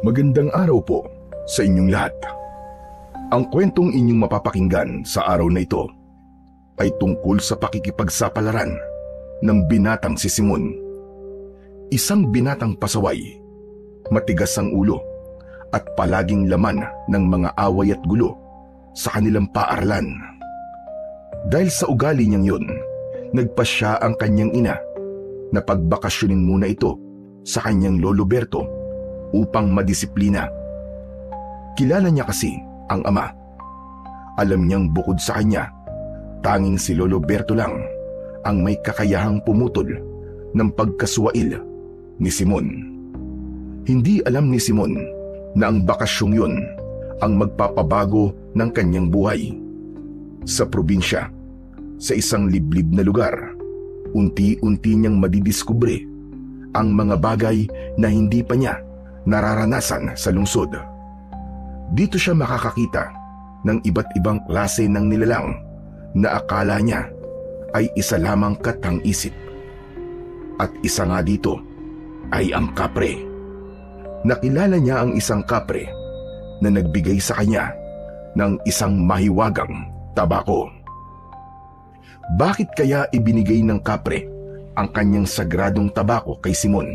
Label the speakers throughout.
Speaker 1: Magandang araw po sa inyong lahat. Ang kwentong inyong mapapakinggan sa araw na ito ay tungkol sa pakikipagsapalaran ng binatang si Simon. Isang binatang pasaway, matigas ang ulo at palaging laman ng mga away at gulo sa kanilang paaralan. Dahil sa ugali niyang yun, nagpasya ang kanyang ina na pagbakasyonin muna ito sa kanyang lolo Berto upang madisiplina. Kilala niya kasi ang ama. Alam niyang bukod sa kanya, tanging si Lolo Berto lang ang may kakayahang pumutol ng pagkaswail ni Simon. Hindi alam ni Simon na ang bakasyong yun ang magpapabago ng kanyang buhay. Sa probinsya, sa isang liblib na lugar, unti-unti niyang madidiskubre ang mga bagay na hindi pa niya nararanasan sa lungsod. Dito siya makakakita ng iba't ibang klase ng nilalang na akala niya ay isa lamang katang-isip. At isa nga dito ay ang kapre. Nakilala niya ang isang kapre na nagbigay sa kanya ng isang mahiwagang tabako. Bakit kaya ibinigay ng kapre ang kanyang sagradong tabako kay Simon?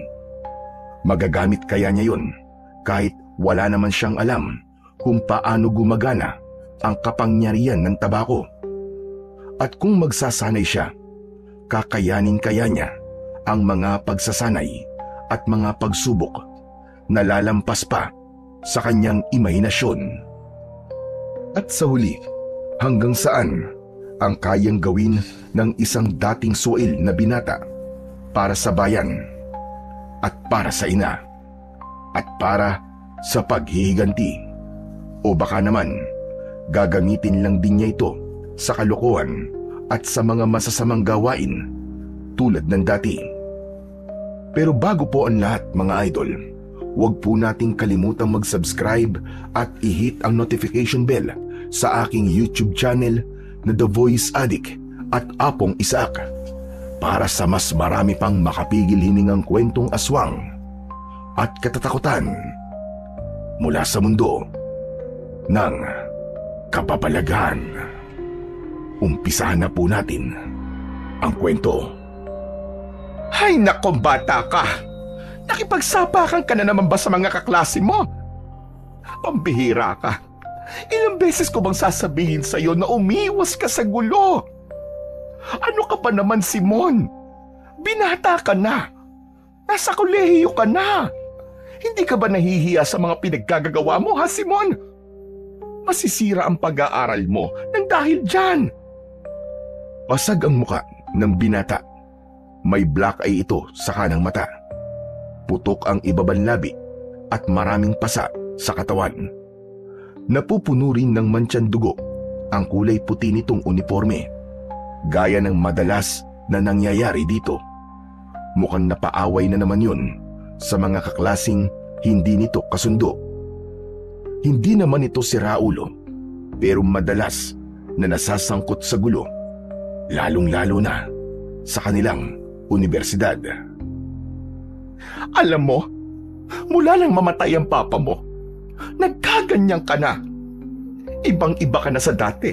Speaker 1: Magagamit kaya niya yun kahit wala naman siyang alam kung paano gumagana ang kapangyarihan ng tabako? At kung magsasanay siya, kakayanin kaya niya ang mga pagsasanay at mga pagsubok na lalampas pa sa kanyang imahinasyon? At sa huli, hanggang saan ang kayang gawin ng isang dating suwail na binata para sa bayan at para sa ina at para sa paghihiganti? O baka naman gagamitin lang din niya ito sa kalokohan at sa mga masasamang gawain tulad ng dati? Pero bago po ang lahat, mga idol, huwag po nating kalimutang mag-subscribe at i-hit ang notification bell sa aking YouTube channel na The Voice Addict at Apong Isaac para sa mas marami pang makapigil hiningang kwentong aswang at katatakutan mula sa mundo ng kababalaghan. Umpisahan na po natin ang kwento.
Speaker 2: Hay nako, bata ka! Nakipagsapakan ka na naman ba sa mga kaklase mo? Pambihira ka. Ilang beses ko bang sasabihin sa'yo na umiwas ka sa gulo? Ano ka ba naman, Simon? Binata ka na. Nasa kolehiyo ka na. Hindi ka ba nahihiya sa mga pinaggagawa mo, ha, Simon? Masisira ang pag-aaral mo nang dahil dyan.
Speaker 1: Pasag ang muka ng binata. May black eye ito sa kanang mata. Putok ang ibabang labi at maraming pasa sa katawan. Napupuno rin ng mantsang dugo ang kulay puti nitong uniforme, gaya ng madalas na nangyayari dito. Mukhang napaaway na naman yun sa mga kaklasing hindi nito kasundo. Hindi naman ito siraulo, pero madalas na nasasangkot sa gulo, lalong-lalo na sa kanilang universidad.
Speaker 2: Alam mo, mula nang mamatay ang papa mo, nagkaganyan ka na. Ibang-iba ka na sa dati.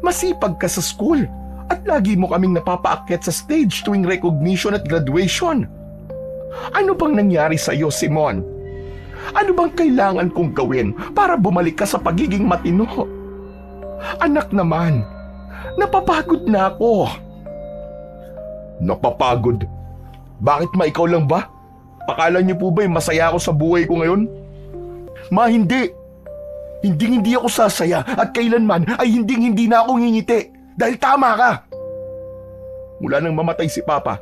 Speaker 2: Masipag ka sa school at lagi mo kaming napapaakyat sa stage tuwing recognition at graduation. Ano bang nangyari sa iyo, Simon? Ano bang kailangan kong gawin para bumalik ka sa pagiging matino? Anak naman, napapagod na ako. Napapagod? Bakit ikaw lang ba? Akala niyo po ba'y masaya ako sa buhay ko ngayon? Hindi. Hindi ako sasaya at kailanman ay hindi na ako ngingiti dahil tama ka. Mula nang mamatay si Papa,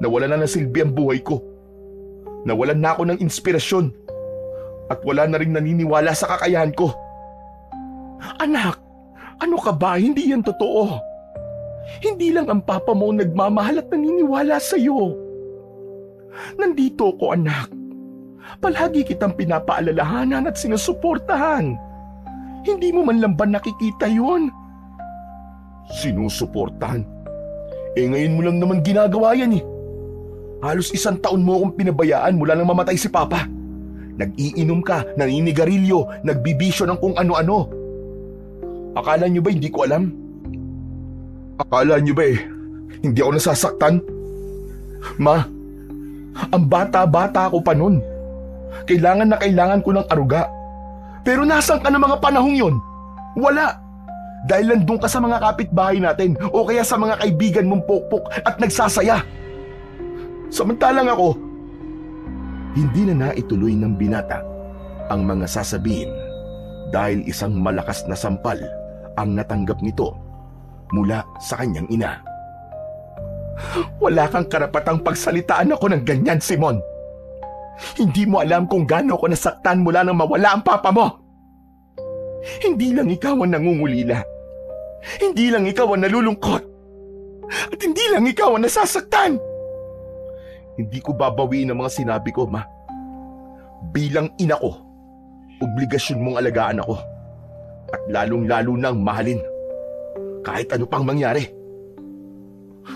Speaker 2: nawalan na ng silbi ang buhay ko. Nawalan na ako ng inspirasyon at wala na rin naniniwala sa kakayahan ko. Anak, ano ka ba? Hindi yan totoo. Hindi lang ang papa mo nagmamahal at naniniwala sa iyo. Nandito ko, anak. Palagi kitang pinapaalalahanan at sinusuportahan. Hindi mo man lang ba nakikita yun? Sinusuportahan? Ngayon mo lang naman ginagawa yan eh. Halos 1 taon mo akong pinabayaan mula nang mamatay si Papa. Nag-iinom ka, naninigarilyo, nagbibisyo ng kung ano-ano. Akala niyo ba hindi ko alam? Akala niyo ba hindi ako nasasaktan? Ma, ang bata-bata ko pa nun. Kailangan na kailangan ko ng aruga. Pero nasan ka ng mga panahong yon? Wala. Dahil nandun ka sa mga kapitbahay natin o kaya sa mga kaibigan mong pokpok at nagsasaya. Samantalang ako, hindi na naituloy ng binata ang mga sasabihin dahil isang malakas na sampal ang natanggap nito mula sa kanyang ina. Wala kang karapatang pagsalitaan ako ng ganyan, Simon. Hindi mo alam kung gaano ako nasaktan mula nang mawala ang papa mo. Hindi lang ikaw ang nangungulila. Hindi lang ikaw ang nalulungkot. At hindi lang ikaw ang nasasaktan. Hindi ko babawiin ang mga sinabi ko, Ma. Bilang ina ko, obligasyon mong alagaan ako. At lalong-lalo nang mahalin. Kahit ano pang mangyari.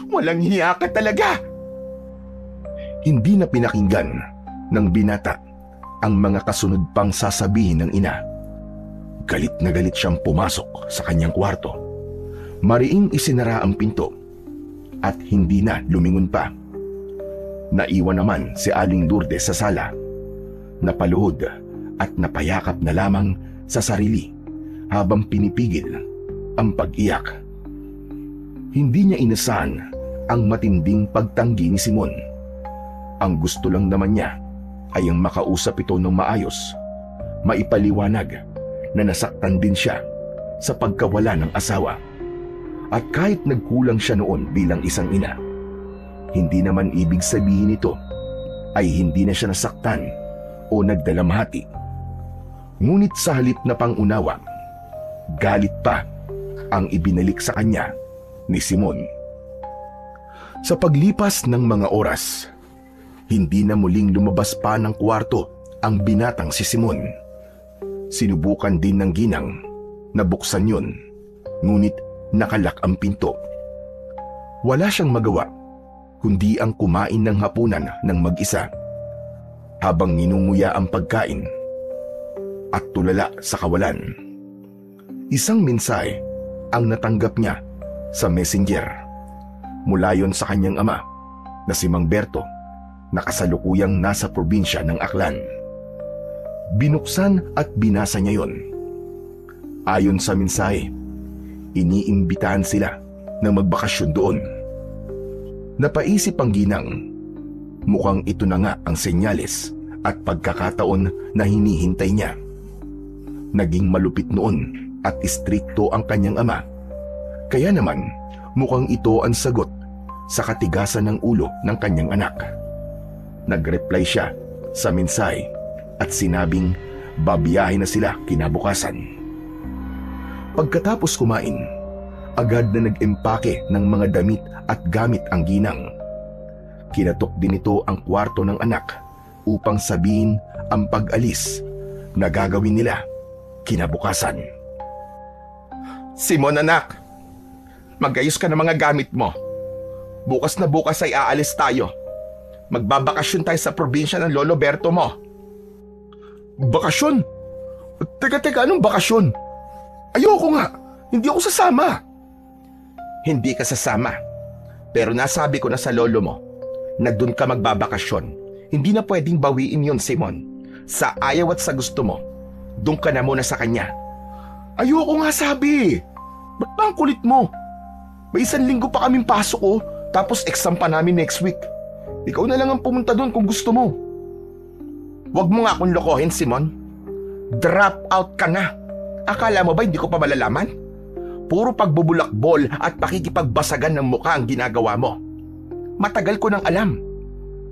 Speaker 2: Walang hiya ka talaga! Hindi na pinakinggan ng binata ang mga kasunod pang sasabihin ng ina. Galit na galit siyang pumasok sa kanyang kwarto. Mariing isinara ang pinto at hindi na lumingon pa. Naiwan naman si Aling Lourdes sa sala. Napaluhod at napayakap na lamang sa sarili habang pinipigil ang pag-iyak. Hindi niya inasahan ang matinding pagtanggi ni Simon. Ang gusto lang naman niya ay ang makausap ito ng maayos, maipaliwanag na nasaktan din siya sa pagkawala ng asawa. At kahit nagkulang siya noon bilang isang ina, hindi naman ibig sabihin nito ay hindi na siya nasaktan o nagdalamhati. Ngunit sa halip na pangunawa, galit pa ang ibinalik sa kanya ni Simon. Sa paglipas ng mga oras, hindi na muling lumabas pa ng kwarto ang binatang si Simon. Sinubukan din ng ginang na buksan yun, ngunit nakalak ang pinto. Wala siyang magawa kundi ang kumain ng hapunan ng mag-isa habang ninunguya ang pagkain at tulala sa kawalan. Isang mensahe ang natanggap niya sa messenger mula yon sa kanyang ama na si Mang Berto na kasalukuyang nasa probinsya ng Aklan. Binuksan at binasa niya yon. Ayon sa mensahe, iniimbitahan sila na magbakasyon doon. Napaisip ang ginang, mukhang ito na nga ang senyales at pagkakataon na hinihintay niya. Naging malupit noon at istrikto ang kanyang ama. Kaya naman, mukhang ito ang sagot sa katigasan ng ulo ng kanyang anak. Nag-reply siya sa mensahe at sinabing babiyahe na sila kinabukasan. Pagkatapos kumain, agad na nag-empake ng mga damit at gamit ang ginang. Kinatok din ito ang kwarto ng anak upang sabihin ang pag-alis na gagawin nila kinabukasan. Simon anak, magayos ka ng mga gamit mo. Bukas na bukas ay aalis tayo. Magbabakasyon tayo sa probinsya ng Lolo Berto mo. Bakasyon? Teka, anong bakasyon? Ayoko nga, hindi ako sasama. Hindi ka sasama, pero nasabi ko na sa lolo mo na doon ka magbabakasyon. Hindi na pwedeng bawiin yon, Simon. Sa ayaw at sa gusto mo, doon ka na muna sa kanya. Ayoko nga sabi. Ba't ba ang kulit mo? May 1 linggo pa kaming pasok ko, tapos exam pa namin next week. Ikaw na lang ang pumunta doon kung gusto mo. Huwag mo nga akong lokohin, Simon. Drop out ka na. Akala mo ba hindi ko pa malalaman? Puro pagbubulakbol at pakikipagbasagan ng mukha ang ginagawa mo. Matagal ko nang alam.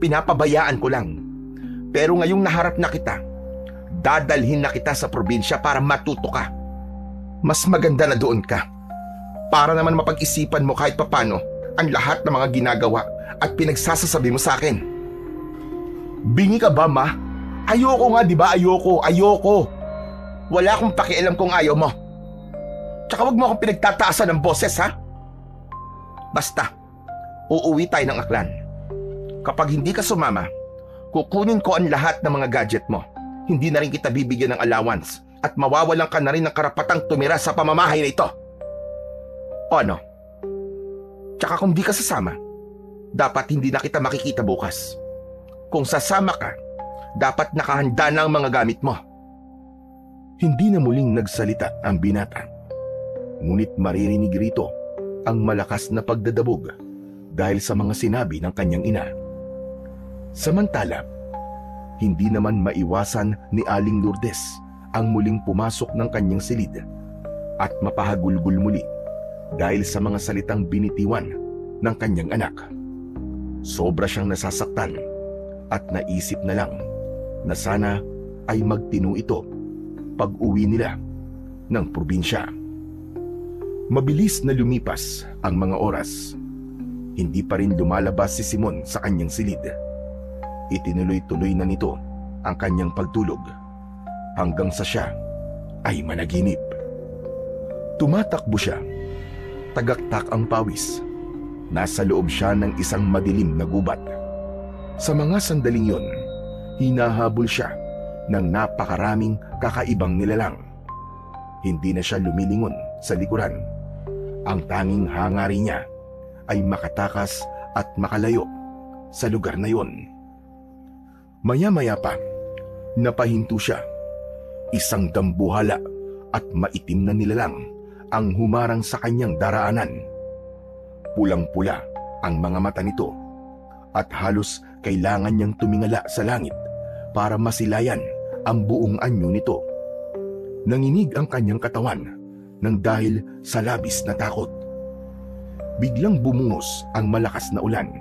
Speaker 2: Pinapabayaan ko lang. Pero ngayong naharap na kita, dadalhin na kita sa probinsya para matuto ka. Mas maganda na doon ka. Para naman mapag-isipan mo kahit papano ang lahat ng mga ginagawa at pinagsasasabi mo sa akin. Bingi ka ba, ma? Ayoko nga, di ba? Ayoko. Wala akong pakialam kung ayaw mo. Tsaka wag mo akong pinagtataasan ng boses, ha? Basta, uuwi tayo ng Aklan. Kapag hindi ka sumama, kukunin ko ang lahat ng mga gadget mo. hindi na rin kita bibigyan ng allowance at mawawalan ka na rin ng karapatang tumira sa pamamahay na ito. O ano? Tsaka kung di ka sasama, dapat hindi na kita makikita bukas. Kung sasama ka, dapat nakahanda na ang mga gamit mo.
Speaker 1: Hindi na muling nagsalita ang binata. Ngunit maririnig rito ang malakas na pagdadabog dahil sa mga sinabi ng kanyang ina. Samantala, hindi naman maiwasan ni Aling Lourdes ang muling pumasok ng kanyang silid at mapahagulgul muli dahil sa mga salitang binitiwan ng kanyang anak. Sobra siyang nasasaktan at naisip na lang na sana ay magtino ito pag-uwi nila ng probinsya. Mabilis na lumipas ang mga oras. Hindi pa rin lumalabas si Simon sa kanyang silid. Itinuloy-tuloy na nito ang kanyang pagtulog hanggang sa siya ay managinip. Tumatakbo siya. Tagaktak ang pawis. Nasa loob siya ng isang madilim na gubat. Sa mga sandaling yon, hinahabol siya ng napakaraming kakaibang nilalang. Hindi na siya lumilingon sa likuran. Ang tanging hangarin niya ay makatakas at makalayo sa lugar na yon. Maya-maya pa, napahinto siya. Isang dambuhala at maitim na nilalang ang humarang sa kanyang daraanan. Pulang-pula ang mga mata nito at halos kailangan niyang tumingala sa langit para masilayan ang buong anyo nito. Nanginig ang kanyang katawan nang dahil sa labis na takot. Biglang bumungos ang malakas na ulan,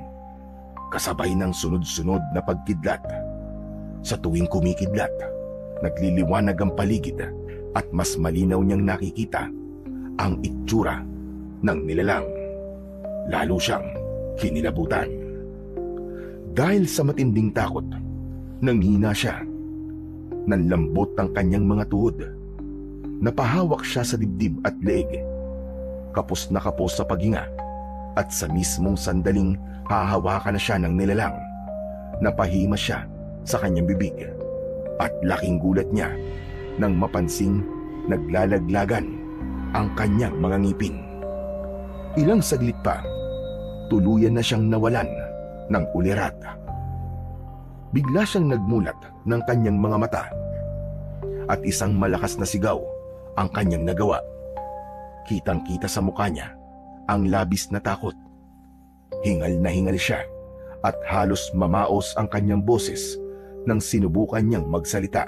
Speaker 1: kasabay ng sunod-sunod na pagkidlat. Sa tuwing kumikidlat, nagliliwanag ang paligid at mas malinaw niyang nakikita ang itsura ng nilalang. Lalo siyang kinilabutan. Dahil sa matinding takot, nanghina siya. Nanlambot ang kanyang mga tuhod. Napahawak siya sa dibdib at leeg. Kapos na kapos sa paghinga at sa mismong sandaling hahawakan na siya ng nilalang. Napahima siya sa kanyang bibig at laking gulat niya nang mapansing naglalaglagan ang kanyang mga ngipin. Ilang saglit pa, tuluyan na siyang nawalan ng ulirat. Bigla siyang nagmulat ng kanyang mga mata at isang malakas na sigaw ang kanyang nagawa. Kitang-kita sa mukha niya ang labis na takot. Hingal na hingal siya at halos mamaos ang kanyang boses nang sinubukan niyang magsalita.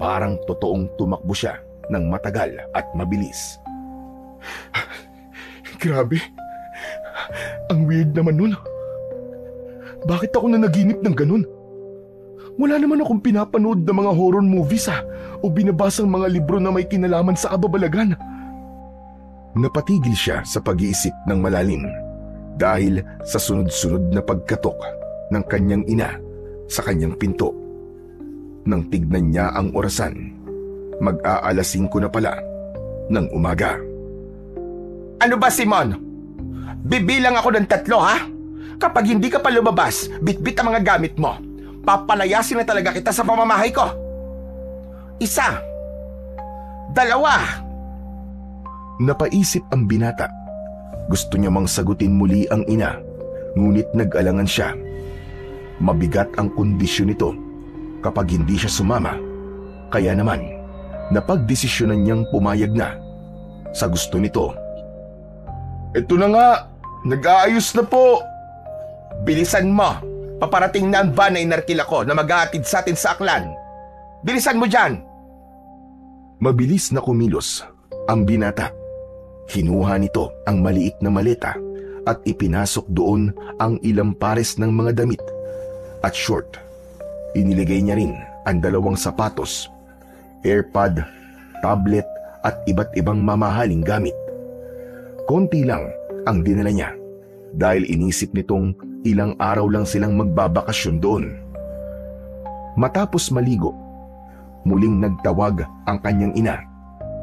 Speaker 1: Parang totoong tumakbo siya ng matagal at mabilis. Grabe, ang weird naman nun. Bakit ako nanaginip ng ganun? Wala naman akong pinapanood ng mga horror movies o binabasang mga libro na may kinalaman sa kababalagan. Napatigil siya sa pag-iisip ng malalim dahil sa sunod-sunod na pagkatok ng kanyang ina sa kanyang pinto. Nang tignan niya ang orasan, mag-aalas 5 na pala ng umaga.
Speaker 2: Ano ba, Simon? Bibilang ako ng 3, ha? Kapag hindi ka pa lumabas, bitbit ang mga gamit mo. Papalayasin na talaga kita sa pamamahay ko. 1, 2.
Speaker 1: Napaisip ang binata. Gusto niya mang sagutin muli ang ina, ngunit nag-alangan siya. Mabigat ang kondisyon nito kapag hindi siya sumama. Kaya naman, napagdesisyonan niyang pumayag na sa gusto nito.
Speaker 2: Ito na nga, nag-aayos na po. Bilisan mo, paparating na ang van na inarkila ko na mag-aatid sa atin sa Aklan. Bilisan mo dyan.
Speaker 1: Mabilis na kumilos ang binata. Kinuha nito ang maliit na maleta at ipinasok doon ang ilang pares ng mga damit at short. Iniligay niya rin ang 2 sapatos, AirPod, tablet at iba't ibang mamahaling gamit. Konti lang ang dinala niya dahil inisip nitong ilang araw lang silang magbabakasyon doon. Matapos maligo, muling nagtawag ang kanyang ina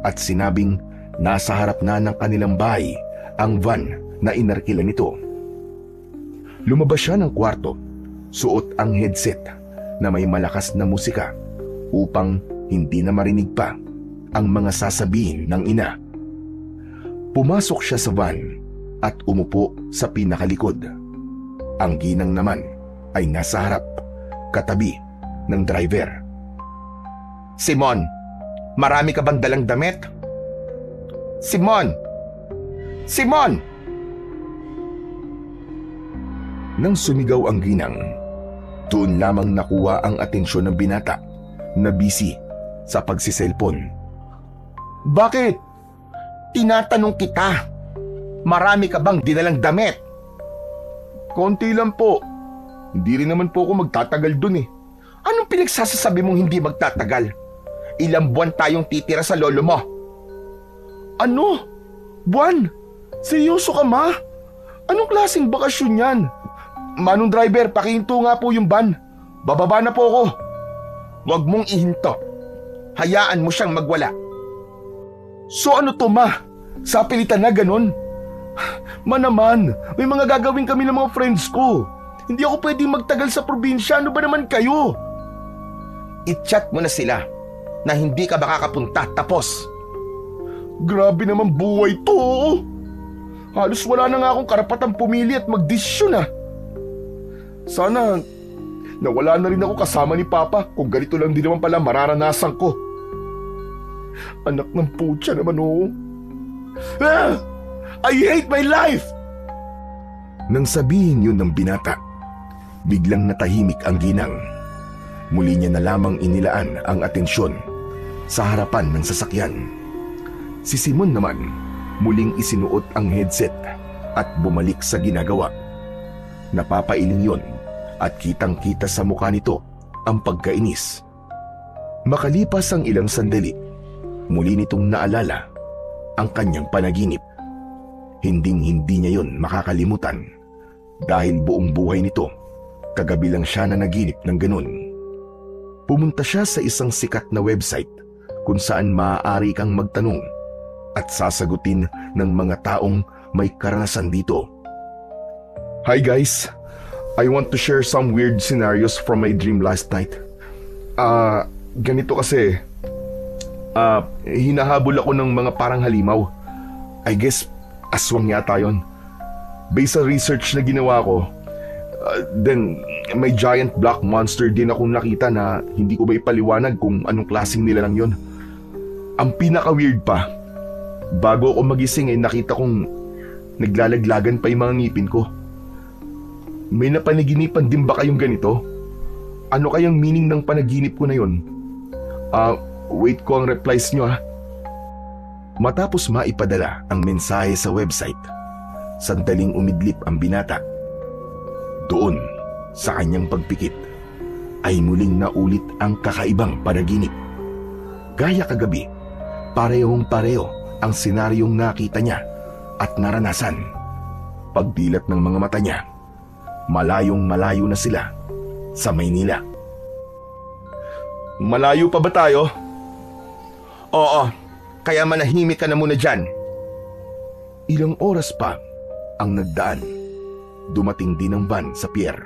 Speaker 1: at sinabing nasa harap na ng kanilang bahay ang van na inarkila nito. Lumabas siya ng kwarto, suot ang headset na may malakas na musika upang hindi na marinig pa ang mga sasabihin ng ina. Pumasok siya sa van at umupo sa pinakalikod. Ang ginang naman ay nasa harap, katabi ng driver.
Speaker 2: Simon, marami ka bang dalang damit? Simon! Simon!
Speaker 1: Nang sumigaw ang ginang, doon lamang nakuha ang atensyon ng binata na busy sa pagsiselfon.
Speaker 2: Bakit? Tinatanong kita. Marami ka bang dinalang damit?
Speaker 1: Konti lang po. Hindi rin naman po ako magtatagal dun eh.
Speaker 2: Anong pinagsasasabi mong hindi magtatagal? Ilang buwan tayong titira sa lolo mo?
Speaker 1: Ano? Buwan? Seryoso ka, ma? Anong klaseng bakasyon yan?
Speaker 2: Manong driver, pakihinto nga po yung van. Bababa na po ako. Huwag mong ihinto. Hayaan mo siyang magwala.
Speaker 1: So ano to, ma? Sa pilitan na ganun? Ma naman, may mga gagawin kami ng mga friends ko. Hindi ako pwedeng magtagal sa probinsya. Ano ba naman kayo?
Speaker 2: I-chat mo na sila na hindi ka makakapunta tapos.
Speaker 1: Grabe naman buhay to. Halos wala na nga akong karapatang pumili at magdesisyon ah. Sana nawala na rin ako kasama ni Papa kung ganito lang din naman pala mararanasan ko. Anak ng putya naman oh. Ah! I hate my life! Nang sabihin yun ng binata, biglang natahimik ang ginang. Muli niya na lamang inilaan ang atensyon sa harapan ng sasakyan. Si Simon naman muling isinuot ang headset at bumalik sa ginagawa. Napapailing yon at kitang-kita sa mukha nito ang pagkainis. Makalipas ang ilang sandali, muli nitong naalala ang kanyang panaginip. Hinding-hindi niya yon makakalimutan dahil buong buhay nito, kagabi lang siya na naginip ng ganun. Pumunta siya sa isang sikat na website kung saan maaari kang magtanong at sasagutin ng mga taong may karanasan dito. Hi guys, I want to share some weird scenarios from my dream last night. Ganito kasi, hinahabol ako ng mga parang halimaw. I guess aswang yata yun. Based sa research na ginawa ko, then may giant black monster din akong nakita na hindi ko ba ipaliwanag kung anong klaseng nila lang yun. Ang pinaka-weird pa, bago ako magising ay nakita kong naglalaglagan pa yung mga ngipin ko. May napanaginipan din ba kayong ganito? Ano kayang meaning ng panaginip ko na yun? Wait ko ang replies nyo ha. Matapos maipadala ang mensahe sa website, sandaling umidlip ang binata. Doon, sa kanyang pagpikit, ay muling naulit ang kakaibang panaginip. Gaya kagabi, parehong-pareho ang senaryong nakita niya at naranasan. Pagdilat ng mga mata niya, malayong-malayo na sila sa Maynila.
Speaker 2: Malayo pa ba tayo? Oo, kaya manahimik ka na muna dyan.
Speaker 1: Ilang oras pa ang nagdaan. Dumating din ang van sa pier.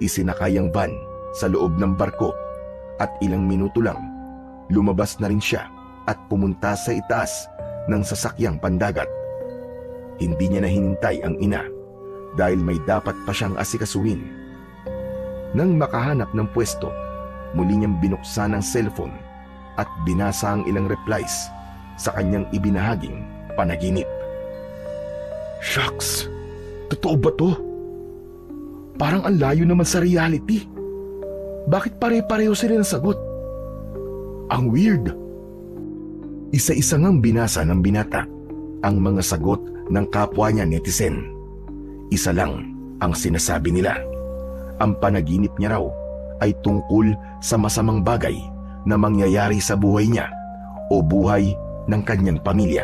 Speaker 1: Isinakay ang van sa loob ng barko at ilang minuto lang, lumabas na rin siya at pumunta sa itaas ng sasakyang pandagat. Hindi niya na hinintay ang ina dahil may dapat pa siyang asikasuhin. Nang makahanap ng pwesto, muli niyang binuksan ang cellphone at binasa ang ilang replies sa kanyang ibinahaging panaginip. Shucks! Totoo ba to? Parang ang layo naman sa reality. Bakit pare-pareho sila ng sagot? Ang weird. Isa-isa ngang binasa ng binata ang mga sagot ng kapwa niya netizen. Isa lang ang sinasabi nila. Ang panaginip niya raw ay tungkol sa masamang bagay na mangyayari sa buhay niya o buhay ng kanyang pamilya.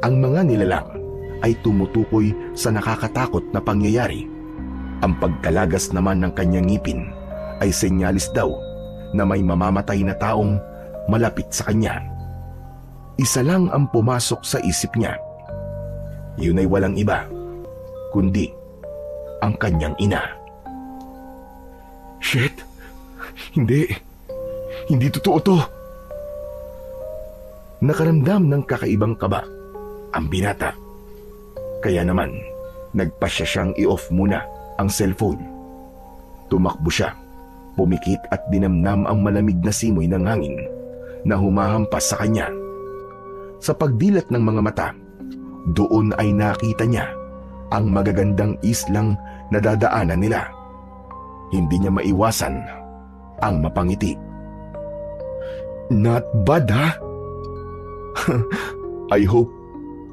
Speaker 1: Ang mga nilalang ay tumutukoy sa nakakatakot na pangyayari. Ang pagkalagas naman ng kanyang ngipin ay senyalis daw na may mamamatay na taong malapit sa kanya. Isa lang ang pumasok sa isip niya. Yun ay walang iba, kundi ang kanyang ina. Shit! Hindi
Speaker 2: Hindi totoo to.
Speaker 1: Nakaramdam ng kakaibang kaba ang binata. Kaya naman, nagpasya siyang i-off muna ang cellphone. Tumakbo siya, pumikit at dinamnam ang malamig na simoy ng hangin na humahampas sa kanya. Sa pagdilat ng mga mata, doon ay nakita niya ang magagandang islang nadadaanan nila. Hindi niya maiwasan ang mapangiti.
Speaker 2: Not bad, ha? I hope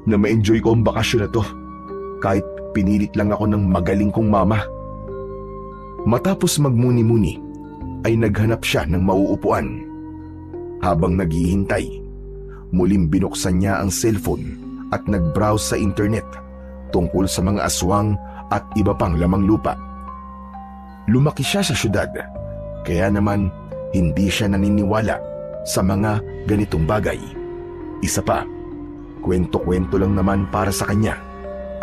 Speaker 2: na ma-enjoy ko ang bakasyon na to, kahit pinilit lang ako ng magaling kong mama.
Speaker 1: Matapos magmuni-muni, ay naghanap siya ng mauupuan. Habang naghihintay, muling binuksan niya ang cellphone at nag-browse sa internet tungkol sa mga aswang at iba pang lamang lupa. Lumaki siya sa syudad, kaya naman hindi siya naniniwala sa mga ganitong bagay. Isa pa, kwento-kwento lang naman para sa kanya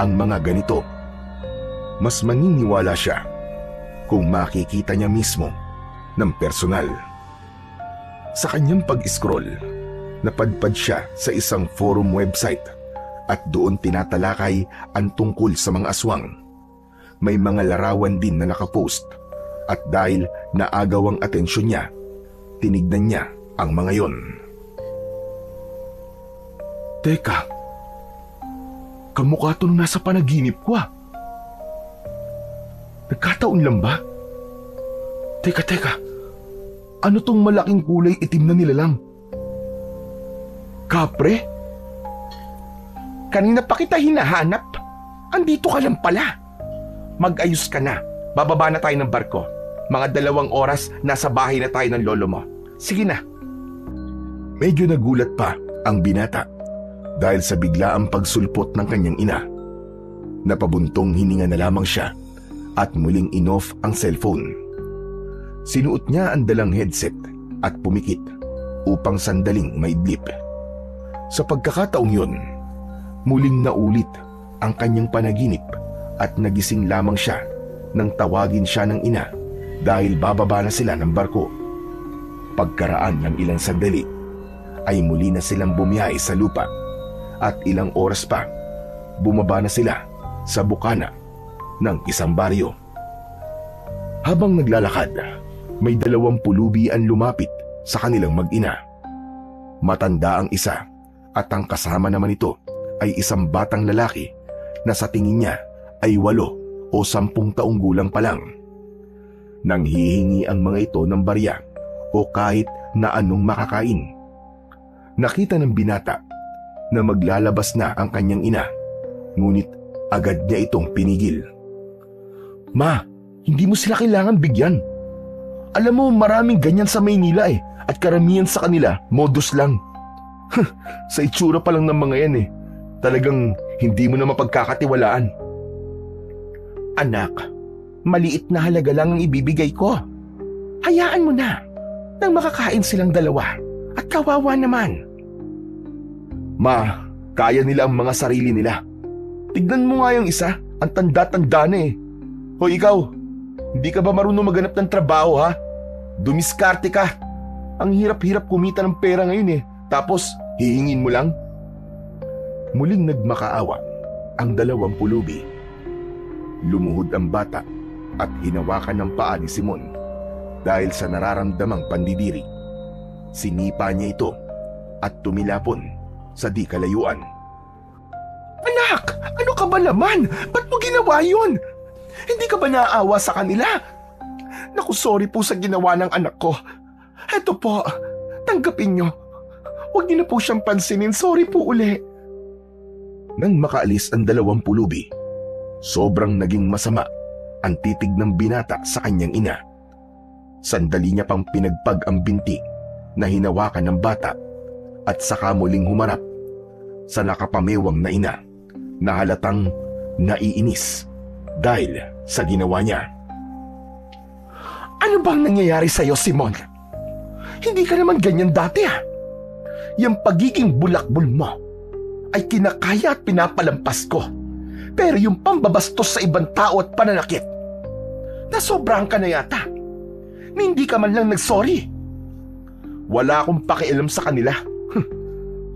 Speaker 1: ang mga ganito. Mas maniniwala siya kung makikita niya mismo ng personal. Sa kanyang pag-scroll, napadpad siya sa isang forum website at doon tinatalakay ang tungkol sa mga aswang. May mga larawan din na nakapost at dahil naagaw ang atensyon niya, tinignan niya ang mga yon.
Speaker 2: Teka, kamukha to nung nasa panaginip ko, ah. Nagkataon lang ba? Teka, ano tong malaking kulay itim na nilalang? Kapre?
Speaker 3: Kanina pa kita hinahanap. Andito ka lang pala. Mag-ayos ka na. Bababa na tayo ng barko. Mga 2 oras, nasa bahay na tayo ng lolo mo. Sige na.
Speaker 1: Medyo nagulat pa ang binata dahil sa biglaang pagsulpot ng kanyang ina. Napabuntong hininga na lamang siya at muling in-off ang cellphone. Sinuot niya ang dalang headset at pumikit upang sandaling maidlip. Sa pagkakataong yun, muling naulit ang kanyang panaginip at nagising lamang siya nang tawagin siya ng ina dahil bababa na sila ng barko. Pagkaraan ng ilang sandali, ay muli na silang bumiyahe sa lupa at ilang oras pa, bumaba na sila sa bukana ng isang baryo. Habang naglalakad, may 2 pulubi ang lumapit sa kanilang mag-ina. Matanda ang isa at ang kasama naman ito ay isang batang lalaki na sa tingin niya ay 8 o 10 taong gulang pa lang. Nanghihingi ang mga ito ng barya o kahit na anong makakain. Nakita ng binata na maglalabas na ang kanyang ina, ngunit agad niya itong pinigil.
Speaker 2: Ma, hindi mo sila kailangan bigyan. Alam mo, maraming ganyan sa Maynila at karamihan sa kanila, modus lang. Sa itsura pa lang ng mga yan talagang hindi mo na mapagkakatiwalaan.
Speaker 3: Anak, maliit na halaga lang ang ibibigay ko. Hayaan mo na nang makakain silang 2 at kawawa naman.
Speaker 2: Ma, kaya nila ang mga sarili nila. Tignan mo nga yung isa, ang tanda-tanda na Hoy ikaw, hindi ka ba marunong maghanap ng trabaho, ha? Dumiskarte ka. Ang hirap-hirap kumita ng pera ngayon tapos hihingin mo lang?
Speaker 1: Muling nagmakaawa ang 2 pulubi. Lumuhod ang bata at hinawakan ng paa ni Simon dahil sa nararamdamang pandidiri. Sinipa niya ito at tumilapon sa di kalayuan.
Speaker 3: Anak, ano ka ba naman? Ba't mo ginawa yun? Hindi ka ba naaawa sa kanila? Naku, sorry po sa ginawa ng anak ko. Eto po, tanggapin nyo. Huwag niyo na po siyang pansinin. Sorry po uli.
Speaker 1: Nang makaalis ang 2 pulubi, sobrang naging masama ang titig ng binata sa kanyang ina. Sandali niya pang pinagpag ang binti na hinawakan ng bata at saka muling humarap sa nakapamewang na ina na halatang naiinis dahil sa ginawa niya.
Speaker 3: Ano bang nangyayari sa'yo, Simon? Hindi ka naman ganyan dati, ha? Yung pagiging bulakbol mo ay kinakaya at pinapalampas ko. Pero yung pambabastos sa ibang tao at pananakit, nasobrahan ka na yata. Na hindi ka man lang nagsorry.
Speaker 2: Wala akong pakialam sa kanila.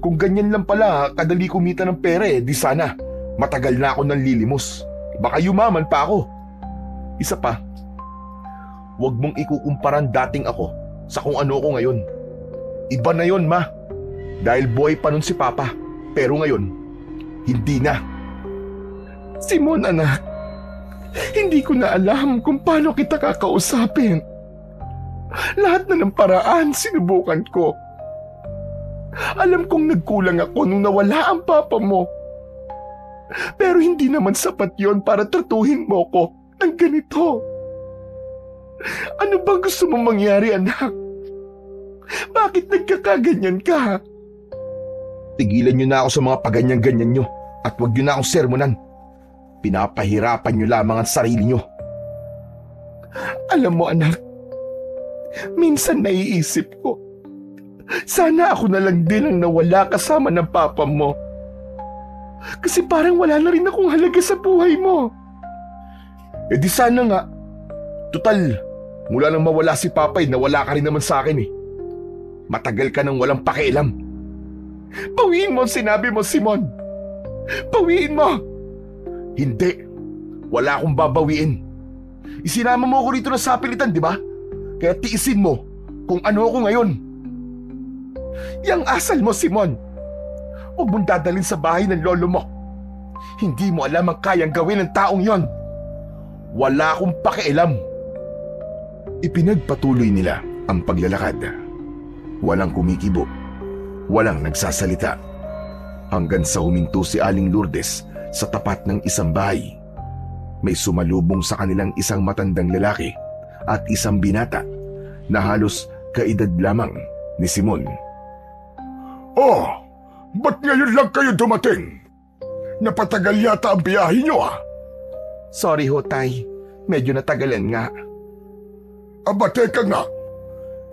Speaker 2: Kung ganyan lang pala kadali kumita ng pera di sana matagal na ako nanlilimos. Baka yumaman pa ako. Isa pa, huwag mong ikukumparan dating ako sa kung ano ko ngayon. Iba na yon, ma. Dahil boy pa nun si Papa. Pero ngayon, hindi na.
Speaker 3: Simon, anak, hindi ko na alam kung paano kita kakausapin. Lahat na ng paraan sinubukan ko. Alam kong nagkulang ako nung nawala ang papa mo. Pero hindi naman sapat yon para tratuhin mo ko ng ganito. Ano bang gusto mong mangyari, anak? Bakit nagkakaganyan ka?
Speaker 2: Tigilan niyo na ako sa mga paganyan-ganyan niyo at huwag niyo na akong sermonan. Pinapahirapan niyo lamang ang sarili niyo.
Speaker 3: Alam mo, anak, minsan naiisip ko, sana ako na lang din ang nawala kasama ng papa mo. Kasi parang wala na rin akong halaga sa buhay mo.
Speaker 2: Di sana nga. Tutal, mula nang mawala si Papay, nawala ka rin naman sa akin Matagal ka nang walang pakialam.
Speaker 3: Bawiin mo ang sinabi mo, Simon. Bawiin mo.
Speaker 2: Hindi. Wala akong babawiin. Isinama mo ako rito na sapilitan, di ba? Kaya tiisin mo kung ano ako ngayon.
Speaker 3: Yang asal mo, Simon. Huwag mong dadalhin sa bahay ng lolo mo. Hindi mo alam ang kayang gawin ng taong yon.
Speaker 2: Wala akong pakialam.
Speaker 1: Ipinagpatuloy nila ang paglalakad. Walang kumikibo. Walang nagsasalita. Hanggang sa huminto si Aling Lourdes sa tapat ng isang bahay. May sumalubong sa kanilang isang matandang lalaki at isang binata na halos kaedad lamang ni Simon.
Speaker 4: Oh, ba't ngayon lang kayo dumating? Napatagal yata ang biyahe nyo
Speaker 3: Sorry ho, Tay. Medyo natagalan nga.
Speaker 4: Aba, teka nga.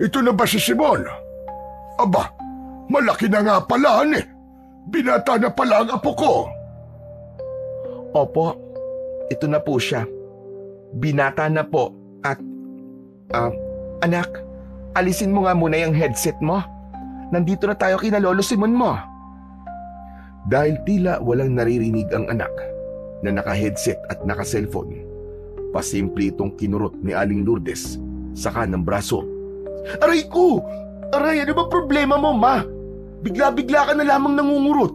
Speaker 4: Ito na ba si Simon? Aba, malaki na nga pala Binata na pala ang apo ko.
Speaker 3: Opo, ito na po siya. Binata na po at... anak, alisin mo nga muna yung headset mo. Nandito na tayo kina Lolo Simon mo.
Speaker 1: Dahil tila walang naririnig ang anak na naka-headset at naka-cellphone, pasimple itong kinurot ni Aling Lourdes sa kanang braso.
Speaker 3: Aray ko! Aray, ano ba problema mo, ma? Bigla-bigla ka na lamang nangungurot.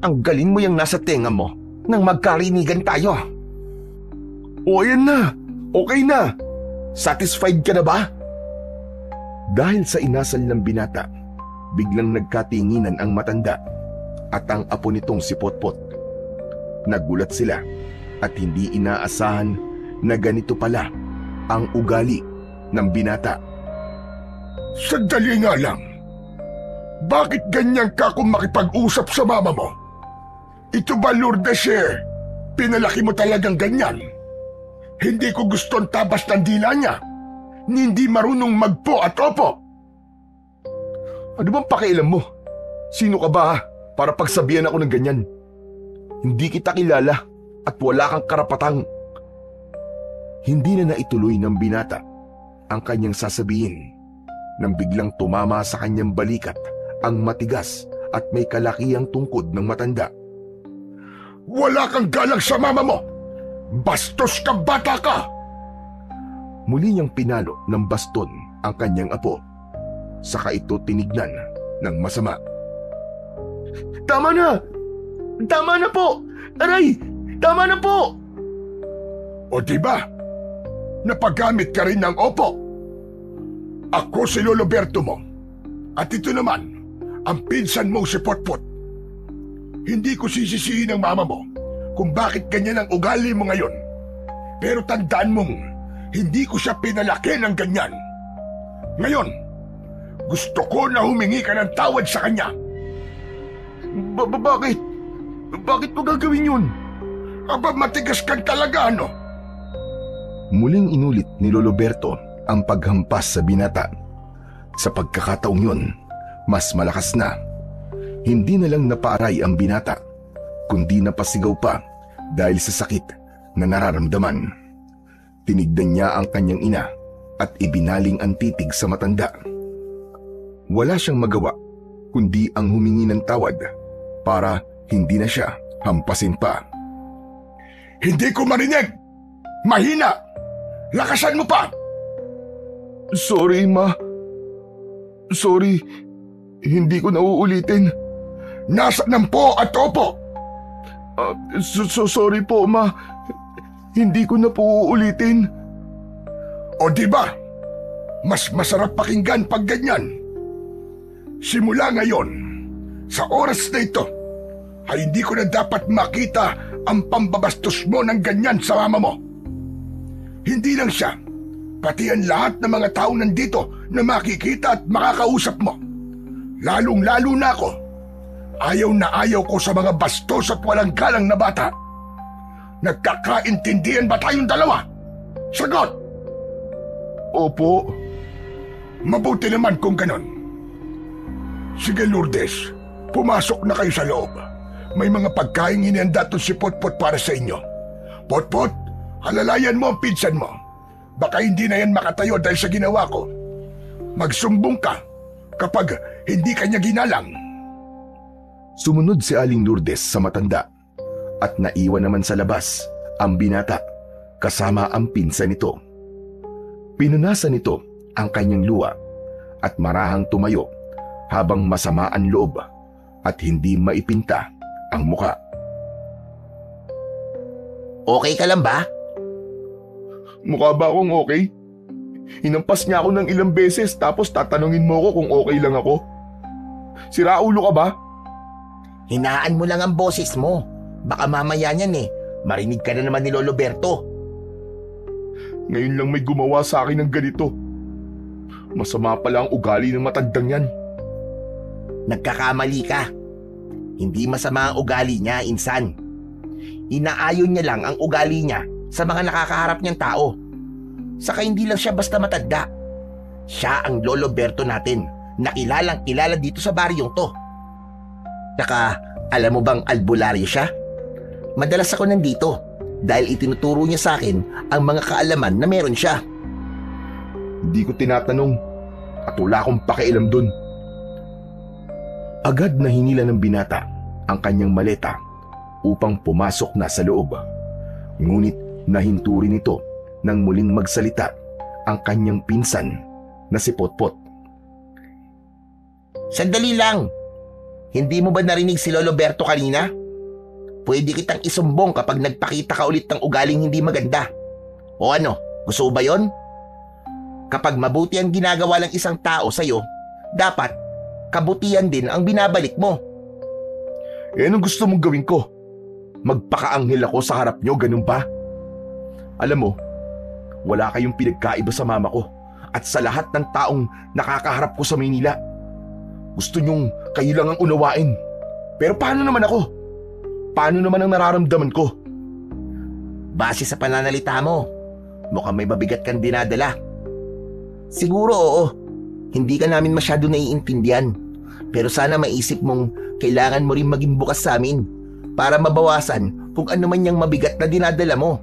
Speaker 3: Ang galing mo yung nasa tenga mo nang magkarinigan tayo.
Speaker 2: O ayan na, okay na. Satisfied ka na ba?
Speaker 1: Dahil sa inasal ng binata, biglang nagkatinginan ang matanda at ang apo nitong si Potpot. Nagulat sila at hindi inaasahan na ganito pala ang ugali ng binata.
Speaker 4: Sandali nga lang. Bakit ganyan ka kung makipag-usap sa mama mo? Ito ba, Lourdes, pinalaki mo talagang ganyan? Hindi ko gusto ang tabas ng dila niya. Hindi marunong magpo at opo.
Speaker 2: Ano bang pakialam mo? Sino ka ba para pagsabihan ako ng ganyan? Hindi kita kilala at wala kang karapatang...
Speaker 1: Hindi na naituloy ng binata ang kanyang sasabihin nang biglang tumama sa kanyang balikat ang matigas at may kalakihang tungkod ng matanda.
Speaker 4: Wala kang galang sa mama mo! Bastos ka, bata ka!
Speaker 1: Muli niyang pinalo ng baston ang kanyang apo. Saka ito tinignan ng masama.
Speaker 3: Tama na! Tama na po! Aray! Tama na po!
Speaker 4: O diba? Napagamit ka rin ng opo. Ako si Lolo Berto mo. At ito naman, ang pinsan mo si Potpot. Hindi ko sisisihin ang mama mo kung bakit ganyan ang ugali mo ngayon. Pero tandaan mong, hindi ko siya pinalaki ng ganyan. Ngayon, gusto ko na humingi ka ng tawad sa kanya.
Speaker 2: Bakit? Bakit mo gagawin yun?
Speaker 4: Aba, matigas ka talaga, ano?
Speaker 1: Muling inulit ni Lolo Berto ang paghampas sa binata. Sa pagkakataong yun, mas malakas na. Hindi na lang napaaray ang binata, kundi napasigaw pa dahil sa sakit na nararamdaman. Tinignan niya ang kanyang ina at ibinaling ang titig sa matanda. Wala siyang magawa kundi ang humingi ng tawad para hindi na siya hampasin pa.
Speaker 4: Hindi ko marinig! Mahina! Lakasan mo pa!
Speaker 2: Sorry, Ma. Sorry. Hindi ko na uulitin.
Speaker 4: Nasa ng po at opo!
Speaker 2: Sorry po, Ma. Hindi ko na po uulitin.
Speaker 4: O di ba? Mas masarap pakinggan pag ganyan. Simula ngayon, sa oras na ito, ay hindi ko na dapat makita ang pambabastos mo ng ganyan sa mama mo. Hindi lang siya, pati ang lahat ng mga tao nandito na makikita at makakausap mo. Lalong-lalo na ako. Ayaw na ayaw ko sa mga bastos at walang galang na bata. Nagkakaintindihan ba tayong dalawa? Sagot!
Speaker 2: Opo.
Speaker 4: Mabuti naman kung ganon. Sige Lourdes, pumasok na kayo sa loob. May mga pagkain inihanda to si Potpot para sa inyo. Potpot, halalayan mo ang pinsan mo. Baka hindi na yan makatayo dahil sa ginawa ko. Magsumbong ka kapag hindi kanya ginalang.
Speaker 1: Sumunod si Aling Lourdes sa matanda at naiwan naman sa labas ang binata kasama ang pinsan nito. Pinunasan nito ang kanyang luha at marahang tumayo habang masama ang loob at hindi maipinta ang muka.
Speaker 3: Okay ka lang ba?
Speaker 2: Mukha ba akong okay? Hinampas niya ako ng ilang beses tapos tatanungin mo ko kung okay lang ako. Siraulo ka ba?
Speaker 3: Hinaan mo lang ang boses mo. Baka mamaya niyan marinig ka na naman ni Lolo Berto.
Speaker 2: Ngayon lang may gumawa sa akin ng ganito. Masama pala ang ugali ng matandang yan.
Speaker 3: Nagkakamali ka. Hindi masama ang ugali niya, insan. Inaayon niya lang ang ugali niya sa mga nakakaharap niyang tao. Saka hindi lang siya basta matanda. Siya ang Lolo Berto natin na kilalang kilala dito sa baryong to. Saka alam mo bang albularyo siya? Madalas ako nandito dahil itinuturo niya sa akin ang mga kaalaman na meron siya.
Speaker 2: Hindi ko tinatanong at wala akong pakialam dun.
Speaker 1: Agad na hinila ng binata ang kanyang maleta upang pumasok na sa loob. Ngunit nahinto rin ito nang muling magsalita ang kanyang pinsan na si Potpot.
Speaker 3: Sandali lang. Hindi mo ba narinig si Lolo Berto kanina? Pwede kitang isumbong kapag nagpakita ka ulit ng ugaling hindi maganda. O ano, gusto ba yon? Kapag mabuti ang ginagawa ng isang tao sa'yo, dapat kabutihan din ang binabalik mo.
Speaker 2: Anong gusto mong gawin ko? Magpakaanghel ako sa harap nyo, ganun ba? Alam mo, wala kayong pinagkaiba sa mama ko at sa lahat ng taong nakakaharap ko sa Maynila. Gusto nyong kayo lang ang unawain. Pero paano naman ako? Paano naman ang nararamdaman ko?
Speaker 3: Base sa pananalita mo, mukhang may mabigat kang dinadala. Siguro oo, hindi ka namin masyado naiintindihan. Pero sana maisip mong kailangan mo rin maging bukas sa amin para mabawasan kung ano man yung mabigat na dinadala mo.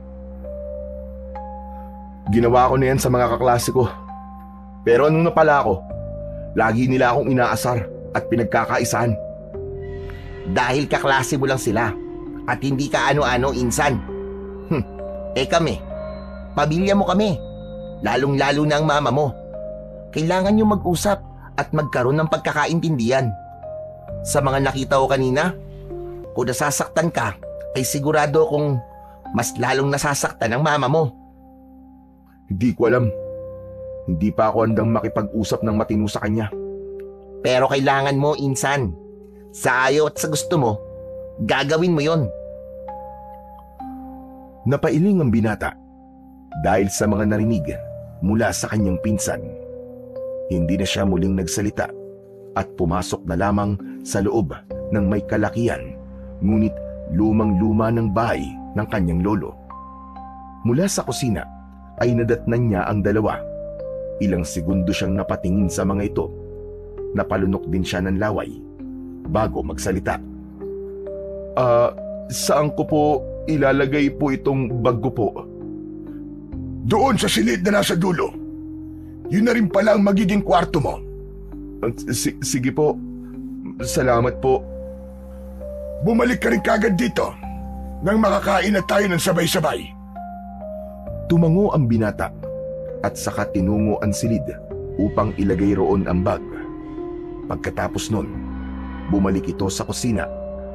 Speaker 2: Ginawa ko na yan sa mga kaklase ko. Pero anong napala ako? Lagi nila akong inaasar at pinagkakaisahan.
Speaker 3: Dahil kaklase mo lang sila at hindi ka ano-ano, insan. Kami, pamilya mo kami. Lalong-lalo na ang mama mo. Kailangan nyo mag-usap at magkaroon ng pagkakaintindihan. Sa mga nakita ko kanina, kung nasasaktan ka, ay sigurado kung mas lalong nasasaktan ang mama mo.
Speaker 2: Hindi ko alam. Hindi pa ako handang makipag-usap ng matino sa kanya.
Speaker 3: Pero kailangan mo, insan. Sa ayaw at sa gusto mo, gagawin mo yon.
Speaker 1: Napailing ang binata dahil sa mga narinig mula sa kanyang pinsan. Hindi na siya muling nagsalita at pumasok na lamang sa loob ng may kalakihan ngunit lumang-luma ng bahay ng kanyang lolo. Mula sa kusina ay nadatnan niya ang dalawa. Ilang segundo siyang napatingin sa mga ito. Napalunok din siya ng laway bago magsalita.
Speaker 2: Saan ko po ilalagay po itong bag ko po?
Speaker 4: Doon sa silid na nasa dulo. Yun na rin pala ang magiging kwarto mo.
Speaker 2: Sige po. Salamat po.
Speaker 4: Bumalik ka rin kagad dito nang makakain na tayo ng sabay-sabay.
Speaker 1: Tumango ang binata at saka tinungo ang silid upang ilagay roon ang bag. Pagkatapos nun, bumalik ito sa kusina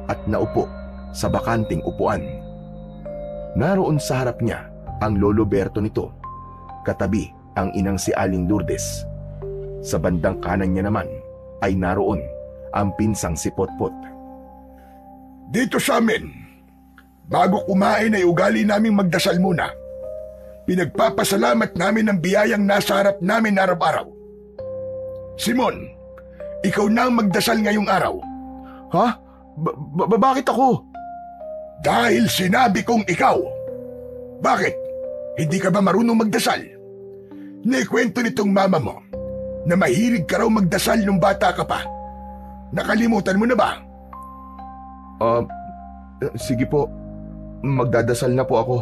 Speaker 1: at naupo sa bakanting upuan. Naroon sa harap niya ang Lolo Berto nito, katabi ang inang si Aling Lourdes. Sa bandang kanan niya naman ay naroon ang pinsang si Potpot.
Speaker 4: Dito sa amin, bago kumain ay ugali naming magdasal muna. Pinagpapasalamat namin ang biyayang nasa harap namin araw-araw. Simon, ikaw na ang magdasal ngayong araw.
Speaker 2: Ha? Bakit ako?
Speaker 4: Dahil sinabi kong ikaw. Bakit? Hindi ka ba marunong magdasal? Naikwento nitong mama mo na mahilig ka raw magdasal nung bata ka pa. Nakalimutan mo na ba?
Speaker 1: Sige po, magdadasal na po ako.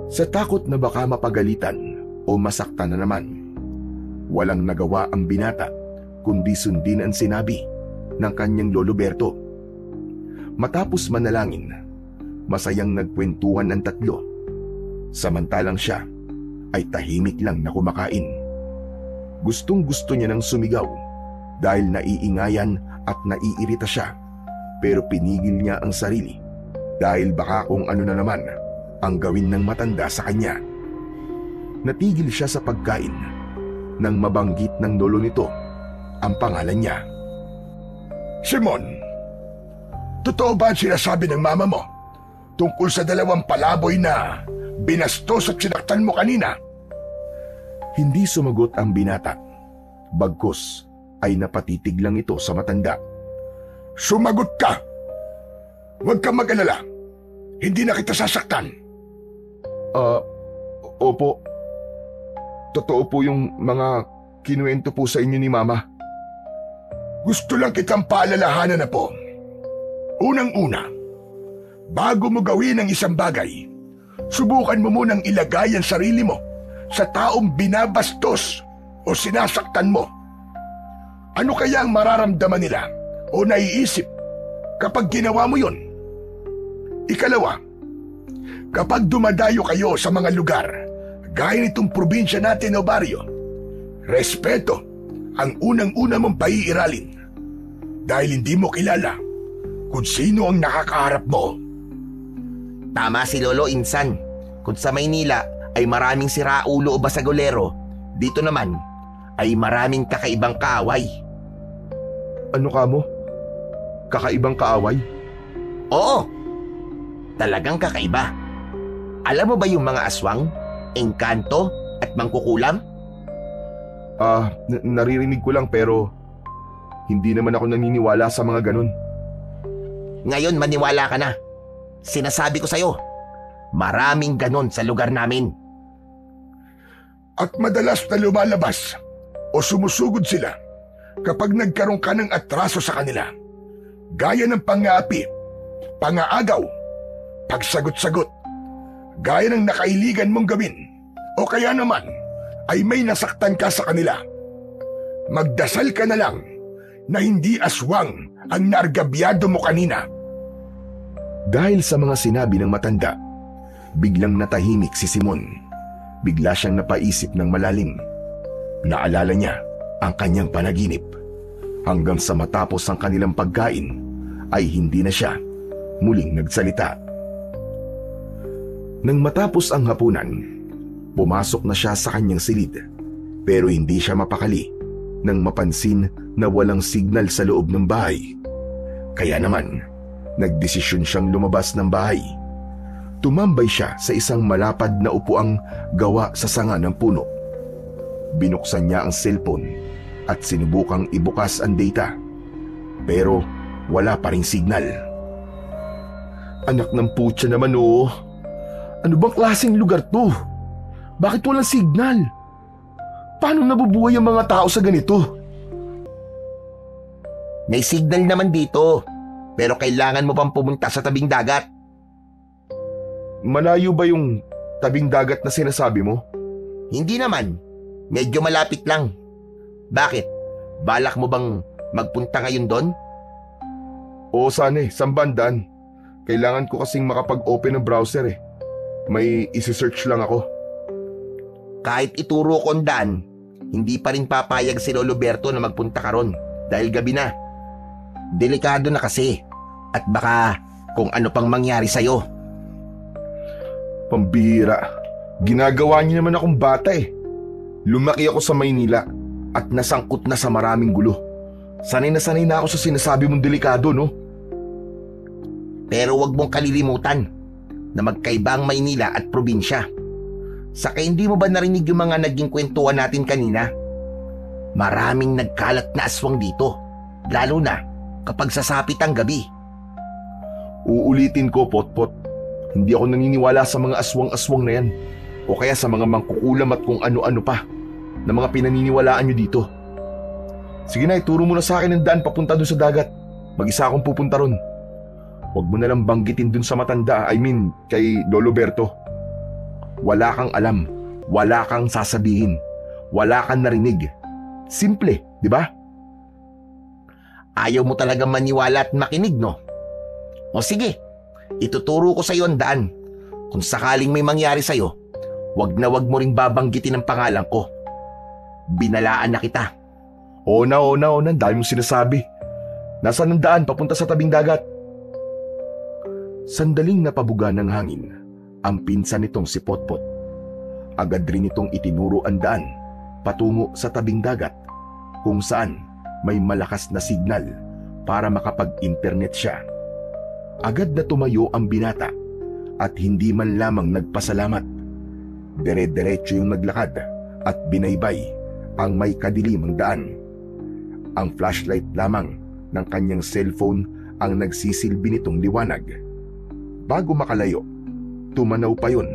Speaker 1: Sa takot na baka mapagalitan o masaktan na naman, walang nagawa ang binata kundi sundin ang sinabi ng kanyang Lolo Berto. Matapos manalangin, masayang nagkwentuhan ang tatlo. Samantalang siya ay tahimik lang na kumakain. Gustong-gusto niya nang sumigaw dahil naiingayan at naiirita siya, pero pinigil niya ang sarili dahil baka kung ano na naman ang gawin ng matanda sa kanya. Natigil siya sa pagkain nang mabanggit ng lolo nito ang pangalan niya.
Speaker 4: Simon, totoo ba ang sinasabi ng mama mo tungkol sa 2 palaboy na binastos at sinaktan mo kanina?
Speaker 1: Hindi sumagot ang binata. Bagkus ay napatitig lang ito sa matanda.
Speaker 4: Sumagot ka! Huwag kang mag-alala. Hindi na kita sasaktan.
Speaker 2: Opo. Totoo po yung mga kinuwento po sa inyo ni Mama.
Speaker 4: Gusto lang kitang paalalahanan na po. Unang-una, bago mo gawin ang isang bagay, subukan mo munang ilagay ang sarili mo sa taong binabastos o sinasaktan mo. Ano kaya ang mararamdaman nila o naiisip kapag ginawa mo yun? Ikalawa, kapag dumadayo kayo sa mga lugar gaya nitong probinsya natin o baryo, respeto ang unang-una mong paiiralin dahil hindi mo kilala kung sino ang nakakaharap mo.
Speaker 5: Tama si Lolo Insan. Kung sa Maynila ay maraming siraulo o basagolero, dito naman ay maraming kakaibang kaaway.
Speaker 2: Ano ka mo? Kakaibang kaaway?
Speaker 5: Oo, talagang kakaiba. Alam mo ba yung mga aswang, engkanto at mangkukulam?
Speaker 2: Naririnig ko lang pero hindi naman ako naniniwala sa mga ganun.
Speaker 5: Ngayon maniwala ka na. Sinasabi ko sa'yo, maraming ganon sa lugar namin.
Speaker 4: At madalas na lumalabas o sumusugod sila kapag nagkaroon ka ng atraso sa kanila. Gaya ng pang-aapi, pang-aagaw, pagsagot-sagot, gaya ng nakailigan mong gawin, o kaya naman ay may nasaktan ka sa kanila. Magdasal ka na lang na hindi aswang ang naargabyado mo kanina.
Speaker 1: Dahil sa mga sinabi ng matanda, biglang natahimik si Simon. Bigla siyang napaisip ng malalim. Naalala niya ang kanyang panaginip. Hanggang sa matapos ang kanilang pagkain, ay hindi na siya muling nagsalita. Nang matapos ang hapunan, pumasok na siya sa kanyang silid. Pero hindi siya mapakali nang mapansin na walang signal sa loob ng bahay. Kaya naman, nagdesisyon siyang lumabas ng bahay. Tumambay siya sa isang malapad na upuang gawa sa sanga ng puno. Binuksan niya ang cellphone at sinubukang ibukas ang data. Pero wala pa ring signal.
Speaker 2: Anak ng putya naman oo. Ano bang klaseng lugar to? Bakit walang signal? Paano nabubuhay ang mga tao sa ganito?
Speaker 5: May signal naman dito, pero kailangan mo pang pumunta sa tabing dagat.
Speaker 2: Malayo ba yung tabing dagat na sinasabi mo?
Speaker 5: Hindi naman. Medyo malapit lang. Bakit? Balak mo bang magpunta ngayon doon?
Speaker 2: Oo sana saan bandaan? Kailangan ko kasing makapag-open ng browser eh. May isi-search lang ako.
Speaker 5: Kahit ituro ko ang daan, hindi pa rin papayag si Lolo Berto na magpunta ka ron dahil gabi na. Delikado na kasi at baka kung ano pang mangyari sa'yo.
Speaker 2: Pambihira. Ginagawa niyo naman akong bata eh. Lumaki ako sa Maynila at nasangkot na sa maraming gulo. Sanay na ako sa sinasabi mong delikado, no?
Speaker 5: Pero wag mong kalilimutan na magkaiba ang Maynila at probinsya. Saka hindi mo ba narinig yung mga naging kwentuhan natin kanina? Maraming nagkalat na aswang dito, lalo na kapag sasapit ang gabi.
Speaker 2: Uulitin ko, Potpot. Hindi ako naniniwala sa mga aswang-aswang na yan. O kaya sa mga mangkukulam at kung ano-ano pa na mga pinaniniwalaan nyo dito. Sige na, ituro mo na sa akin ang daan papunta dun sa dagat. Mag-isa akong pupunta ron. Huwag mo na lang banggitin dun sa matanda, kay Lolo Berto. Wala kang alam, wala kang sasabihin, wala kang narinig. Simple, di ba?
Speaker 5: Ayaw mo talaga maniwala at makinig, no? O sige, ituturo ko sa iyo ang daan. Kung sakaling may mangyari sa iyo, wag mo ring babanggitin ang pangalan ko. Binalaan na kita.
Speaker 2: Oo na, dahil mong sinasabi. Nasaan ang daan papunta sa tabing dagat? Sandaling napabuga ng hangin ang pinsan nitong si Potpot. Agad rin itong itinuro ang daan patungo sa tabing dagat kung saan may malakas na signal para makapag-internet siya. Agad na tumayo ang binata at hindi man lamang nagpasalamat. Dire-diretso yung naglakad at binaybay ang may kadilimang daan. Ang flashlight lamang ng kanyang cellphone ang nagsisilbi nitong liwanag. Bago makalayo, tumanaw pa yun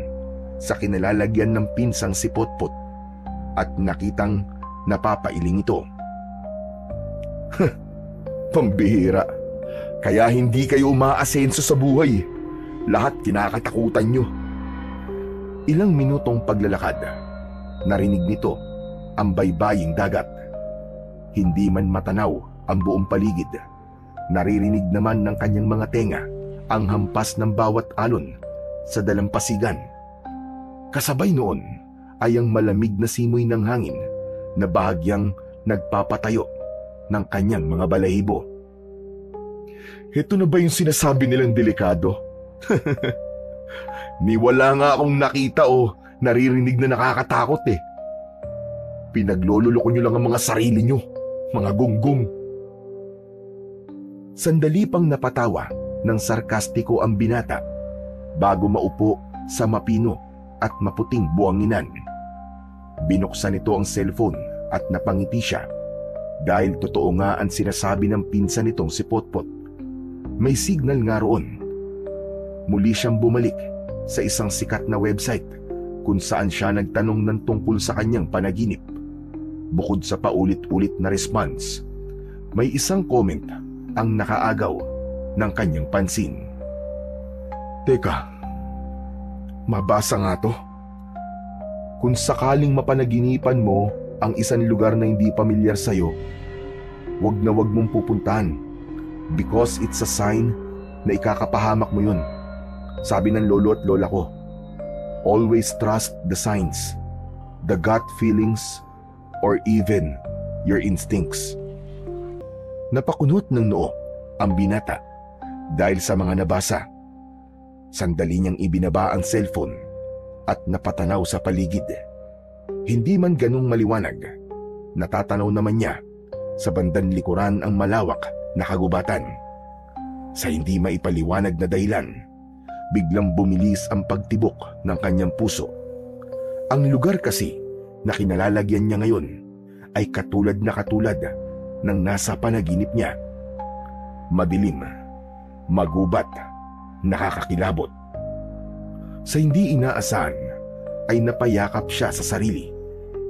Speaker 2: sa kinalalagyan ng pinsang si Potpot at nakitang napapailing ito. Pambihira. Kaya hindi kayo umaasenso sa buhay. Lahat kinakatakutan nyo. Ilang minutong paglalakad, narinig nito ang baybaying dagat. Hindi man matanaw ang buong paligid, naririnig naman ng kanyang mga tenga ang hampas ng bawat alon sa dalampasigan. Kasabay noon ay ang malamig na simoy ng hangin na bahagyang nagpapatayo ng kanyang mga balahibo. Ito na ba yung sinasabi nilang delikado? Ni wala nga akong nakita o naririnig na nakakatakot eh. Pinaglololoko nyo lang ang mga sarili nyo, mga gunggong. Sandali pang napatawa ng sarkastiko ang binata bago maupo sa mapino at maputing buwanginan. Binuksan nito ang cellphone at napangiti siya dahil totoo nga ang sinasabi ng pinsan nitong si Potpot. May signal nga roon. Muli siyang bumalik sa isang sikat na website kung saan siya nagtanong ng tungkol sa kanyang panaginip. Bukod sa paulit-ulit na response, may isang comment ang nakaagaw ng kanyang pansin. Teka, mabasa nga to. Kung sakaling mapanaginipan mo ang isang lugar na hindi pamilyar sa'yo, wag na wag mong pupuntahan because it's a sign na ikakapahamak mo yun. Sabi ng lolo at lola ko, always trust the signs, the gut feelings, or even your instincts. Napakunot ng noo ang binata dahil sa mga nabasa. Sandali niyang ibinaba ang cellphone at napatanaw sa paligid. Hindi man ganung maliwanag, natatanaw naman niya sa bandang likuran ang malawak na kagubatan. Sa hindi maipaliwanag na dahilan, biglang bumilis ang pagtibok ng kanyang puso. Ang lugar kasi na kinalalagyan niya ngayon ay katulad ng nasa panaginip niya. Madilim, magubat, nakakakilabot. Sa hindi inaasahan ay napayakap siya sa sarili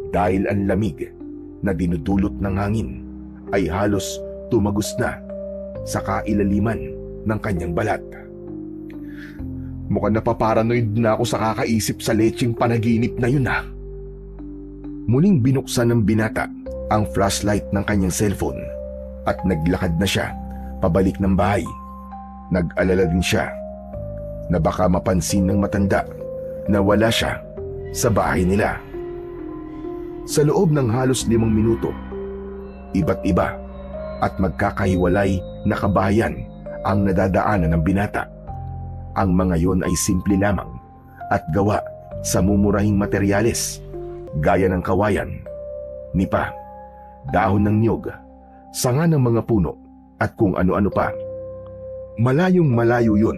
Speaker 2: dahil ang lamig na dinudulot ng hangin ay halos tumagos na sa kailaliman ng kanyang balat. Mukhang napaparanoid na ako sa kakaisip sa lecheng panaginip na yun . Muling binuksan ng binata ang flashlight ng kanyang cellphone at naglakad na siya pabalik ng bahay. Nag-alala din siya na baka mapansin ng matanda na wala siya sa bahay nila. Sa loob ng halos 5 minuto, iba't iba at magkakahiwalay na kabahayan ang nadadaanan ng binata. Ang mga yon ay simple lamang at gawa sa mumurahing materyales gaya ng kawayan, nipa, dahon ng niyog, sanga ng mga puno at kung ano-ano pa. Malayong malayo yun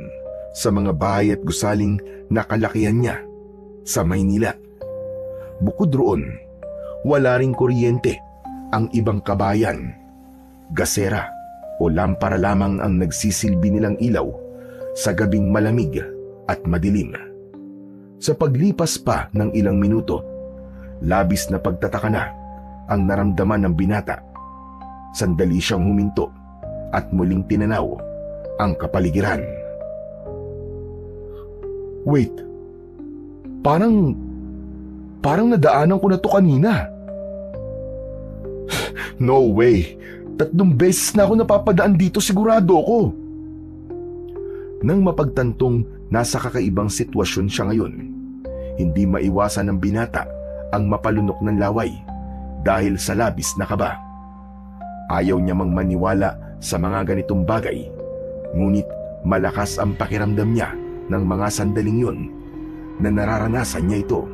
Speaker 2: sa mga bahay at gusaling na kalakihan niya sa Maynila. Bukod roon, wala ring kuryente ang ibang kabayan. Gasera o lampara lamang ang nagsisilbi nilang ilaw sa gabing malamig at madilim. Sa paglipas pa ng ilang minuto, labis na pagtataka na ang naramdaman ng binata. Sandali siyang huminto at muling tinanaw ang kapaligiran. Wait, parang nadaanan ko na to kanina. No way, 3 beses na ako napapadaan dito, sigurado ko. Nang mapagtantong nasa kakaibang sitwasyon siya ngayon, hindi maiwasan ng binata ang mapalunok ng laway dahil sa labis na kaba. Ayaw niya mang maniwala sa mga ganitong bagay, ngunit malakas ang pakiramdam niya ng mga sandaling yun na nararanasan niya ito.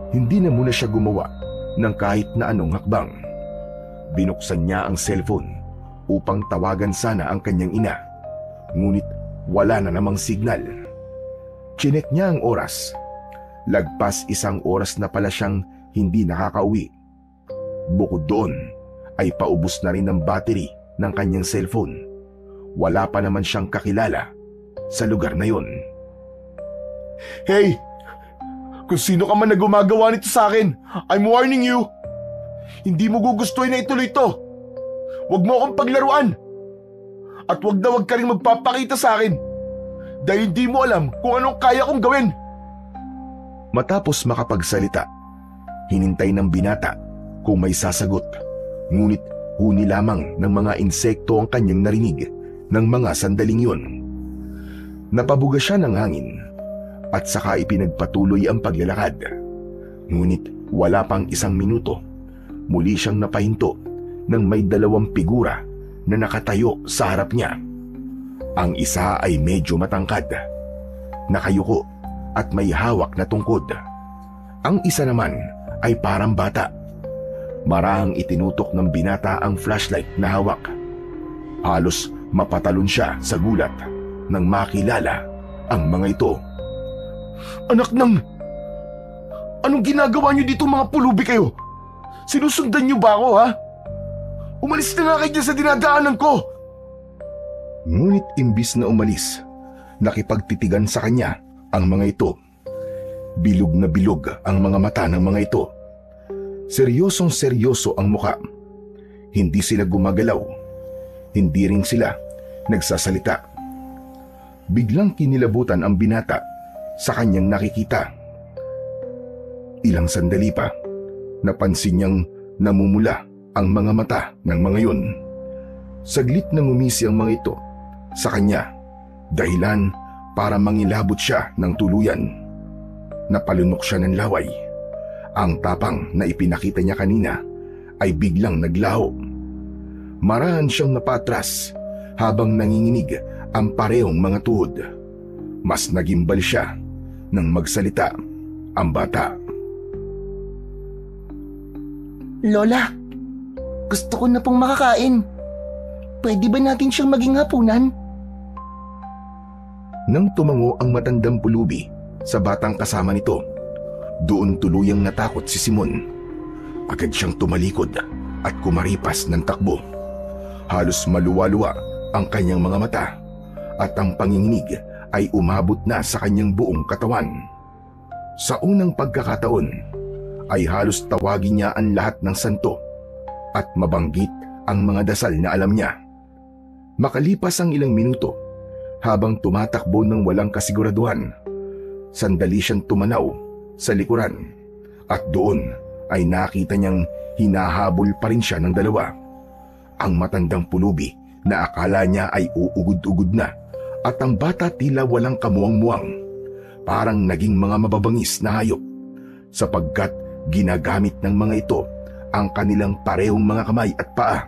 Speaker 2: Hindi na muna siya gumawa ng kahit na anong hakbang. Binuksan niya ang cellphone upang tawagan sana ang kanyang ina, ngunit wala na namang signal. Chinek niya ang oras. Lagpas 1 oras na pala siyang hindi nakakauwi. Bukod doon ay paubos na rin ang battery ng kanyang cellphone. Wala pa naman siyang kakilala sa lugar na yon. Hey! Kung sino ka man na gumagawa nito sa akin, I'm warning you! Hindi mo gugustuhin na ituloy ito. Huwag mo akong paglaruan. At huwag ka rin magpapakita sa akin dahil hindi mo alam kung anong kaya kong gawin. Matapos makapagsalita, hinintay ng binata kung may sasagot. Ngunit huni lamang ng mga insekto ang kanyang narinig ng mga sandaling yun. Napabuga siya ng hangin at saka ipinagpatuloy ang paglalakad. Ngunit wala pang 1 minuto, muli siyang napahinto nang may 2 figura na nakatayo sa harap niya. Ang isa ay medyo matangkad, nakayuko at may hawak na tungkod. Ang isa naman ay parang bata. Marahang itinutok ng binata ang flashlight na hawak. Halos mapatalon siya sa gulat nang makilala ang mga ito. Anak ng... Anong ginagawa niyo dito, mga pulubi kayo? Sinusundan niyo ba ako, ha? Umalis na nga kayo dyan sa dinadaanan ko! Ngunit imbis na umalis, nakipagtitigan sa kanya ang mga ito. Bilog na bilog ang mga mata ng mga ito. Seryosong seryoso ang muka. Hindi sila gumagalaw. Hindi rin sila nagsasalita. Biglang kinilabutan ang binata sa kanyang nakikita. Ilang sandali pa, napansin niyang namumula ang mga mata ng mga yun. Saglit na ngumisi ang mga ito sa kanya, dahilan para mangilabot siya ng tuluyan. Napalunok siya ng laway. Ang tapang na ipinakita niya kanina ay biglang naglaho. Marahan siyang napatras habang nanginginig ang parehong mga tuhod. Mas nagimbal siya nang magsalita ang bata.
Speaker 3: Lola, gusto ko na pong makakain. Pwede ba natin siyang maging hapunan?
Speaker 2: Nang tumango ang matandang pulubi sa batang kasama nito, doon tuluyang natakot si Simon. Agad siyang tumalikod at kumaripas ng takbo. Halos maluwa-luwa ang kanyang mga mata at ang panginginig ay umabot na sa kanyang buong katawan. Sa unang pagkakataon ay halos tawagin niya ang lahat ng santo at mabanggit ang mga dasal na alam niya. Makalipas ang ilang minuto, habang tumatakbo ng walang kasiguraduhan, sandali siyang tumanaw sa likuran at doon
Speaker 1: ay nakita niyang hinahabol pa rin siya ng dalawa. Ang matandang pulubi na akala niya ay uugod-ugod na at ang bata tila walang kamuwang-muwang. Parang naging mga mababangis na hayop sapagkat ginagamit ng mga ito ang kanilang parehong mga kamay at paa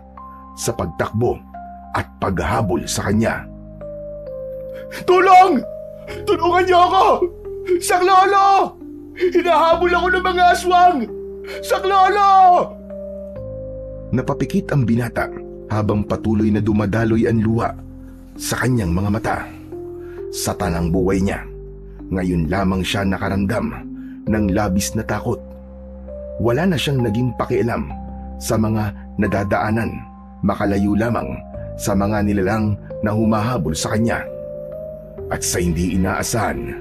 Speaker 1: sa pagtakbo at paghabol sa kanya.
Speaker 2: Tulong! Tulungan niyo ako! Saklolo! Hinahabol ako ng mga aswang! Saklolo!
Speaker 1: Napapikit ang binata habang patuloy na dumadaloy ang luha sa kanyang mga mata. Sa tanang buhay niya, ngayon lamang siya nakaramdam ng labis na takot. Wala na siyang naging pakialam sa mga nadadaanan, makalayo lamang sa mga nilalang na humahabol sa kanya. At sa hindi inaasahan,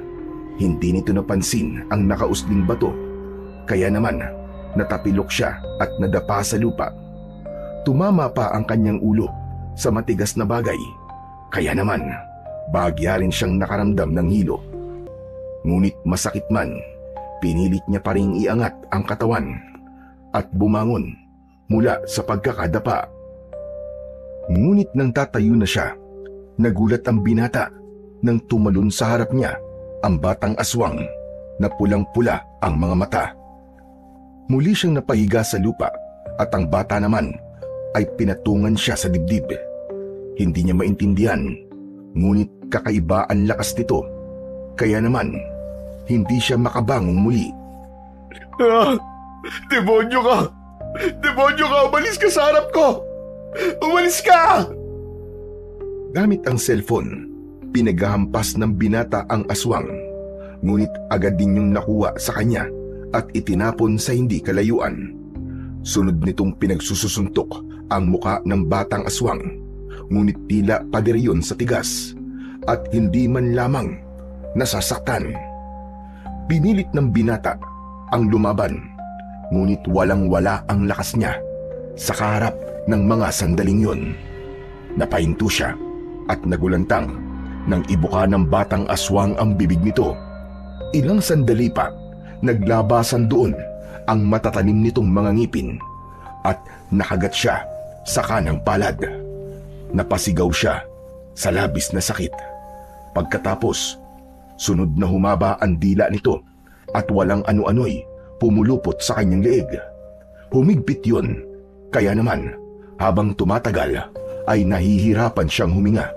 Speaker 1: hindi nito napansin ang nakausling bato, kaya naman natapilok siya at nadapa sa lupa. Tumama pa ang kanyang ulo sa matigas na bagay, kaya naman bahagya rin siyang nakaramdam ng hilo. Ngunit masakit man, pinilit niya pa ring iangat ang katawan at bumangon mula sa pagkakadapa. Ngunit nang tatayo na siya, nagulat ang binata nang tumalon sa harap niya ang batang aswang na pulang-pula ang mga mata. Muli siyang napahiga sa lupa at ang bata naman ay pinatungan siya sa dibdib. Hindi niya maintindihan, ngunit kakaiba ang lakas nito, kaya naman hindi siya makabangong muli.
Speaker 2: Demonyo ka! Demonyo ka! Umalis ka sa harap ko! Umalis ka!
Speaker 1: Gamit ang cellphone, pinaghahampas ng binata ang aswang, ngunit agad din niyong nakuha sa kanya at itinapon sa hindi kalayuan. Sunod nitong pinagsususuntok ang muka ng batang aswang, ngunit tila pader yun sa tigas at hindi man lamang nasasaktan. Pinilit ng binata ang lumaban, ngunit walang-wala ang lakas niya sa kaharap ng mga sandaling yun. Napahinto siya at nagulantang nang ibuka ng batang aswang ang bibig nito. Ilang sandali pa, naglabasan doon ang matatanim nitong mga ngipin at nakagat siya sa kanang palad. Napasigaw siya sa labis na sakit. Pagkatapos, sunod na humaba ang dila nito at walang ano-ano'y pumulupot sa kanyang leeg. Humigpit yun, kaya naman habang tumatagal ay nahihirapan siyang huminga.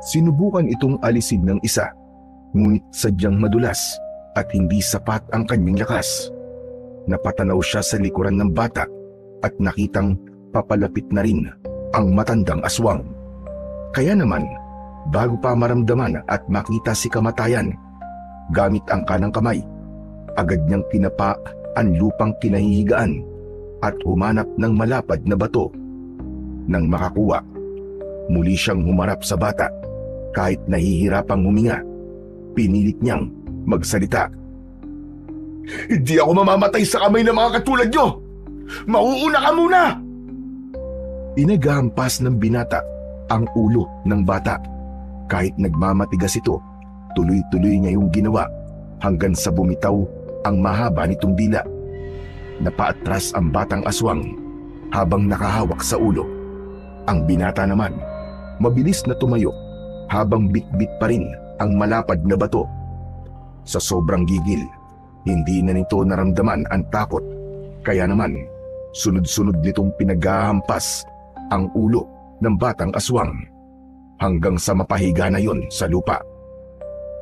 Speaker 1: Sinubukan itong alisin ng isa, ngunit sadyang madulas at hindi sapat ang kanyang lakas. Napatanaw siya sa likuran ng bata at nakitang papalapit na rin ang matandang aswang. Kaya naman, bago pa maramdaman at makita si kamatayan, gamit ang kanang kamay, agad niyang tinapa ang lupang kinahihigaan at humanap ng malapad na bato. Nang makakuha, muli siyang humarap sa bata. Kahit nahihirapang huminga, pinilit niyang magsalita.
Speaker 2: Hindi ako mamamatay sa kamay ng mga katulad niyo! Mauuna ka muna!
Speaker 1: Inagahampas ng binata ang ulo ng bata. Kahit nagmamatigas ito, tuloy-tuloy niya yung ginawa hanggang sa bumitaw ang mahaba nitong dila. Napaatras ang batang aswang habang nakahawak sa ulo. Ang binata naman, mabilis na tumayo habang bitbit pa rin ang malapad na bato. Sa sobrang gigil, hindi na nito naramdaman ang takot, kaya naman sunod-sunod nitong pinaghahampas ang ulo ng batang aswang hanggang sa mapahiga na yon sa lupa.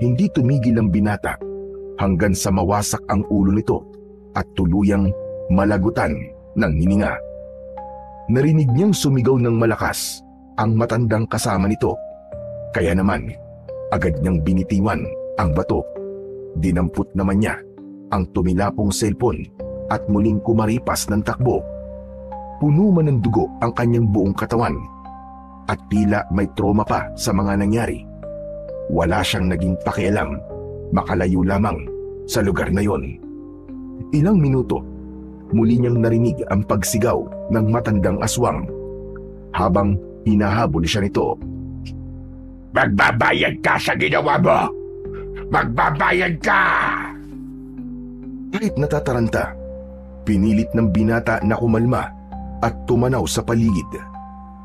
Speaker 1: Hindi tumigil ang binata hanggang sa mawasak ang ulo nito at tuluyang malagutan ng hininga. Narinig niyang sumigaw ng malakas ang matandang kasama nito. Kaya naman, agad niyang binitiwan ang bato. Dinampot naman niya ang tumilapong cellphone at muling kumaripas ng takbo. Puno man ng dugo ang kanyang buong katawan at tila may trauma pa sa mga nangyari. Wala siyang naging pakialam, makalayo lamang sa lugar na yon. Ilang minuto, muli niyang narinig ang pagsigaw ng matandang aswang habang hinahabol siya nito.
Speaker 4: Magbabayad ka sa ginawa mo! Magbabayad ka!
Speaker 1: Kahit natataranta, Pinilit ng binata na kumalma at tumanaw sa paligid.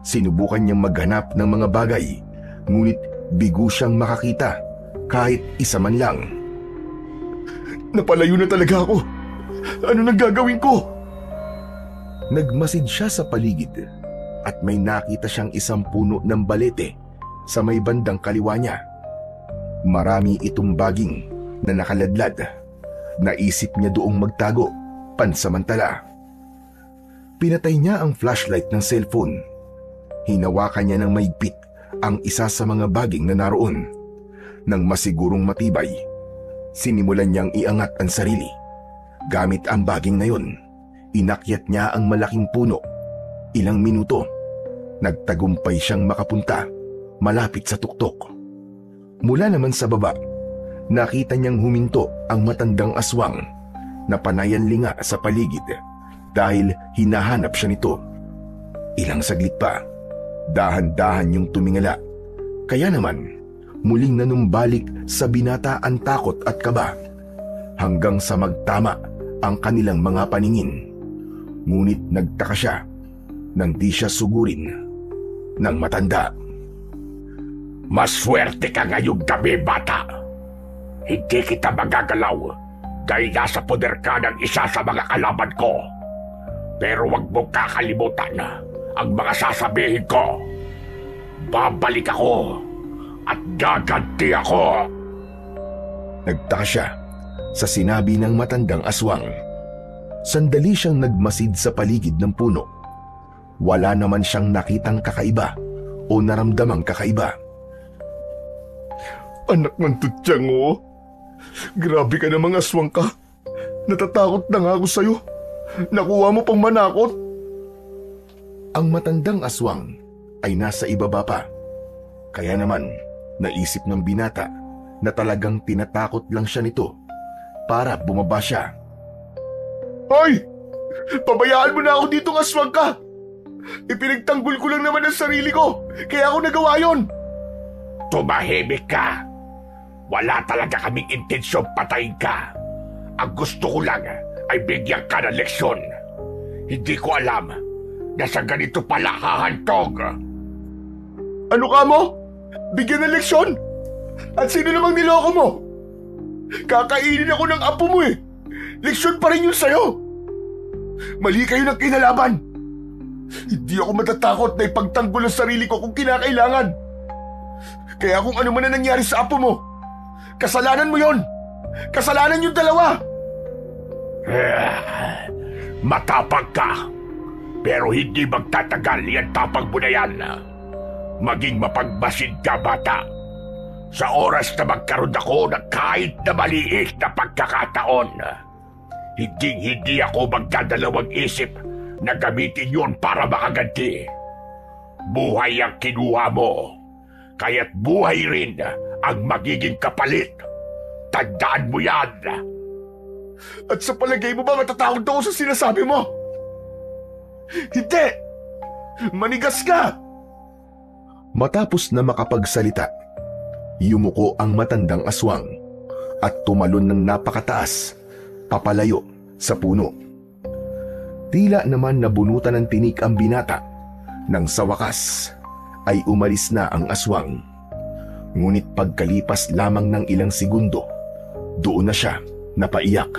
Speaker 1: Sinubukan niyang maghanap ng mga bagay, ngunit bigo siyang makakita kahit isa man lang.
Speaker 2: Napalayo na talaga ako. Ano nang gagawin ko?
Speaker 1: Nagmasid siya sa paligid at may nakita siyang isang puno ng balete sa may bandang kaliwa niya. Marami itong baging na nakaladlad. Naisip niya doong magtago pansamantala. Pinatay niya ang flashlight ng cellphone. Hinawakan niya ng mahigpit ang isa sa mga baging na naroon. Nang masigurong matibay, sinimulan niyang iangat ang sarili. Gamit ang baging na yun, inakyat niya ang malaking puno. Ilang minuto, nagtagumpay siyang makapunta malapit sa tuktok. Mula naman sa baba, nakita niyang huminto ang matandang aswang na panayanlinga sa paligid dahil hinahanap siya nito. Ilang saglit pa, dahan-dahan yung tumingala. Kaya naman, muling nanumbalik sa binata ang takot at kaba hanggang sa magtama ang kanilang mga paningin. Ngunit nagtaka siya nang di siya sugurin ng matanda.
Speaker 4: Maswerte ka ngayong gabi, bata. Hindi kita magagalaw dahil nasa poder ka ng isa sa mga kalaban ko. Pero wag mong kakalimutan ang mga sasabihin ko. Babalik ako at gaganti ako.
Speaker 1: Nagtaka siya sa sinabi ng matandang aswang. Sandali siyang nagmasid sa paligid ng puno. Wala naman siyang nakitang kakaiba o naramdamang kakaiba.
Speaker 2: Anak ng tutyang mo. Grabe ka namang aswang ka. Natatakot na nga ako sa'yo. Nakuha mo pang manakot.
Speaker 1: Ang matandang aswang ay nasa ibaba pa. Kaya naman, naisip ng binata na talagang tinatakot lang siya nito para bumaba siya.
Speaker 2: Hoy! Pabayaan mo na ako ditong aswang ka! Ipinagtanggol ko lang naman ang sarili ko, kaya ako nagawa yon.
Speaker 4: Tumahimik ka! Wala talaga kaming intensyong patayin ka. Ang gusto ko lang ay bigyan ka ng leksyon. Hindi ko alam na sa ganito pala hahantog.
Speaker 2: Ano ka mo? Bigyan ng leksyon? At sino namang niloko mo? Kakainin ako ng apo mo eh. Leksyon pa rin yun sa'yo. Mali kayo ng kinalaban. Hindi ako matatakot na ipagtanggol ang sarili ko kung kinakailangan. Kaya kung ano man na nangyari sa apo mo, kasalanan mo yon. Kasalanan yung dalawa.
Speaker 4: Matapang ka. Pero hindi magtatagal yan tapang mo na yan. Maging mapagmasid ka, bata. Sa oras na magkaroon ako ng kahit na maliit na pagkakataon, hindi ako magdadalawang isip na gamitin yun para makaganti. Buhay ang kinuha mo, kaya't buhay rin ang magiging kapalit. Tandaan mo yan.
Speaker 2: At sa palagay mo ba matatakot ako sa sinasabi mo? Hindi! Manigas ka!
Speaker 1: Matapos na makapagsalita, yumuko ang matandang aswang at tumalon ng napakataas, papalayo sa puno. Tila naman nabunutan ng tinik ang binata nang sa wakas ay umalis na ang aswang. Ngunit pagkalipas lamang ng ilang segundo, doon na siya napaiyak.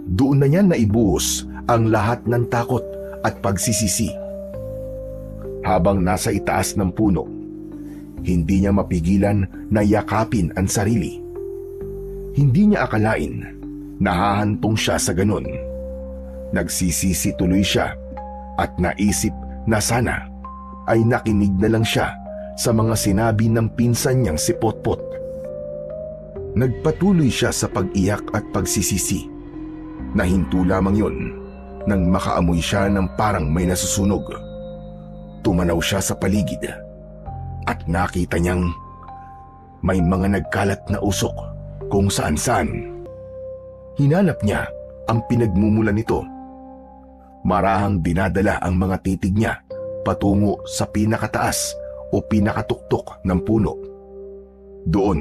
Speaker 1: Doon na niya naibuhos ang lahat ng takot at pagsisisi. Habang nasa itaas ng puno, hindi niya mapigilan na yakapin ang sarili. Hindi niya akalain na hahantong siya sa ganon. Nagsisisi tuloy siya at naisip na sana ay nakinig na lang siya sa mga sinabi ng pinsan niyang si Potpot. Nagpatuloy siya sa pag-iyak at pagsisisi. Nahinto lamang yon nang makaamoy siya ng parang may nasusunog. Tumanaw siya sa paligid at nakita niyang may mga nagkalat na usok kung saan-saan. Hinanap niya ang pinagmumulan nito. Marahang dinadala ang mga titig niya patungo sa pinakataas o pinakatuktok ng puno. Doon,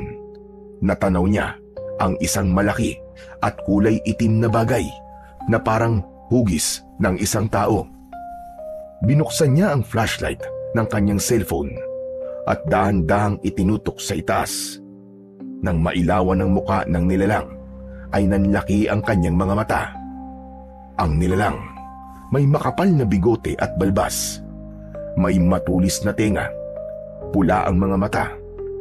Speaker 1: natanaw niya ang isang malaki at kulay itim na bagay na parang hugis ng isang tao. Binuksan niya ang flashlight ng kanyang cellphone at dahan-dahang itinutok sa itaas. Nang mailawan ang muka ng nilalang, ay nanlaki ang kanyang mga mata. Ang nilalang may makapal na bigote at balbas. May matulis na tenga, pula ang mga mata,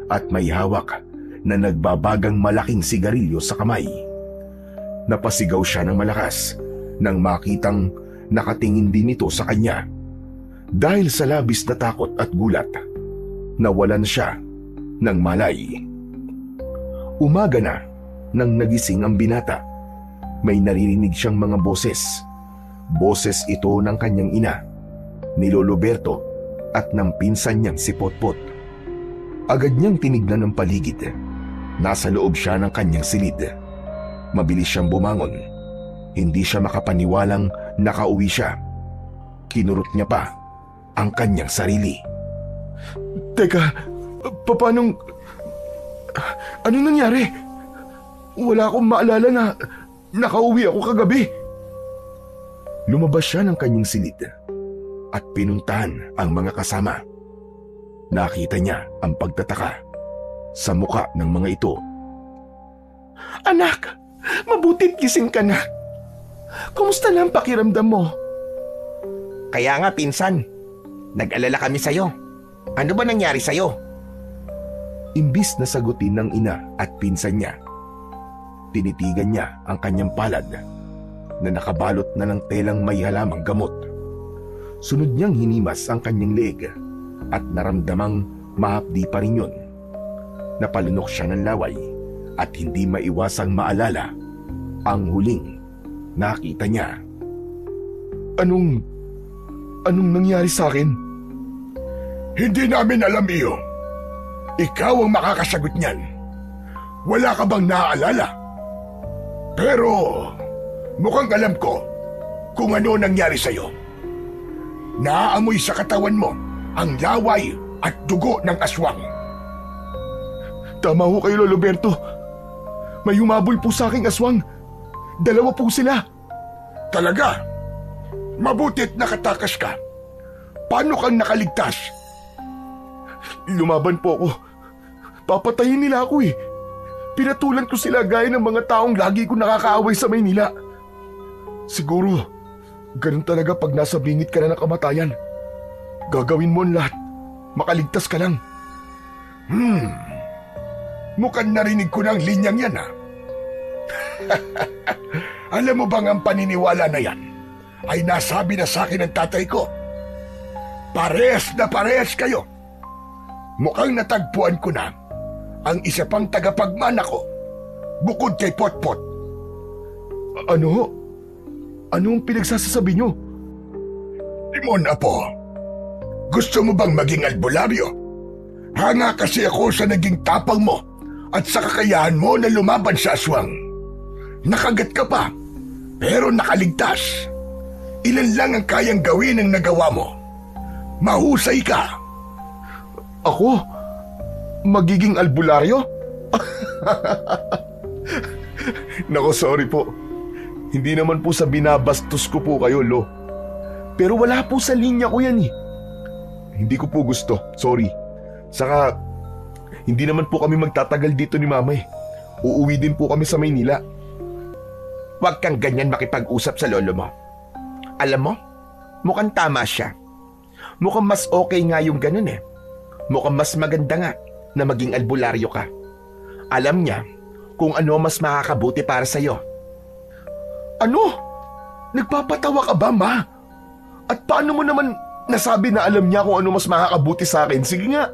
Speaker 1: at may hawak na nagbabagang malaking sigarilyo sa kamay. Napasigaw siya ng malakas nang makitang nakatingin din ito sa kanya. Dahil sa labis na takot at gulat, nawalan siya ng malay. Umaga na nang nagising ang binata. May naririnig siyang mga boses. Boses ito ng kanyang ina, ni Lolo Berto, at ng pinsan niyang si Potpot. Agad niyang tinignan ang paligid. Nasa loob siya ng kanyang silid. Mabilis siyang bumangon. Hindi siya makapaniwalang nakauwi siya. Kinurot niya pa ang kanyang sarili.
Speaker 3: Teka, paanong... Anong nangyari? Wala akong maalala na nakauwi ako kagabi.
Speaker 1: Lumabas siya ng kanyang silid at pinuntahan ang mga kasama. Nakita niya ang pagtataka sa muka ng mga ito.
Speaker 3: Anak, mabutit gising ka na. Kumusta na ang pakiramdam mo?
Speaker 5: Kaya nga, pinsan, nag-alala kami sa'yo. Ano ba nangyari sa'yo?
Speaker 1: Imbis na sagutin ng ina at pinsan niya, tinitigan niya ang kanyang palad na nakabalot na ng telang may halamang gamot. Sunod niyang hinimas ang kanyang leeg at naramdamang mahapdi pa rin yun. Napalunok siya ng laway at hindi maiwasang maalala ang huling nakita niya.
Speaker 3: Anong nangyari sa akin?
Speaker 4: Hindi namin alam iyo. Ikaw ang makakasagot niyan. Wala ka bang naaalala? Pero mukhang alam ko kung ano nangyari sa'yo. Naaamoy sa katawan mo ang laway at dugo ng aswang.
Speaker 3: Tama ho kayo, Lolo Berto. May humabol po sa aking aswang. 2 po sila.
Speaker 4: Talaga? Mabutit nakatakas ka. Paano kang nakaligtas?
Speaker 3: Lumaban po ako. Papatayin nila ako eh. Pinatulan ko sila gaya ng mga taong lagi ko nakakaaway sa Maynila. Siguro, ganun talaga pag nasa bingit ka na ng kamatayan. Gagawin mo ang lahat. Makaligtas ka lang.
Speaker 4: Mukhang narinig ko ng linyang yan Alam mo bang ang paniniwala na yan ay nasabi na sa akin ng tatay ko? Parehas kayo. Mukhang natagpuan ko na ang isa pang tagapagmana ko bukod kay Potpot.
Speaker 3: Ano? Anong pinagsasasabi niyo?
Speaker 4: Limon, apo. Gusto mo bang maging albularyo? Hanga kasi ako sa naging tapang mo at sa kakayahan mo na lumaban sa aswang. Nakagat ka pa, pero nakaligtas. Ilan lang ang kayang gawin ng nagawa mo. Mahusay ka.
Speaker 3: Ako? Magiging albularyo? Nako, sorry po. Hindi naman po sa binabastos ko po kayo, Lo. Pero wala po sa linya ko yan eh. Hindi ko po gusto, sorry. Saka, hindi naman po kami magtatagal dito ni Mama eh. Uuwi din po kami sa Maynila.
Speaker 5: Huwag kang ganyan makipag-usap sa lolo mo. Alam mo, mukhang tama siya. Mukhang mas okay nga yung ganun eh. Mukhang mas maganda nga na maging albularyo ka. Alam niya kung ano mas makakabuti para sa'yo.
Speaker 3: Ano? Nagpapatawa ka ba, Ma? At paano mo naman nasabi na alam niya kung ano mas makakabuti sa akin? Sige nga.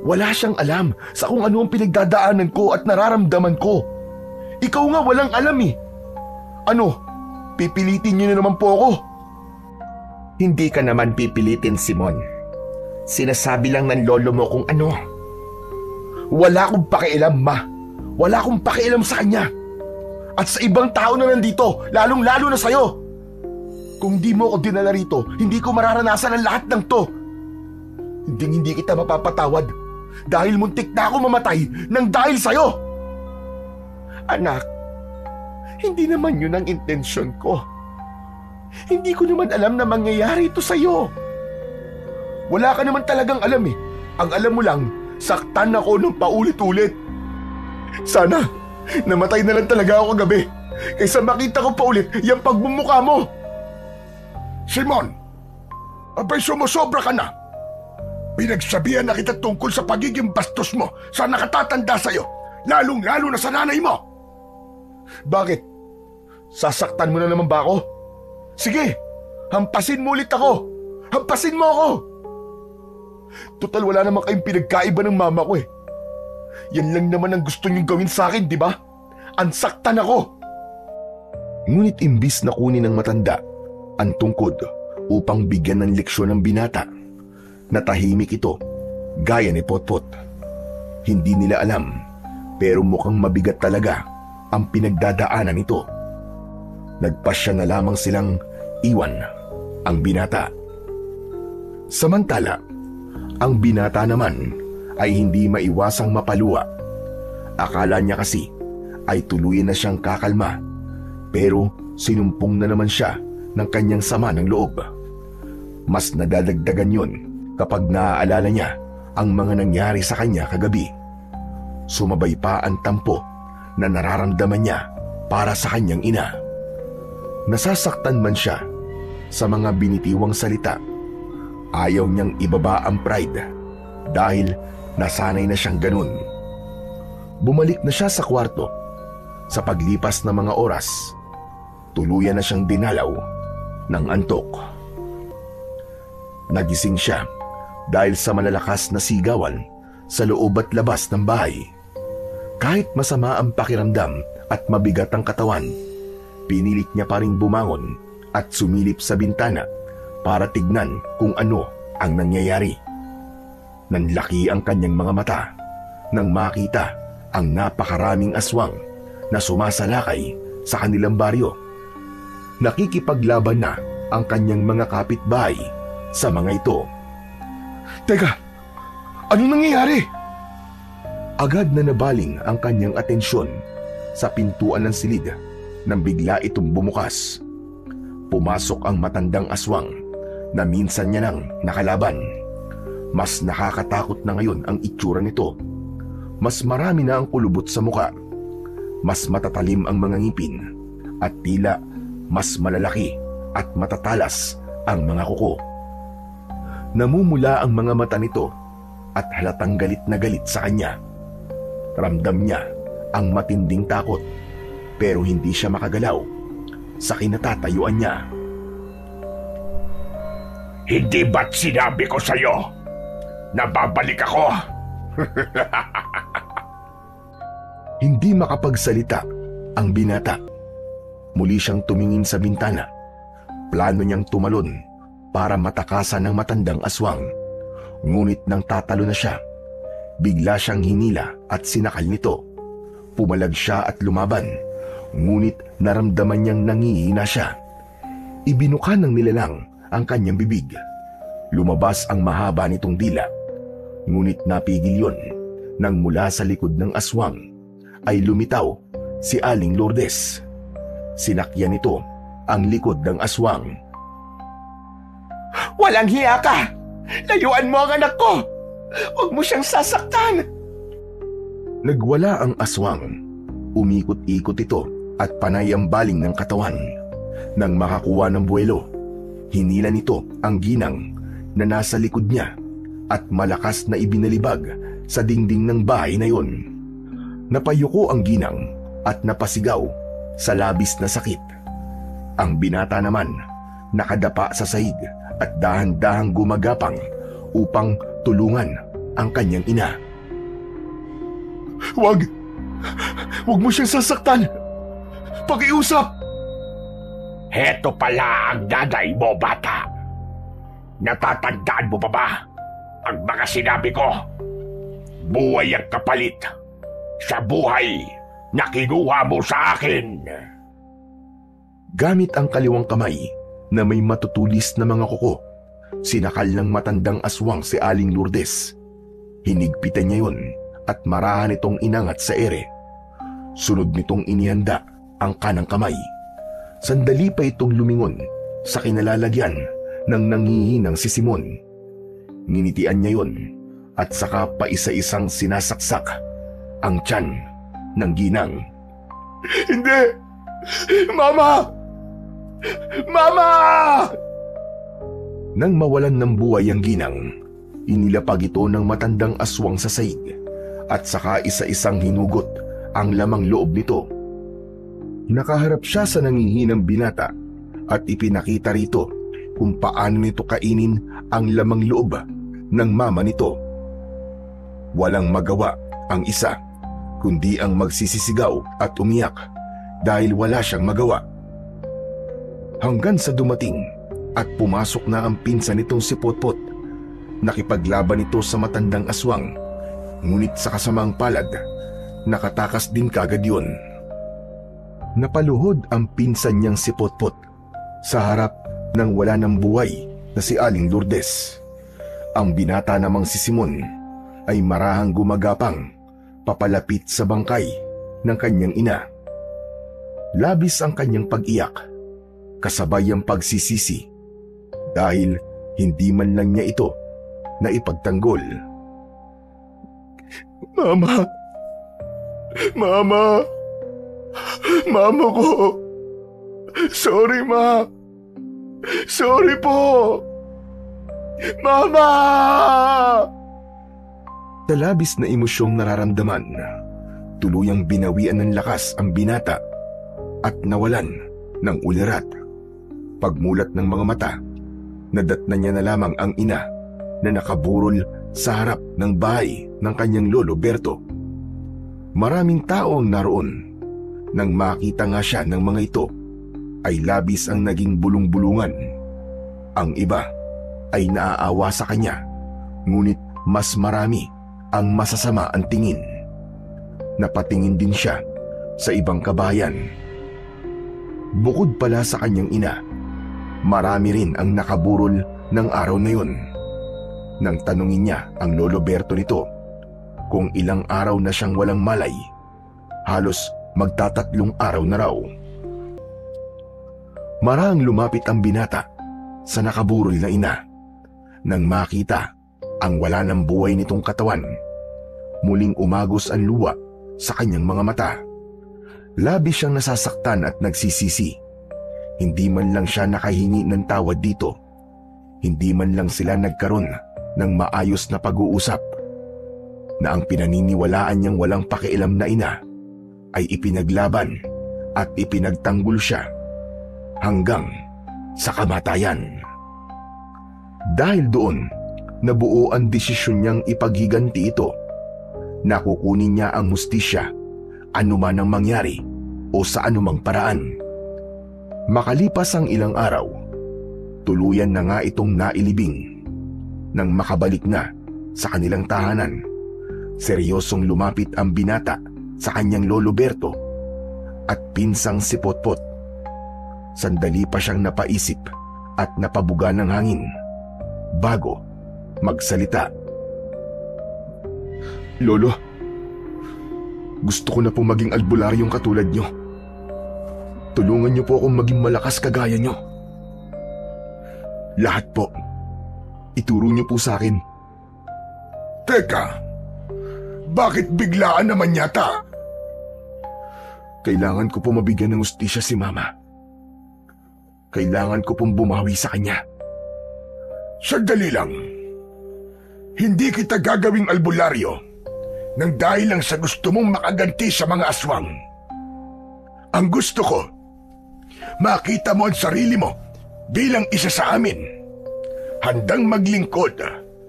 Speaker 3: Wala siyang alam sa kung ano ang pinagdadaanan ko at nararamdaman ko. Ikaw nga walang alam eh. Ano? Pipilitin niyo na naman po ako.
Speaker 5: Hindi ka naman pipilitin, Simon. Sinasabi lang ng lolo mo kung ano.
Speaker 3: Wala akong pakialam, Ma. Wala akong pakialam sa kanya. At sa ibang tao na nandito, lalong-lalo na sa'yo. Kung di mo ako dinala rito, hindi ko mararanasan ang lahat ng to. Hindi kita mapapatawad dahil muntik na ako mamatay nang dahil sa'yo. Anak, hindi naman yun ang intensyon ko. Hindi ko naman alam na mangyayari ito sa'yo. Wala ka naman talagang alam eh. Ang alam mo lang, saktan ako ng paulit-ulit. Sana, namatay na lang talaga ako kagabi kaysa makita ko paulit yung pagbumuka mo.
Speaker 4: Simon, abay sumusobra ka na. Pinagsabihan na kita tungkol sa pagiging bastos mo sa nakatatanda sa'yo, lalong-lalo na sa nanay mo.
Speaker 3: Bakit? Sasaktan mo na naman ba ako? Sige, hampasin mo ulit ako. Hampasin mo ako. Total wala naman kayong pinagkaiba ng mama ko eh. Yan lang naman ang gusto niyong gawin sa akin, di ba? Ansaktan ako.
Speaker 1: Ngunit imbis na kunin ng matanda ang tungkod upang bigyan ng leksyon ng binata, natahimik ito gaya ni Potpot. Hindi nila alam pero mukhang mabigat talaga ang pinagdadaanan nito. Nagpasya na lamang silang iwan ang binata. Samantala, ang binata naman ay hindi maiwasang mapaluwa. Akala niya kasi ay tuluyan na siyang kakalma, pero sinumpong na naman siya ng kanyang sama ng loob. Mas nadadagdagan yun kapag naaalala niya ang mga nangyari sa kanya kagabi. Sumabay pa ang tampo na nararamdaman niya para sa kanyang ina. Nasasaktan man siya sa mga binitiwang salita, ayaw niyang ibaba ang pride dahil nasanay na siyang ganun. Bumalik na siya sa kwarto. Sa paglipas ng mga oras, tuluyan na siyang dinalaw ng antok. Nagising siya dahil sa malalakas na sigawan sa loob at labas ng bahay. Kahit masama ang pakiramdam at mabigat ang katawan, pinilit niya pa ring bumangon at sumilip sa bintana para tignan kung ano ang nangyayari. Nanlaki ang kanyang mga mata nang makita ang napakaraming aswang na sumasalakay sa kanilang baryo. Nakikipaglaban na ang kanyang mga kapitbahay sa mga ito.
Speaker 3: Teka, anong nangyayari?
Speaker 1: Agad na nabaling ang kanyang atensyon sa pintuan ng silid nang bigla itong bumukas. Pumasok ang matandang aswang na minsan niya nang nakalaban. Mas nakakatakot na ngayon ang itsura nito. Mas marami na ang kulubot sa muka. Mas matatalim ang mga ngipin at tila mas malalaki at matatalas ang mga kuko. Namumula ang mga mata nito at halatang galit na galit sa kanya. Ramdam niya ang matinding takot pero hindi siya makagalaw sa kinatatayuan niya.
Speaker 4: Hindi ba't sinabi ko sa'yo na babalik ako?
Speaker 1: Hindi makapagsalita ang binata. Muli siyang tumingin sa bintana. Plano niyang tumalon para matakasan ng matandang aswang. Ngunit nang tatalo na siya, bigla siyang hinila at sinakal nito. Pumalag siya at lumaban, ngunit naramdaman niyang nangihina siya. Ibinuka ng nilalang ang kanyang bibig. Lumabas ang mahaba nitong dila, ngunit napigil yun nang mula sa likod ng aswang ay lumitaw si Aling Lourdes. Sinakyan nito ang likod ng aswang.
Speaker 3: Walang hiya ka! Layuan mo ang anak ko! Huwag mo siyang sasaktan!
Speaker 1: Nagwala ang aswang. Umikot-ikot ito at panay ang baling ng katawan. Nang makakuha ng buwelo, hinila nito ang ginang na nasa likod niya at malakas na ibinalibag sa dingding ng bahay na yon. Napayuko ang ginang at napasigaw sa labis na sakit. Ang binata naman nakadapa sa sahig at dahan-dahang gumagapang upang tulungan ang kanyang ina.
Speaker 3: Huwag mo siyang sasaktan! Pakiusap!
Speaker 4: Heto pala ang nanay mo, bata. Natatandaan mo pa ba ang mga sinabi ko? Buhay ang kapalit sa buhay na kinuha mo sa akin.
Speaker 1: Gamit ang kaliwang kamay na may matutulis na mga kuko, sinakal ng matandang aswang si Aling Lourdes. Hinigpitan niya yun at marahan itong inangat sa ere. Sunod nitong inihanda ang kanang kamay. Sandali pa itong lumingon sa kinalalagyan ng nanghihinang si Simon. Nginitian niya yon at saka pa isa-isang sinasaksak ang tiyan ng ginang.
Speaker 4: Hindi! Mama! Mama!
Speaker 1: Nang mawalan ng buhay ang ginang, inilapag ito ng matandang aswang sa saig at saka isa-isang hinugot ang lamang loob nito. Nakaharap siya sa nanghihinang binata at ipinakita rito kung paano nito kainin ang lamang loob ng mama nito. Walang magawa ang isa kundi ang magsisisigaw at umiyak dahil wala siyang magawa. Hanggang sa dumating at pumasok na ang pinsan nitong si Potpot. Nakipaglaban ito sa matandang aswang, ngunit sa kasamang palad, nakatakas din kagad yun. Napaluhod ang pinsan niyang si Potpot sa harap ng wala ng buhay na si Aling Lourdes. Ang binata namang si Simon ay marahang gumagapang papalapit sa bangkay ng kanyang ina. Labis ang kanyang pag-iyak, kasabay ang pagsisisi dahil hindi man lang niya ito na ipagtanggol.
Speaker 4: Mama! Mama! Mama ko! Sorry, Ma! Sorry po! Mama!
Speaker 1: Sa labis na emosyong nararamdaman, tuluyang binawian ng lakas ang binata at nawalan ng ulirat. Pagmulat ng mga mata, nadatnan niya na lamang ang ina na nakaburol sa harap ng bahay ng kanyang lolo Berto. Maraming tao ang naroon. Nang makita nga siya ng mga ito, ay labis ang naging bulong-bulungan. Ang iba ay naaawa sa kanya, ngunit mas marami ang masasama ang tingin. Napatingin din siya sa ibang kabayan. Bukod pala sa kanyang ina, marami rin ang nakaburol ng araw na yun. Nang tanungin niya ang lolo Berto nito kung ilang araw na siyang walang malay, halos magtatatlong araw na raw. Marahang lumapit ang binata sa nakaburol na ina. Nang makita ang wala ng buhay nitong katawan, muling umagos ang luha sa kanyang mga mata. Labis siyang nasasaktan at nagsisisi. Hindi man lang siya nakahingi ng tawad dito. Hindi man lang sila nagkaroon ng maayos na pag-uusap, na ang pinaniniwalaan niyang walang pakialam na ina ay ipinaglaban at ipinagtanggol siya hanggang sa kamatayan. Dahil doon, nabuo ang desisyon niyang ipaghiganti ito. Nakukunin niya ang hustisya, anuman ang mangyari o sa anumang paraan. Makalipas ang ilang araw, tuluyan na nga itong nailibing. Nang makabalik na sa kanilang tahanan, seryosong lumapit ang binata sa kanyang lolo Berto at pinsang si Potpot. Sandali pa siyang napaisip at napabuga ng hangin bago magsalita.
Speaker 2: Lolo, gusto ko na pong maging albularyong katulad nyo. Tulungan niyo po akong maging malakas kagaya nyo. Lahat po. Ituro niyo po sa akin.
Speaker 4: Teka, bakit biglaan naman yata?
Speaker 2: Kailangan ko po mabigyan ng hustisya si Mama. Kailangan ko pong bumawi sa kanya.
Speaker 4: Sandali lang. Hindi kita gagawing albularyo nang dahil lang sa gusto mong makaganti sa mga aswang. Ang gusto ko, makita mo ang sarili mo bilang isa sa amin, handang maglingkod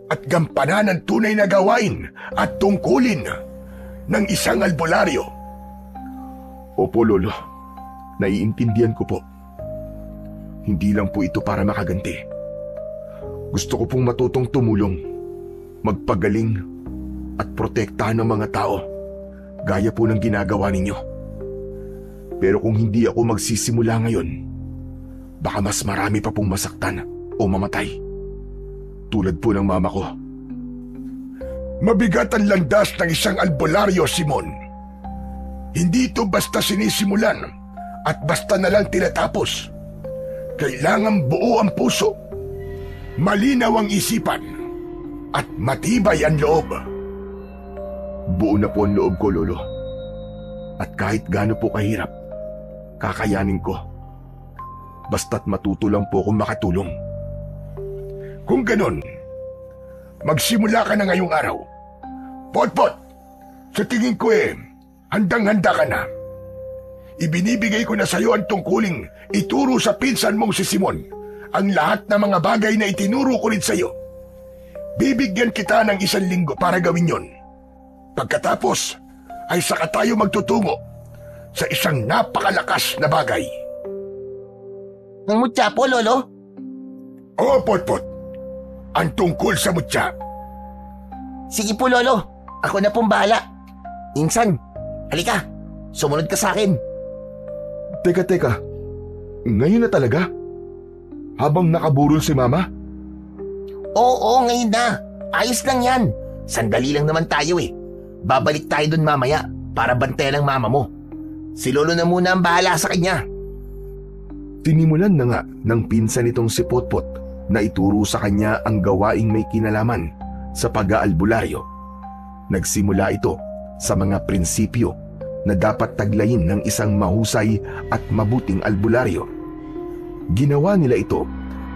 Speaker 4: at gampanan ang tunay na gawain at tungkulin ng isang albularyo.
Speaker 2: Opo, Lolo. Naiintindihan ko po. Hindi lang po ito para makaganti. Gusto ko pong matutong tumulong, magpagaling at protektahan ng mga tao, gaya po ng ginagawa ninyo. Pero kung hindi ako magsisimula ngayon, baka mas marami pa pong masaktan o mamatay. Tulad po ng mama ko.
Speaker 4: Mabigat ang landas ng isang albularyo, Simon. Hindi ito basta sinisimulan at basta na lang tinatapos. Kailangan buo ang puso, malinaw ang isipan, at matibay ang loob.
Speaker 2: Buo na po ang loob ko, Lolo. At kahit gaano po kahirap, kakayanin ko. Basta't matuto lang po akong makatulong.
Speaker 4: Kung ganon, magsimula ka na ngayong araw. Potpot, sa tingin ko handang-handa ka na. Ibinibigay ko na sa iyo ang tungkuling ituro sa pinsan mong si Simon ang lahat ng mga bagay na itinuro ko rin sa iyo. Bibigyan kita ng 1 linggo para gawin yon. Pagkatapos ay saka tayo magtutungo sa isang napakalakas na bagay.
Speaker 5: Ang mutya po, Lolo?
Speaker 4: Oo, Potpot. Ang tungkol sa mutya.
Speaker 5: Sige po, Lolo. Ako na pong bahala. Insan, halika. Sumunod ka sa akin.
Speaker 2: Teka. Ngayon na talaga? Habang nakaburol si Mama?
Speaker 5: Oo, ngayon na. Ayos lang yan. Sandali lang naman tayo Babalik tayo dun mamaya para bantayan ang mama mo. Si Lolo na muna ang bahala sa kanya.
Speaker 2: Tinimulan na nga ng pinsan nitong si Potpot na ituro sa kanya ang gawaing may kinalaman sa pag-aalbularyo. Nagsimula ito sa mga prinsipyo na dapat taglayin ng isang mahusay at mabuting albularyo. Ginawa nila ito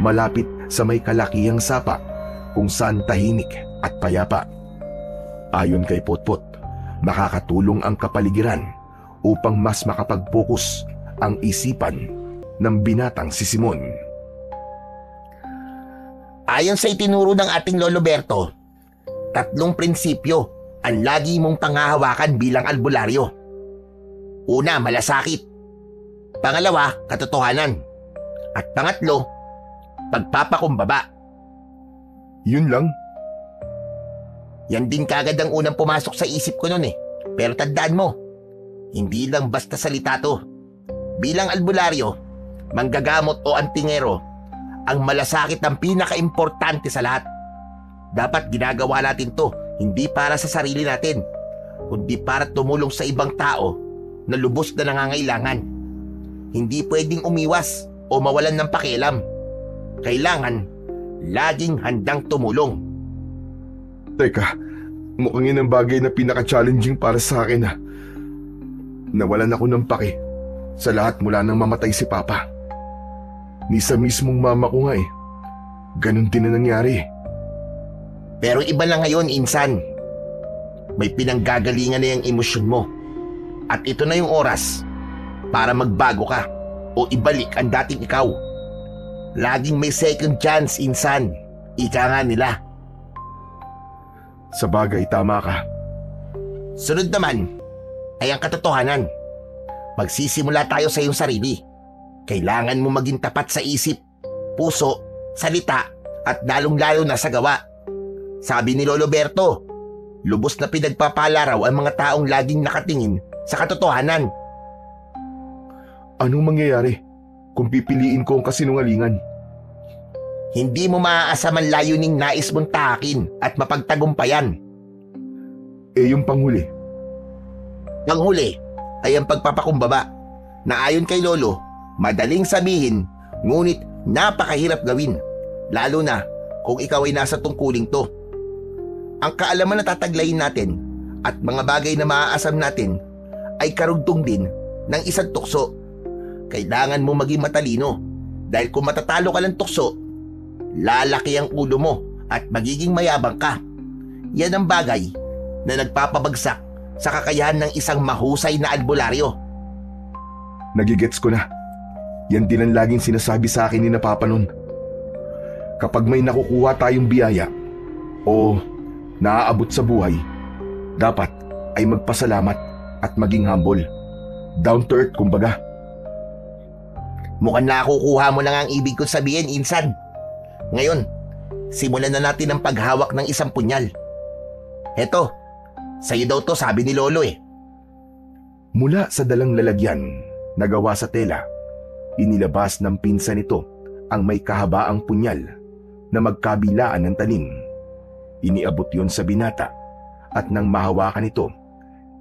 Speaker 2: malapit sa may kalakihang sapa kung saan tahimik at payapa. Ayon kay Potpot, makakatulong ang kapaligiran upang mas makapag-focus ang isipan ng binatang si Simon.
Speaker 5: Ayon sa itinuro ng ating Lolo Berto, 3 prinsipyo ang lagi mong panghahawakan bilang albularyo. Una, malasakit. Pangalawa, katotohanan. At pangatlo, pagpapakumbaba.
Speaker 2: Yun lang?
Speaker 5: Yan din kagad ang unang pumasok sa isip ko nun Pero tandaan mo, hindi lang basta salita to. Bilang albularyo, manggagamot o antingero, ang malasakit ang pinaka-importante sa lahat. Dapat ginagawa natin to, hindi para sa sarili natin, kundi para tumulong sa ibang tao na lubos na nangangailangan. Hindi pwedeng umiwas o mawalan ng pakialam. Kailangan laging handang tumulong.
Speaker 2: Teka, mukhang yun ang bagay na pinaka-challenging para sa akin Nawalan ako ng pake sa lahat mula nang mamatay si Papa. Ni sa mismong mama ko nga Ganon din na nangyari.
Speaker 5: Pero iba na ngayon, Insan. May pinanggagalingan na yung emosyon mo. At ito na yung oras para magbago ka o ibalik ang dating ikaw. Laging may second chance, Insan. Ika nga nila.
Speaker 2: Sa bagay, tama ka.
Speaker 5: Sunod naman ay ang katotohanan. Magsisimula tayo sa iyong sarili. Kailangan mo maging tapat sa isip, puso, salita at lalong-lalo na sa gawa. Sabi ni Lolo Berto, lubos na pinagpapala raw ang mga taong laging nakatingin sa katotohanan.
Speaker 2: Anong mangyayari kung pipiliin ko ang kasinungalingan?
Speaker 5: Hindi mo maaasam ang layuning nais mong tahakin at mapagtagumpayan.
Speaker 2: Yung panghuli?
Speaker 5: Panghuli ay ang pagpapakumbaba na ayon kay Lolo, madaling sabihin ngunit napakahirap gawin, lalo na kung ikaw ay nasa tungkuling to. Ang kaalaman na tataglayin natin at mga bagay na maaasam natin ay karugtong din ng isang tukso. Kailangan mo maging matalino dahil kung matatalo ka ng tukso, lalaki ang ulo mo at magiging mayabang ka. Yan ang bagay na nagpapabagsak sa kakayahan ng isang mahusay na albularyo.
Speaker 2: Nagigets ko na. Yan din ang laging sinasabi sa akin ni na Papa nun. Kapag may nakukuha tayong biyaya o naaabot sa buhay, dapat ay magpasalamat at maging humble. Down to earth, kumbaga.
Speaker 5: Mukhang nakukuha mo na nga ang ibig kong sabihin, Insan. Ngayon, simulan na natin ang paghawak ng isang punyal. Eto, sa'yo daw to, sabi ni Lolo
Speaker 2: Mula sa dalang lalagyan na gawa sa tela, inilabas ng pinsan nito ang may kahabaang punyal na magkabilaan ng talim. Iniabot yon sa binata at nang mahawakan ito,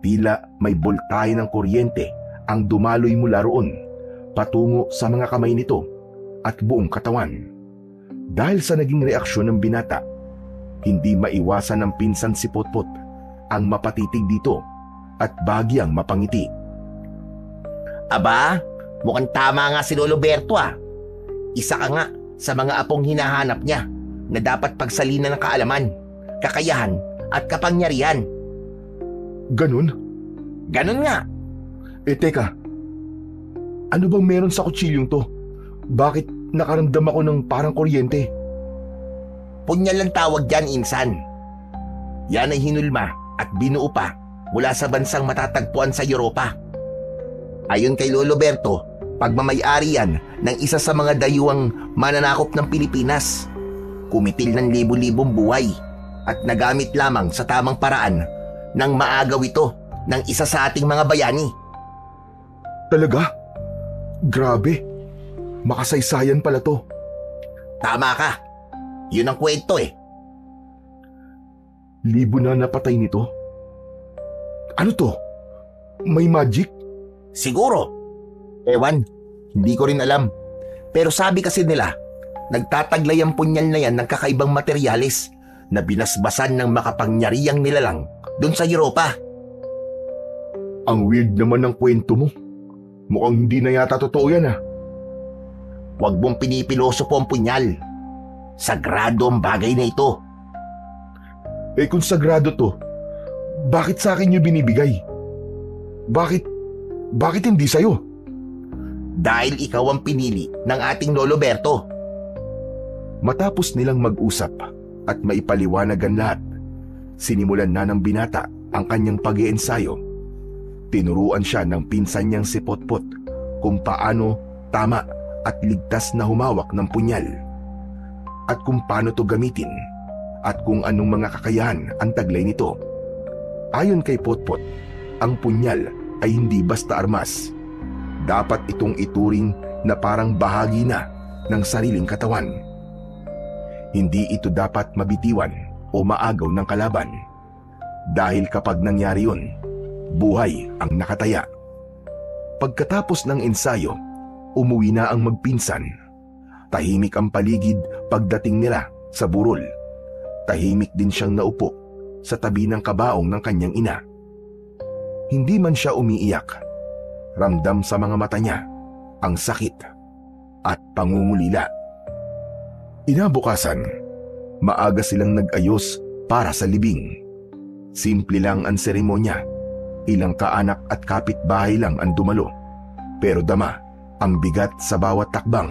Speaker 2: tila may boltahe ng kuryente ang dumaloy mula roon patungo sa mga kamay nito
Speaker 1: at buong katawan. Dahil sa naging reaksyon ng binata, hindi maiwasan ng pinsan si Potpot ang mapatitig dito at bagyang mapangiti.
Speaker 5: Aba, mukhang tama nga si Lolo Berto ah. Isa ka nga sa mga apong hinahanap niya na dapat pagsalinan ng kaalaman, kakayahan at kapangyarihan.
Speaker 1: Ganun?
Speaker 5: Ganun nga.
Speaker 1: Teka, ano bang meron sa kutsilyong to? Bakit nakaramdam ako ng parang kuryente?
Speaker 5: Punyal lang tawag dyan, insan. Yan ay hinulma at binuo pa mula sa bansang matatagpuan sa Europa. Ayon kay Lolo Berto, pagmamay-ari yan ng isa sa mga dayuhang mananakop ng Pilipinas. Kumitil ng libu-libong buhay at nagamit lamang sa tamang paraan nang maagaw ito ng isa sa ating mga bayani.
Speaker 1: Talaga? Grabe. Makasaysayan pala to.
Speaker 5: Tama ka. Yun ang kwento eh.
Speaker 1: Libo na napatay nito. Ano to? May magic?
Speaker 5: Siguro. Ewan, hindi ko rin alam. Pero sabi kasi nila, nagtataglay ang punyal na yan ng kakaibang materyales na binasbasan ng makapangyarihang nilalang doon sa Europa.
Speaker 1: Ang weird naman ng kwento mo. Mukhang hindi na yata totoo yan ah.
Speaker 5: Huwag mong pinipiloso po ang punyal. Sagrado ang bagay na ito.
Speaker 1: Kung sagrado to, bakit sa akin nyo binibigay? Bakit hindi sa'yo?
Speaker 5: Dahil ikaw ang pinili ng ating Lolo Berto.
Speaker 1: Matapos nilang mag-usap at maipaliwanag ang lahat, sinimulan na ng binata ang kanyang pag-iensayo. Tinuruan siya ng pinsan niyang si Potpot kung paano tama at ligtas na humawak ng punyal, at kung paano to gamitin, at kung anong mga kakayahan ang taglay nito. Ayon kay Potpot, ang punyal ay hindi basta armas. Dapat itong ituring na parang bahagi na ng sariling katawan. Hindi ito dapat mabitiwan o maagaw ng kalaban. Dahil kapag nangyari yun, buhay ang nakataya. Pagkatapos ng ensayo, umuwi na ang magpinsan. Tahimik ang paligid pagdating nila sa burol. Tahimik din siyang naupo sa tabi ng kabaong ng kanyang ina. Hindi man siya umiiyak, ramdam sa mga mata niya ang sakit at pangungulila. Inabukasan, maaga silang nag-ayos para sa libing. Simple lang ang seremonya. Ilang kaanak at kapitbahay lang ang dumalo, pero dama ang bigat sa bawat takbang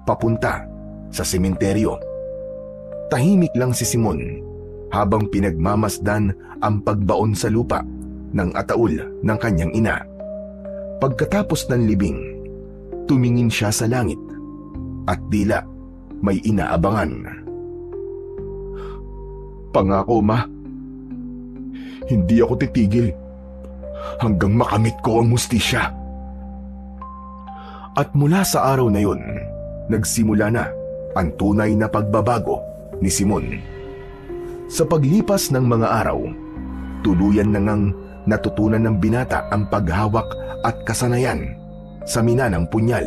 Speaker 1: papunta sa sementeryo. Tahimik lang si Simon habang pinagmamasdan ang pagbaon sa lupa ng ataul ng kanyang ina. Pagkatapos ng libing, tumingin siya sa langit at tila may inaabangan. Pangako, Ma, hindi ako titigil hanggang makamit ko ang mustisya. At mula sa araw na yun, nagsimula na ang tunay na pagbabago ni Simon. Sa paglipas ng mga araw, tuluyan na ngang natutunan ng binata ang paghawak at kasanayan sa minanang punyal.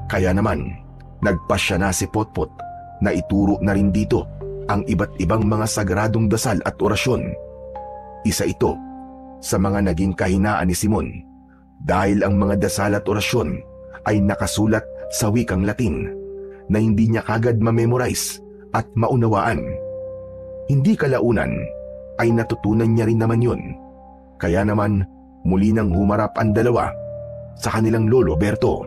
Speaker 1: Kaya naman, nagpasya na si Potpot na ituro na rin dito ang iba't ibang mga sagradong dasal at orasyon. Isa ito sa mga naging kahinaan ni Simon dahil ang mga dasal at orasyon ay nakasulat sa wikang Latin na hindi niya kagad ma-memorize at maunawaan. Hindi kalaunan ay natutunan niya rin naman yun. Kaya naman muli nang humarap ang dalawa sa kanilang Lolo Berto.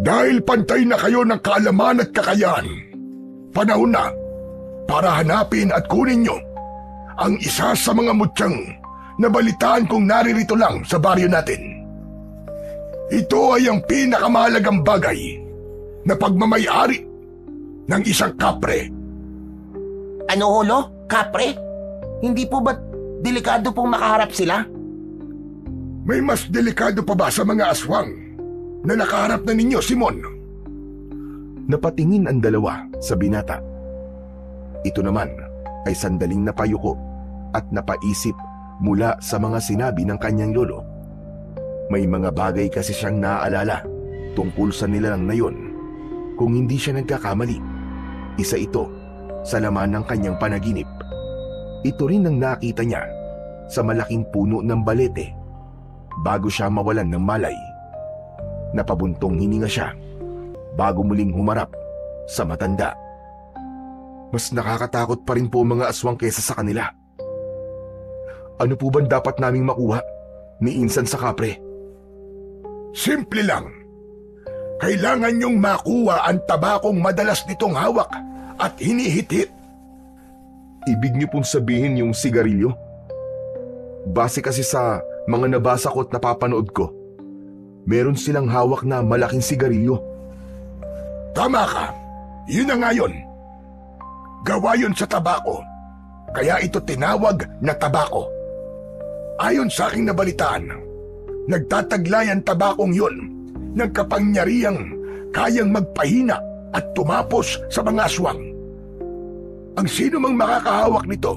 Speaker 4: Dahil pantay na kayo ng kaalaman at kakayahan, panahon na para hanapin at kunin nyo ang isa sa mga mutyang nabalitaan kong naririto lang sa baryo natin. Ito ay ang pinakamahalagang bagay na pagmamay-ari ng isang kapre.
Speaker 5: Ano holo? Kapre? Hindi po ba delikado pong makaharap sila?
Speaker 4: May mas delikado pa ba sa mga aswang na nakaharap na ninyo, Simon?
Speaker 1: Napatingin ang dalawa sa binata. Ito naman ay sandaling napayuko at napaisip mula sa mga sinabi ng kanyang lolo. May mga bagay kasi siyang naaalala Tungkol sa nilalang na yon, kung hindi siya nagkakamali, isa ito sa laman ng kanyang panaginip. Ito rin ang nakita niya sa malaking puno ng balete bago siya mawalan ng malay. Napabuntong hininga siya bago muling humarap sa matanda. Mas nakakatakot pa rin po mga aswang kesa sa kanila. Ano po bang dapat naming makuha ni Insan sa kapre?
Speaker 4: Simple lang. Kailangan niyong makuha ang tabakong madalas nitong hawak at hinihit-hit.
Speaker 1: Ibig niyo pong sabihin yung sigarilyo? Base kasi sa mga nabasa ko at napapanood ko, meron silang hawak na malaking sigarilyo.
Speaker 4: Tama ka. Yun na nga yun. Gawa yun sa tabako. Kaya ito tinawag na tabako. Ayon sa aking nabalitaan, nagtataglay ang tabakong yun ng kapangyarihang kayang magpahina at tumapos sa mga aswang. Ang sino mang makakahawak nito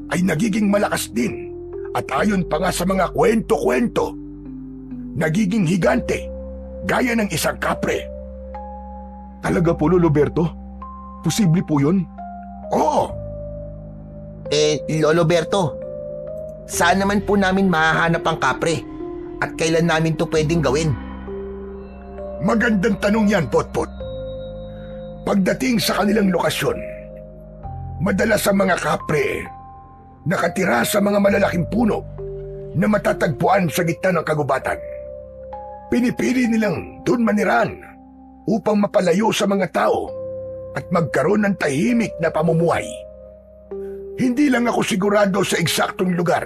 Speaker 4: ay nagiging malakas din at ayon pa nga sa mga kwento-kwento, nagiging higante gaya ng isang kapre.
Speaker 1: Talaga po, Lolo Berto? Posible po yun?
Speaker 4: Oo.
Speaker 5: Lolo Berto, saan naman po namin mahahanap ang kapre? At kailan namin to pwedeng gawin?
Speaker 4: Magandang tanong yan, Potpot. Pagdating sa kanilang lokasyon, madalas ang mga kapre nakatira sa mga malalaking puno na matatagpuan sa gitna ng kagubatan. Pinipili nilang doon manirahan upang mapalayo sa mga tao at magkaroon ng tahimik na pamumuhay. Hindi lang ako sigurado sa eksaktong lugar,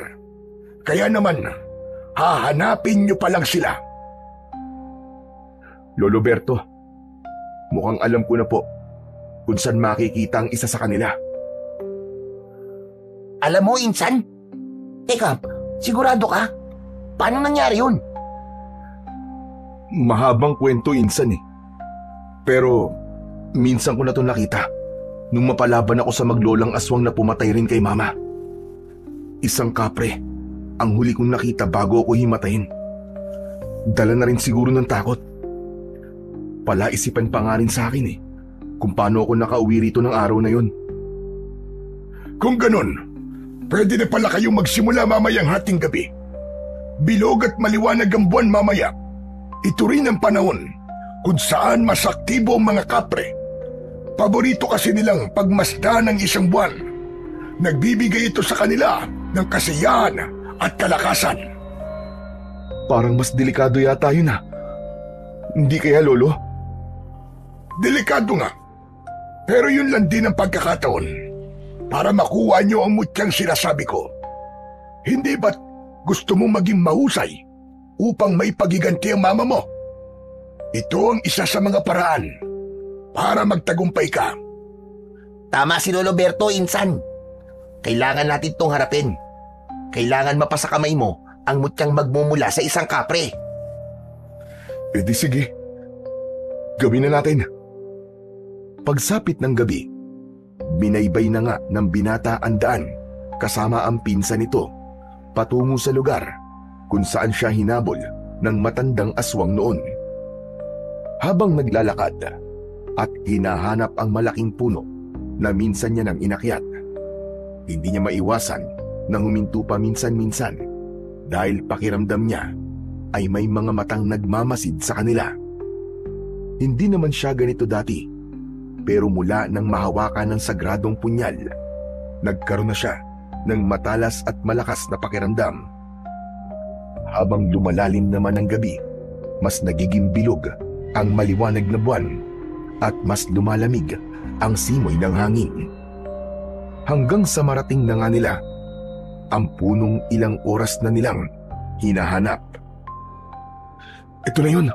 Speaker 4: kaya naman hahanapin niyo pa lang sila.
Speaker 1: Lolo Berto, mukhang alam ko na po kung saan makikita ang isa sa kanila.
Speaker 5: Alam mo, Insan? Teka, sigurado ka? Paano nangyari yun?
Speaker 1: Mahabang kwento, Insan eh. Pero minsan ko na ito nakita nung mapalaban ako sa maglolang aswang na pumatay rin kay Mama. Isang kapre ang huli kong nakita bago ako himatayin. Dala na rin siguro ng takot. Palaisipan pa nga rin sa akin eh kung paano ako nakauwi rito ng araw na yon.
Speaker 4: Kung ganun, pwede na pala kayong magsimula mamayang hating gabi. Bilog at maliwanag ang buwan mamaya. Ito rin ang panahon kung saan mas aktibo ang mga kapre. Paborito kasi nilang pagmasdan ng isang buwan. Nagbibigay ito sa kanila ng kasiyahan at kalakasan.
Speaker 1: Parang mas delikado yata yun ah. Hindi kaya, Lolo?
Speaker 4: Delikado nga. Pero yun lang din ang pagkakataon para makuha nyo ang mutyang sinasabi ko. Hindi ba't gusto mong maging mahusay upang maipagiganti ang mama mo? Ito ang isa sa mga paraan para magtagumpay ka.
Speaker 5: Tama si Lolo Berto, Insan. Kailangan natin itong harapin. Kailangan mapasa kamay mo ang mutyang magmumula sa isang kapre.
Speaker 1: Di sige. Gawin na natin. Pagsapit ng gabi, binaybay na nga ng binata ang daan kasama ang pinsan nito patungo sa lugar kung saan siya hinabol ng matandang aswang noon. Habang naglalakad at hinahanap ang malaking puno na minsan niya nang inakyat, hindi niya maiwasan na huminto pa minsan-minsan dahil pakiramdam niya ay may mga matang nagmamasid sa kanila. Hindi naman siya ganito dati, pero mula nang mahawakan ng sagradong punyal, nagkaroon na siya ng matalas at malakas na pakiramdam. Habang lumalalim naman ang gabi, mas nagiging bilog ang maliwanag na buwan at mas lumalamig ang simoy ng hangin. Hanggang sa marating na nga nila ang punong ilang oras na nilang hinahanap. Ito na yun.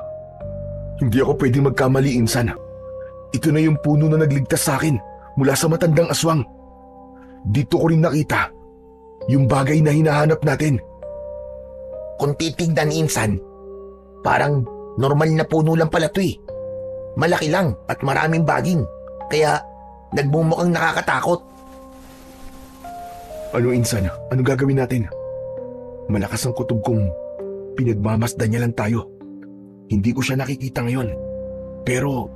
Speaker 1: Hindi ako pwedeng magkamali, Insan. Ito na yung puno na nagligtas sa akin mula sa matandang aswang. Dito ko rin nakita yung bagay na hinahanap natin.
Speaker 5: Kung titignan, Insan, parang normal na puno lang pala ito eh. Malaki lang at maraming baging, kaya nagmumukhang nakakatakot.
Speaker 1: Ano, Insan? Anong gagawin natin? Malakas ang kutob kong pinagmamasdan niya lang tayo.
Speaker 2: hindi ko siya nakikita ngayon. Pero,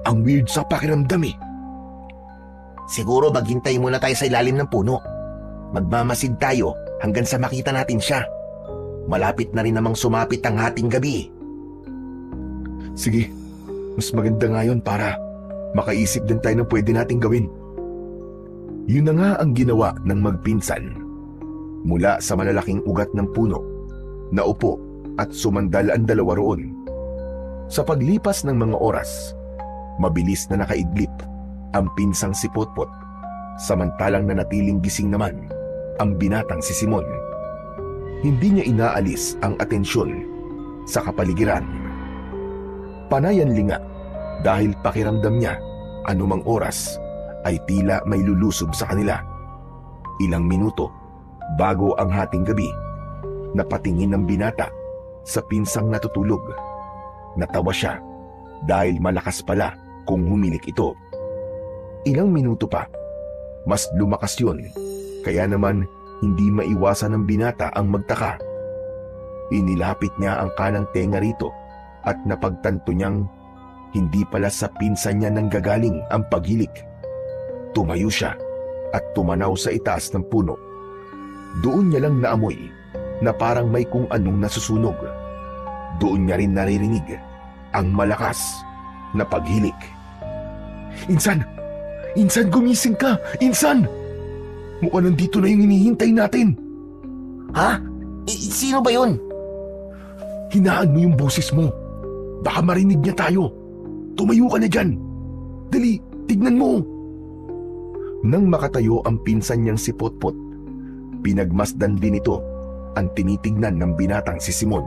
Speaker 2: ang weird sa pakiramdam eh.
Speaker 5: Siguro maghintay muna tayo sa ilalim ng puno. Magmamasid tayo hanggang sa makita natin siya. Malapit na rin namang sumapit ang hating gabi.
Speaker 2: Sige, mas maganda nga yun para makaisip din tayo ng pwede nating gawin. Yun na nga ang ginawa ng magpinsan. Mula sa malalaking ugat ng puno, naupo at sumandal ang dalawa roon. Sa paglipas ng mga oras, mabilis na nakaidlip ang pinsang si Potpot, samantalang nanatiling gising naman ang binatang si Simon. Hindi niya inaalis ang atensyon sa kapaligiran. Panayan linga dahil pakiramdam niya anumang oras ay tila may lulusob sa kanila. Ilang minuto bago ang hating gabi, napatingin ng binata sa pinsang natutulog. Natawa siya dahil malakas pala kung humilik ito. Ilang minuto pa, mas lumakas yun, kaya naman hindi maiwasan ng binata ang magtaka. Inilapit niya ang kanang tenga rito at napagtanto niyang hindi pala sa pinsan niya nanggagaling ang paghilik. Tumayo siya at tumanaw sa itaas ng puno. Doon niya lang naamoy na parang may kung anong nasusunog. Doon niya rin naririnig ang malakas na paghilik. Insan! Insan, gumising ka! Insan! Mukhang nandito na yung hinihintay natin.
Speaker 5: Ha? Sino ba yun?
Speaker 2: Hinaan mo yung boses mo. Baka marinig niya tayo. Tumayo ka na dyan. Dali, tignan mo. Nang makatayo ang pinsan niyang si Potpot, pinagmasdan din ito ang tinitignan ng binatang si Simon.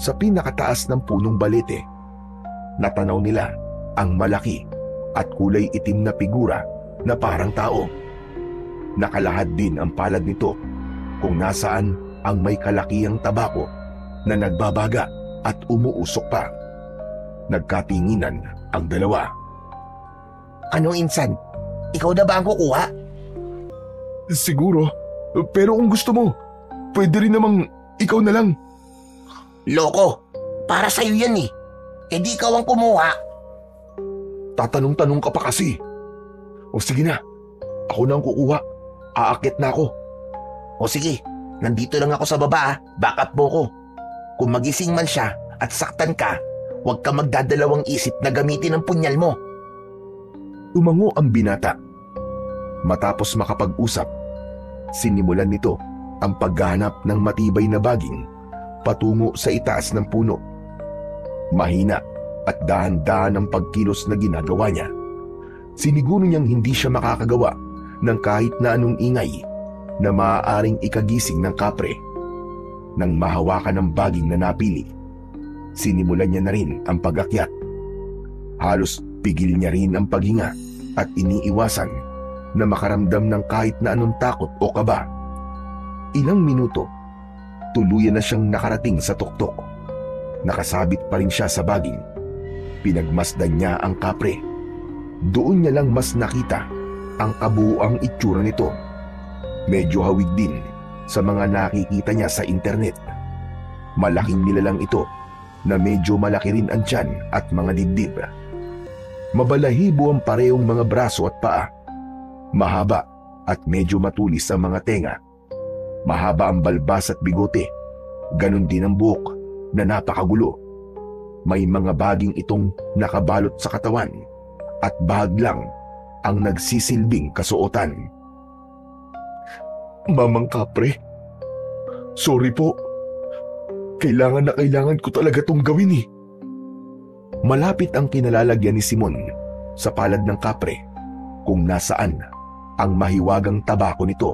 Speaker 2: Sa pinakataas ng punong balete, natanaw nila ang malaki at kulay itim na figura na parang tao. Nakalahad din ang palad nito kung nasaan ang may kalakihang tabako na nagbabaga at umuusok pa. Nagkatinginan ang dalawa.
Speaker 5: Ano, Insan? Ikaw na ba ang kukuha?
Speaker 2: Siguro, pero kung gusto mo, pwede rin namang ikaw na lang.
Speaker 5: Loko! Para sa'yo yan eh. E di ikaw ang kumuha.
Speaker 2: Tatanong-tanong ka pa kasi. O sige na, ako na ang kukuha. Aakyat na ako.
Speaker 5: O sige, nandito lang ako sa baba. Backup mo ko. Kung magising man siya at saktan ka, huwag ka magdadalawang isip na gamitin ang punyal mo.
Speaker 2: Tumango ang binata. Matapos makapag-usap, sinimulan nito ang paghahanap ng matibay na baging patungo sa itaas ng puno. Mahina at dahan-dahan ang pagkilos na ginagawa niya. Siniguro niyang hindi siya makakagawa ng kahit na anong ingay na maaaring ikagising ng kapre. Nang mahawakan ng baging na napili, sinimulan niya na rin ang pag-akyat. Halos pigil niya rin ang paghinga at iniiwasan na makaramdam ng kahit na anong takot o kaba. Ilang minuto, tuluyan na siyang nakarating sa tuktok. Nakasabit pa rin siya sa baging. Pinagmasdan niya ang kapre. Doon niya lang mas nakita ang kabuuang itsura nito. Medyo hawig din sa mga nakikita niya sa internet. Malaking nilalang ito na medyo malaki rin ang tiyan at mga dibdib. Mabalahibo ang parehong mga braso at paa. Mahaba at medyo matulis ang mga tenga. Mahaba ang balbas at bigote. Ganon din ang buhok na napakagulo. May mga baging itong nakabalot sa katawan at bahag lang ang nagsisilbing kasuotan. Mamang Kapre, sorry po. Kailangan na kailangan ko talaga tong gawin eh. Malapit ang kinalalagyan ni Simon sa palad ng kapre kung nasaan ang mahiwagang tabako nito.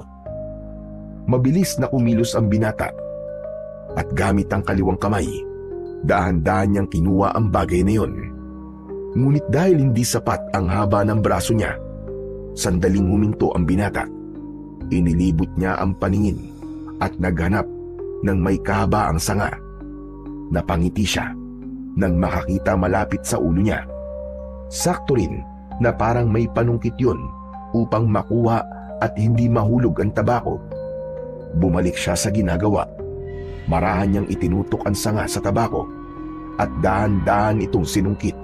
Speaker 2: Mabilis na kumilos ang binata at gamit ang kaliwang kamay, dahan-dahan niyang kinuha ang bagay na yon. Ngunit dahil hindi sapat ang haba ng braso niya, sandaling huminto ang binata. Inilibot niya ang paningin at naghanap ng may kahabaang sanga. Napangiti siya nang makakita malapit sa ulo niya. Sakto rin na parang may panungkit yun upang makuha at hindi mahulog ang tabako. Bumalik siya sa ginagawa. Marahan niyang itinutok ang sanga sa tabako
Speaker 1: at dahan-dahan itong sinungkit.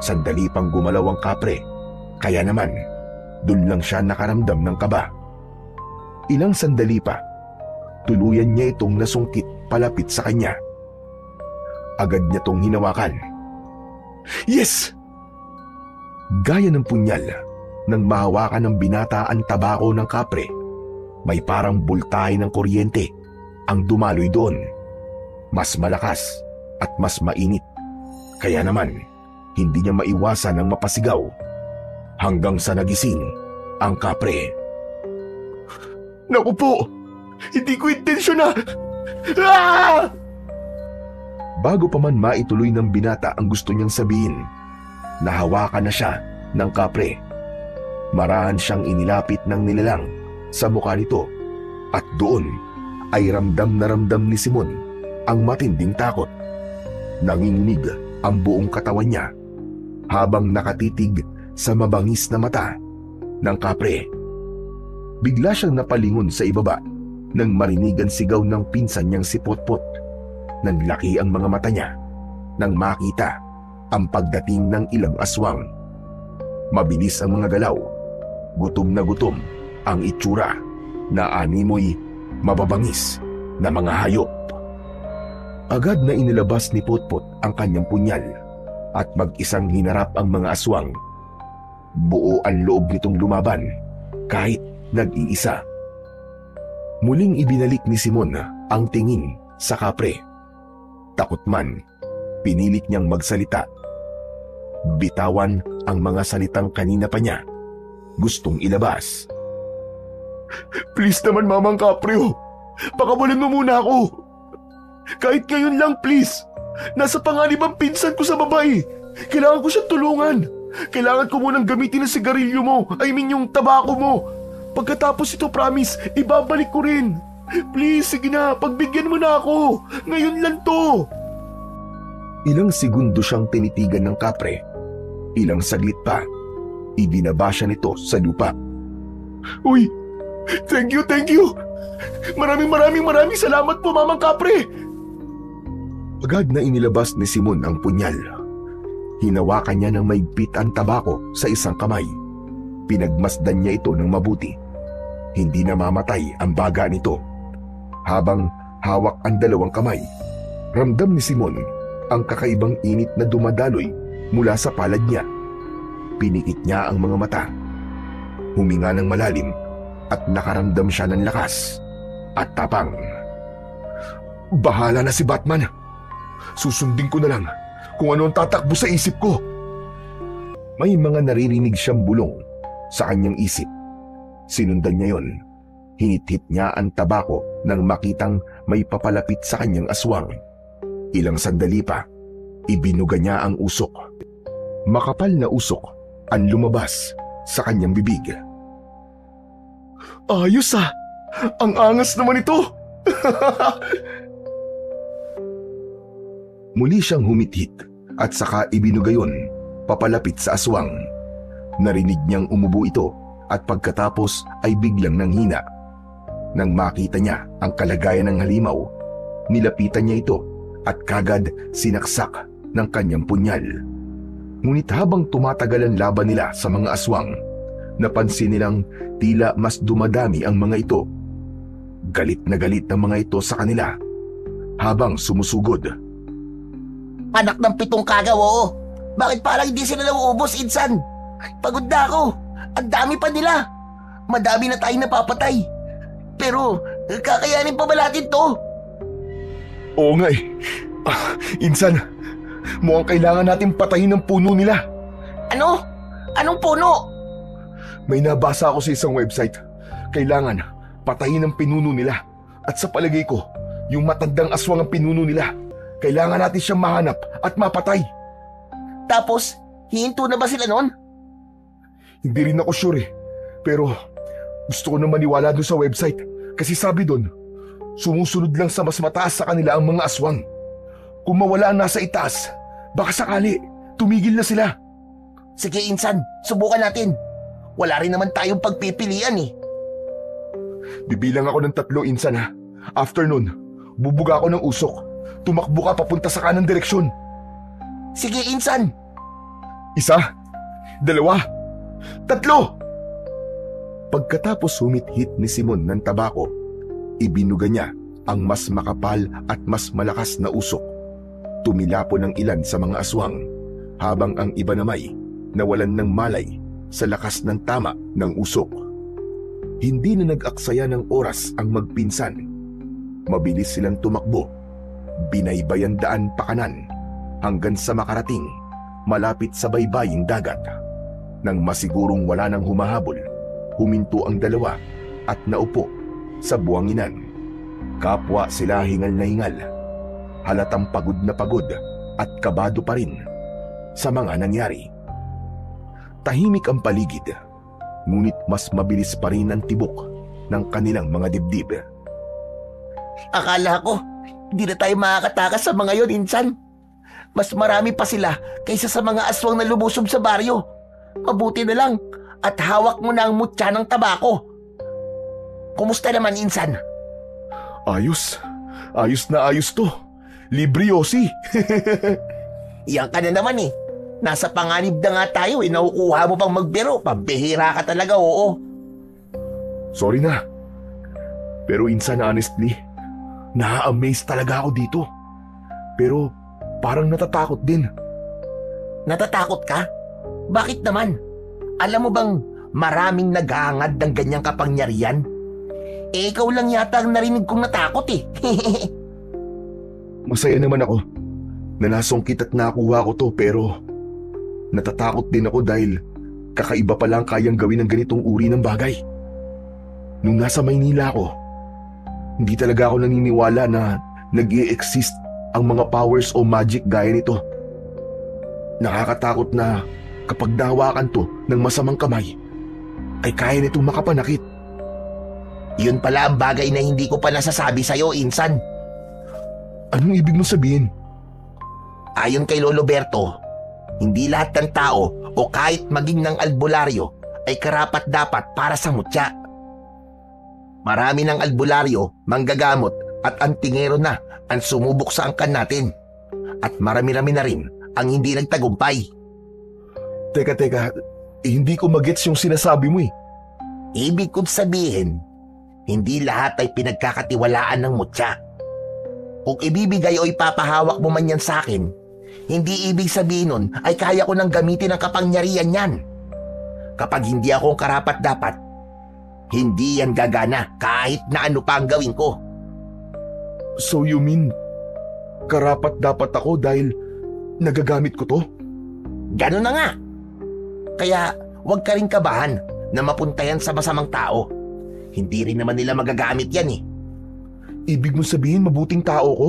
Speaker 1: Sandali pang gumalaw ang kapre, kaya naman dun lang siya nakaramdam ng kaba. Ilang sandali pa, tuluyan niya itong nasungkit palapit sa kanya. Agad niya itong hinawakan.
Speaker 3: Yes!
Speaker 1: Gaya ng punyal, nang mahawakan ng binata ang tabako ng kapre, may parang bultahe ng kuryente ang dumaloy doon. Mas malakas at mas mainit. Kaya naman, hindi niya maiwasan ang mapasigaw hanggang sa nagising ang kapre.
Speaker 3: Naku po! Hindi ko intensyon na! Ah!
Speaker 1: Bago pa man maituloy ng binata ang gusto niyang sabihin, nahawakan na siya ng kapre. Marahan siyang inilapit ng nilalang sa mukha nito at doon ay ramdam na ramdam ni Simon ang matinding takot. Nanginginig ang buong katawan niya habang nakatitig sa mabangis na mata ng kapre. Bigla siyang napalingon sa ibaba nang marinig ang sigaw ng pinsan niyang si Potpot. Nanlaki ang mga mata niya nang makita ang pagdating ng ilang aswang. Mabilis ang mga galaw, gutom na gutom ang itsura na animoy mababangis na mga hayop. Agad na inilabas ni Potpot ang kanyang punyal at mag-isang hinarap ang mga aswang. Buo ang loob nitong lumaban kahit nag-iisa. Muling ibinalik ni Simon ang tingin sa kapre. Takot man, pinilit niyang magsalita. Bitawan ang mga salitang kanina pa niya gustong ilabas.
Speaker 3: Please naman, Mamang Kapre, pakawalan mo muna ako. Kahit ngayon lang, please. Nasa panganib ang pinsan ko sa babae. Kailangan ko siyang tulungan. Kailangan ko munang gamitin ang sigarilyo mo. I mean yung tabako mo. Pagkatapos ito, promise, ibabalik ko rin. Please, sige na, pagbigyan mo na ako. Ngayon lang to.
Speaker 1: Ilang segundo siyang tinitigan ng kapre. Ilang saglit pa, ibinaba siya nito sa lupa.
Speaker 3: Uy, thank you, thank you. Maraming salamat po, Mamang Kapre.
Speaker 1: Agad na inilabas ni Simon ang punyal. Hinawakan niya ng maigpit ang tabako sa isang kamay. Pinagmasdan niya ito ng mabuti. Hindi namamatay ang baga nito. Habang hawak ang dalawang kamay, ramdam ni Simon ang kakaibang init na dumadaloy mula sa palad niya. Pinikit niya ang mga mata. Huminga ng malalim at nakaramdam siya ng lakas at tapang.
Speaker 3: Bahala na si Batman. Susundin ko na lang kung ano ang tatakbo sa isip ko.
Speaker 1: May mga naririnig siyang bulong sa kanyang isip. Sinundan niya yon. Hinit-hit niya ang tabako nang makitang may papalapit sa kanyang aswang. Ilang sandali pa, ibinuga niya ang usok. Makapal na usok ang lumabas sa kanyang bibig.
Speaker 3: Ayos ah! Ang angas naman ito!
Speaker 1: Muli siyang humithit at saka ibinuga yon papalapit sa aswang. Narinig niyang umubo ito at pagkatapos ay biglang nanghina. Nang makita niya ang kalagayan ng halimaw, nilapitan niya ito at kagad sinaksak ng kanyang punyal. Ngunit habang tumatagal ang laban nila sa mga aswang, napansin nilang tila mas dumadami ang mga ito. Galit na galit ang mga ito sa kanila habang sumusugod.
Speaker 5: Anak ng 7 kagaw, oo. Bakit parang hindi sila nauubos, Insan? Pagod na ako. Ang dami pa nila. Madami na tayong napapatay. Pero kakayanin pa ba natin to?
Speaker 3: Oo nga eh. Insan, mukhang kailangan natin patayin ang puno nila.
Speaker 5: Ano? Anong puno?
Speaker 3: May nabasa ako sa isang website. Kailangan patayin ang pinuno nila. At sa palagay ko, yung matandang aswang ang pinuno nila. Kailangan natin siyang mahanap at mapatay.
Speaker 5: Tapos, hihinto na ba sila nun?
Speaker 3: Hindi rin ako sure eh. Pero gusto ko na maniwala doon sa website. Kasi sabi doon, sumusunod lang sa mas mataas sa kanila ang mga aswang. Kung mawala ang nasa itaas, baka sakali, tumigil na sila.
Speaker 5: Sige, Insan, subukan natin. Wala rin naman tayong pagpipilian eh.
Speaker 3: Bibilang ako ng 3, Insan ha. After nun, bubuga ako ng usok
Speaker 2: Tumakbo ka papunta sa kanang direksyon.
Speaker 5: Sige, Insan.
Speaker 2: 1, 2, 3. Pagkatapos humit-hit ni Simon ng tabako, ibinuga niya ang mas makapal at mas malakas na usok. Tumilapo ng ilan sa mga aswang, habang ang iba namay nawalan ng malay sa lakas ng tama ng usok. Hindi na nag-aksaya ng oras ang magpinsan. Mabilis silang tumakbo, binaybayan daan pa kanan, hanggang sa makarating malapit sa baybaying dagat. Nang masigurong wala nang humahabol, huminto ang dalawa at naupo sa buwanginan. Kapwa sila hingal na hingal, halatang pagod na pagod at kabado pa rin sa mga nangyari. Tahimik ang paligid, ngunit mas mabilis pa rin ang tibok ng kanilang mga dibdib.
Speaker 5: Akala ko, hindi na tayo makakatakas sa mga yon, Insan. Mas marami pa sila kaysa sa mga aswang na lumusob sa baryo. Mabuti na lang at hawak mo na ang mutya ng tabako. Kumusta naman, Insan?
Speaker 2: Ayos na ayos to. Libre, Yossi.
Speaker 5: Iyan ka na naman eh. Nasa panganib na nga tayo eh. Nakukuha mo pang magbiro. Pambihira ka talaga, oo.
Speaker 2: Sorry na. Pero Insan, honestly, na-amaze talaga ako dito. Pero parang natatakot din.
Speaker 5: Natatakot ka? Bakit naman? Alam mo bang maraming naghahangad ng ganyang kapangyarihan? Eh, ikaw lang yata ang narinig kong natakot eh.
Speaker 2: Masaya naman ako na nasungkit at nakuha ko to, pero natatakot din ako dahil kakaiba pa lang kayang gawin ng ganitong uri ng bagay. Nung nasa Maynila ako, hindi talaga ako naniniwala na nag-i-exist ang mga powers o magic gaya nito. Nakakatakot na kapag nahawakan to ng masamang kamay, ay kaya nitong makapanakit.
Speaker 5: Yun pala ang bagay na hindi ko pa nasasabi sa'yo, Insan.
Speaker 2: Anong ibig mong sabihin?
Speaker 5: Ayon kay Lolo Berto, hindi lahat ng tao o kahit maging ng albularyo ay karapat-dapat para sa mutya. Marami ng albularyo, manggagamot at antingero na ang sumubok sa angkan natin. At marami-rami na rin ang hindi nagtagumpay.
Speaker 2: Teka, hindi ko magets yung sinasabi mo eh.
Speaker 5: Ibig kong sabihin, hindi lahat ay pinagkakatiwalaan ng mutya. Kung ibibigay o ipapahawak mo man yan sa akin, hindi ibig sabihin nun ay kaya ko nang gamitin ang kapangyarihan yan. Kapag hindi ako karapat-dapat, hindi yan gagana kahit na ano pa ang gawin ko.
Speaker 2: So you mean, karapat-dapat ako dahil nagagamit ko to?
Speaker 5: Ganun na nga. Kaya huwag ka rin kabahan na mapunta yan sa masamang tao. Hindi rin naman nila magagamit yan eh.
Speaker 2: Ibig mong sabihin mabuting tao ko?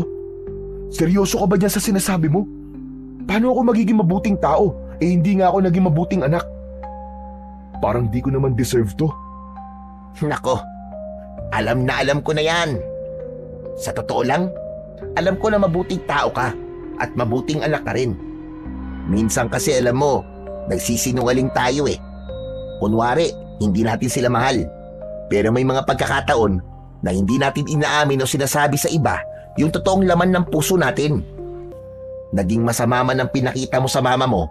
Speaker 2: Seryoso ka ba dyan sa sinasabi mo? Paano ako magiging mabuting tao? Eh hindi nga ako naging mabuting anak. Parang di ko naman deserve to.
Speaker 5: Nako, alam ko na yan. Sa totoo lang, alam ko na mabuting tao ka at mabuting anak ka rin. Minsan kasi alam mo, nagsisinungaling tayo eh. Kunwari, hindi natin sila mahal. Pero may mga pagkakataon na hindi natin inaamin o sinasabi sa iba yung totoong laman ng puso natin. Naging masama man ang pinakita mo sa mama mo,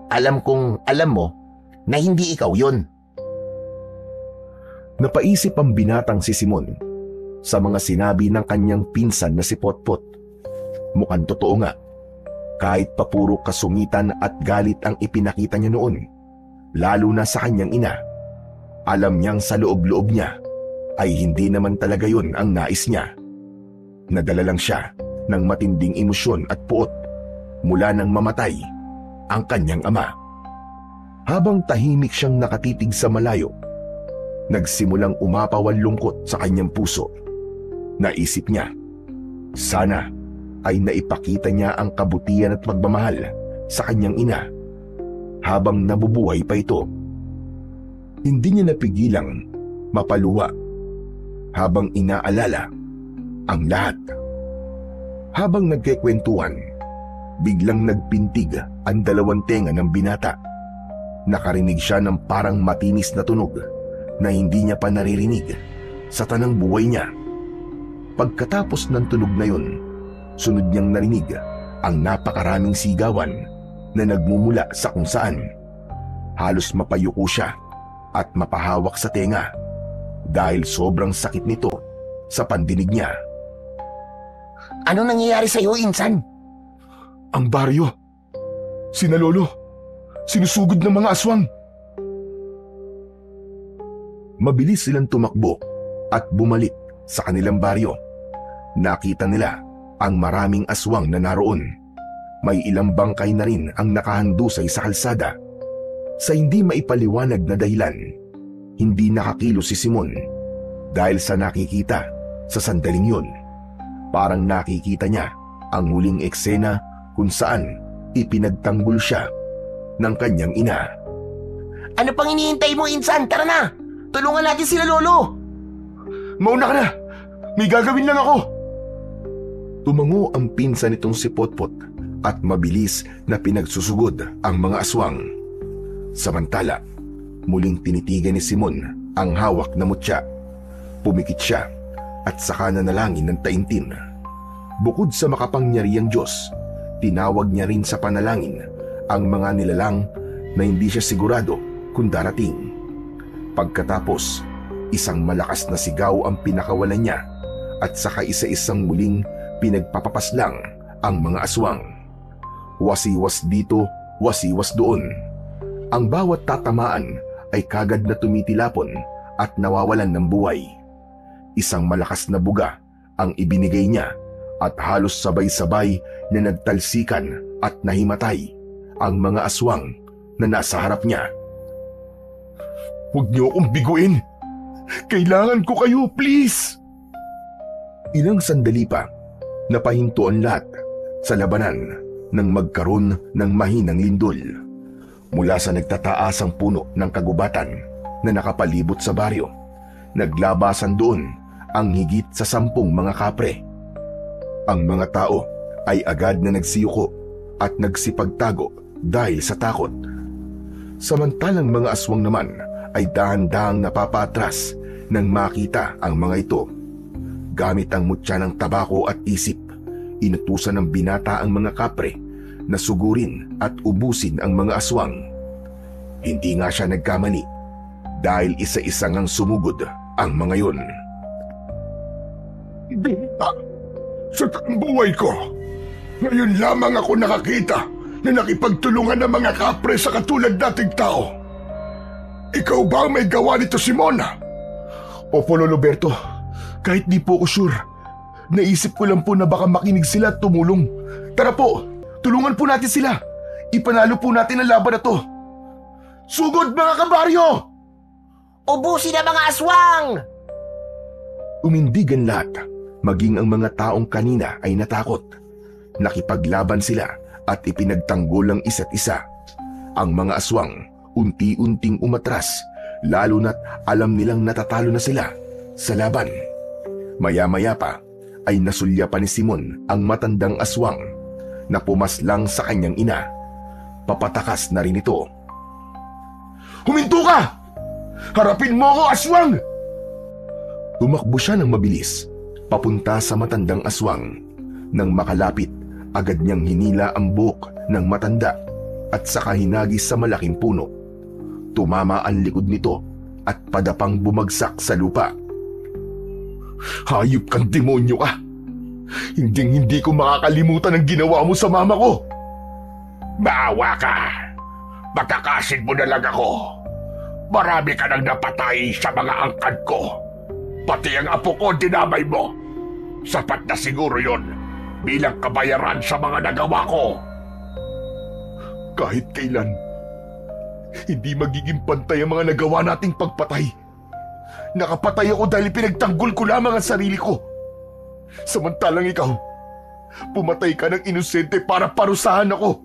Speaker 5: alam kong alam mo na hindi ikaw yun.
Speaker 2: Napaisip ang binatang si Simon sa mga sinabi ng kanyang pinsan na si Potpot. Mukhang totoo nga, kahit pa puro kasungitan at galit ang ipinakita niya noon, lalo na sa kanyang ina. Alam niyang sa loob-loob niya ay hindi naman talaga yun ang nais niya. Nadala lang siya ng matinding emosyon at puot mula nang mamatay ang kanyang ama. Habang tahimik siyang nakatitig sa malayo, nagsimulang umapaw ang lungkot sa kanyang puso. Naisip niya, sana ay naipakita niya ang kabutihan at pagmamahal sa kanyang ina habang nabubuhay pa ito. Hindi niya napigilang mapaluwa habang inaalala ang lahat. Habang nagkikwentuhan, biglang nagpintig ang dalawang tenga ng binata. Nakarinig siya ng parang matinis na tunog na hindi niya pa naririnig sa tanang buhay niya. Pagkatapos ng tunog na yun,
Speaker 1: sunod niyang narinig ang napakaraming sigawan na nagmumula sa kung saan. Halos mapayuko siya at mapahawak sa tenga dahil sobrang sakit nito sa pandinig niya.
Speaker 5: Ano nangyayari sa'yo, Insan?
Speaker 2: Ang baryo. Sina Lolo. Sinusugod ng mga aswang.
Speaker 1: Mabilis silang tumakbo at bumalik sa kanilang baryo. Nakita nila ang maraming aswang na naroon. May ilang bangkay na rin ang nakahandusay sa kalsada. Sa hindi maipaliwanag na dahilan, hindi nakakilos si Simon dahil sa nakikita sa sandaling yun. Parang nakikita niya ang huling eksena kung saan ipinagtanggol siya ng kanyang ina.
Speaker 5: Ano pang hinihintay mo, Insan? Tara na! Tulungan natin sila, Lolo!
Speaker 2: Mauna ka na! May gagawin lang ako!
Speaker 1: Tumango ang pinsan nitong si Potpot at mabilis na pinagsusugod ang mga aswang. Samantala, muling tinitigan ni Simon ang hawak na mutya. Pumikit siya at saka nanalangin ng taimtim. Bukod sa makapangyarihang Diyos, tinawag niya rin sa panalangin ang mga nilalang na hindi siya sigurado kung darating. Pagkatapos, isang malakas na sigaw ang pinakawalan niya at saka isa-isang muling pinagpapapaslang ang mga aswang. Wasiwas dito, wasiwas doon. Ang bawat tatamaan ay kagad na tumitilapon at nawawalan ng buhay. Isang malakas na buga ang ibinigay niya at halos sabay-sabay na nagtalsikan at nahimatay ang mga aswang na nasa harap niya.
Speaker 2: Huwag niyo akong biguin! Kailangan ko kayo, please!
Speaker 1: Ilang sandali pa, napahinto ang lahat sa labanan nang magkaroon ng mahinang lindol. Mula sa nagtataasang puno ng kagubatan na nakapalibot sa baryo, naglabasan doon ang higit sa 10 mga kapre. Ang mga tao ay agad na nagsiyuko at nagsipagtago dahil sa takot. Samantalang mga aswang naman ay dahan-dahang napapatras nang makita ang mga ito. Gamit ang mutya ng tabako at isip, inutusan ng binata ang mga kapre na sugurin at ubusin ang mga aswang. Hindi nga siya nagkamali dahil isa-isa ngang sumugod ang mga yun.
Speaker 4: Sa taong buhay ko, ngayon lamang ako nakakita na nakipagtulungan ng mga kapre sa katulad nating tao. Ikaw ba ang may gawa nito, Simon?
Speaker 2: Opo, Lolo Berto. Kahit di po ako sure. Naisip ko lang po na baka makinig sila at tumulong. Tara po, tulungan po natin sila. Ipanalo po natin ang laban na to. Sugod mga kabaryo!
Speaker 5: Ubusin ang mga aswang!
Speaker 1: Umindigan lahat, maging ang mga taong kanina ay natakot. Nakipaglaban sila at ipinagtanggol ang isa't isa. Ang mga aswang unti-unting umatras, lalo na't alam nilang natatalo na sila sa laban. Maya-maya pa ay nasulya pa ni Simon ang matandang aswang na pumaslang sa kanyang ina. Papatakas na rin ito.
Speaker 2: Huminto ka! Harapin mo ako, aswang!
Speaker 1: Tumakbo siya ng mabilis, papunta sa matandang aswang. Nang makalapit, agad niyang hinila ang buhok ng matanda at saka hinagis sa malaking puno. Tumama ang likod nito at padapang bumagsak sa lupa.
Speaker 2: Hayop kang demonyo ka! Hinding-hindi ko makakalimutan ang ginawa mo sa mama ko!
Speaker 4: Maawa ka! Magkakasin mo na lang ako. Marami ka nang napatay sa mga angkan ko. Pati ang apo ko dinamay mo. Sapat na siguro yon bilang kabayaran sa mga nagawa ko.
Speaker 2: Kahit kailan, hindi magiging pantay ang mga nagawa nating pagpatay. Nakapatay ako dahil pinagtanggol ko lamang ang sarili ko. Samantalang ikaw, pumatay ka ng inosente para parusahan ako.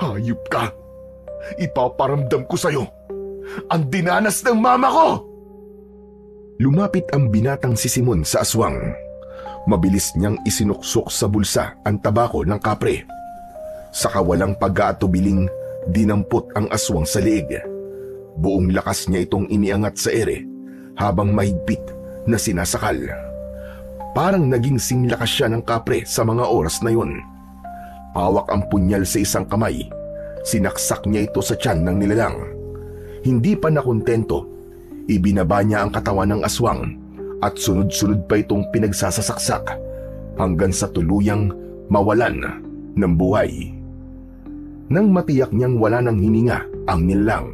Speaker 2: Hayop ka! Ipaparamdam ko sa'yo ang dinanas ng mama ko!
Speaker 1: Lumapit ang binatang si Simon sa aswang. Mabilis niyang isinuksok sa bulsa ang tabako ng kapre. Sa kawalang pag-aatubiling, dinampot ang aswang sa leeg. Buong lakas niya itong iniangat sa ere habang mahigpit na sinasakal. Parang naging singlakas siya ng kapre sa mga oras na yun. Hawak ang punyal sa isang kamay. Sinaksak niya ito sa tiyan ng nilalang. Hindi pa nakontento, ibinaba niya ang katawan ng aswang at sunod-sunod pa itong pinagsasasaksak hanggang sa tuluyang mawalan ng buhay. Nang matiyak niyang wala ng hininga ang nilalang,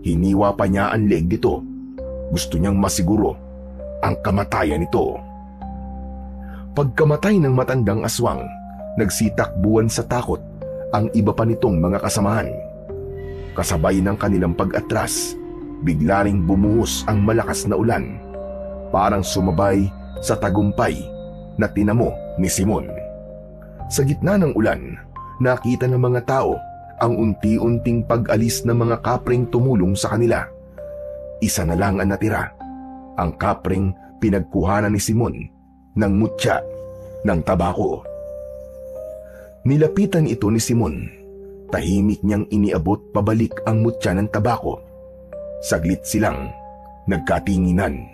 Speaker 1: hiniwa pa niya ang leeg nito. Gusto niyang masiguro ang kamatayan nito. Pagkamatay ng matandang aswang, nagsitakbuhan sa takot ang iba pa nitong mga kasamahan. Kasabay ng kanilang pag-atras, bigla ring bumuhos ang malakas na ulan, parang sumabay sa tagumpay na tinamo ni Simon. Sa gitna ng ulan, nakita ng mga tao ang unti-unting pag-alis ng mga kapring tumulong sa kanila. Isa na lang ang natira, ang kapring pinagkuhanan ni Simon ng mutya ng tabako. Nilapitan ito ni Simon. Tahimik niyang iniabot pabalik ang mutya ng tabako. Saglit silang nagkatinginan.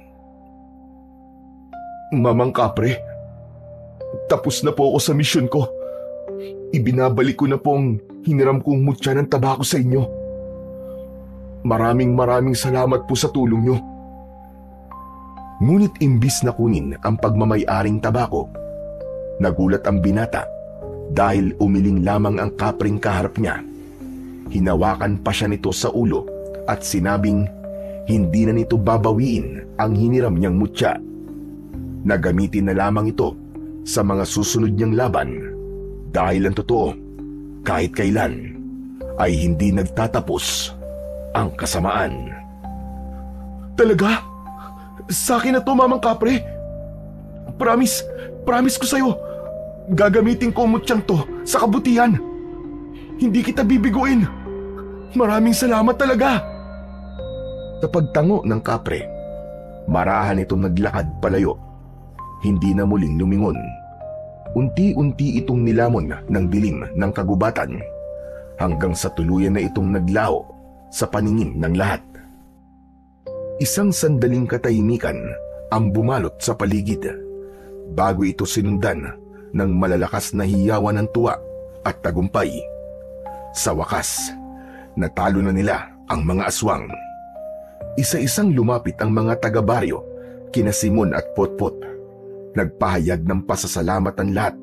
Speaker 2: Mamang Kapre, tapos na po ako sa misyon ko. Ibinabalik ko na po ang hiniram kong mutya ng tabako sa inyo. Maraming salamat po sa tulong nyo.
Speaker 1: Ngunit imbis na kunin ang pagmamay-aring tabako, nagulat ang binata dahil umiling lamang ang kapring kaharap niya. Hinawakan pa siya nito sa ulo at sinabing hindi na nito babawiin ang hiniram niyang mutya. Nagamitin na lamang ito sa mga susunod niyang laban dahil ang totoo, kahit kailan ay hindi nagtatapos ang kasamaan.
Speaker 2: Talaga? Sa akin na to, Mamang Kapre. Promise ko sa'yo. Gagamitin ko ang mutyang to sa kabutihan. Hindi kita bibiguin. Maraming salamat talaga.
Speaker 1: Sa pagtango ng kapre, marahan itong naglakad palayo. Hindi na muling lumingon. Unti-unti itong nilamon ng dilim ng kagubatan hanggang sa tuluyan na itong naglaho sa paningin ng lahat. Isang sandaling katahimikan ang bumalot sa paligid bago ito sinundan ng malalakas na hiyawan ng tuwa at tagumpay. Sa wakas, natalo na nila ang mga aswang. Isa-isang lumapit ang mga taga-baryo kina Simon at Potpot. Nagpahayag ng pasasalamat ang lahat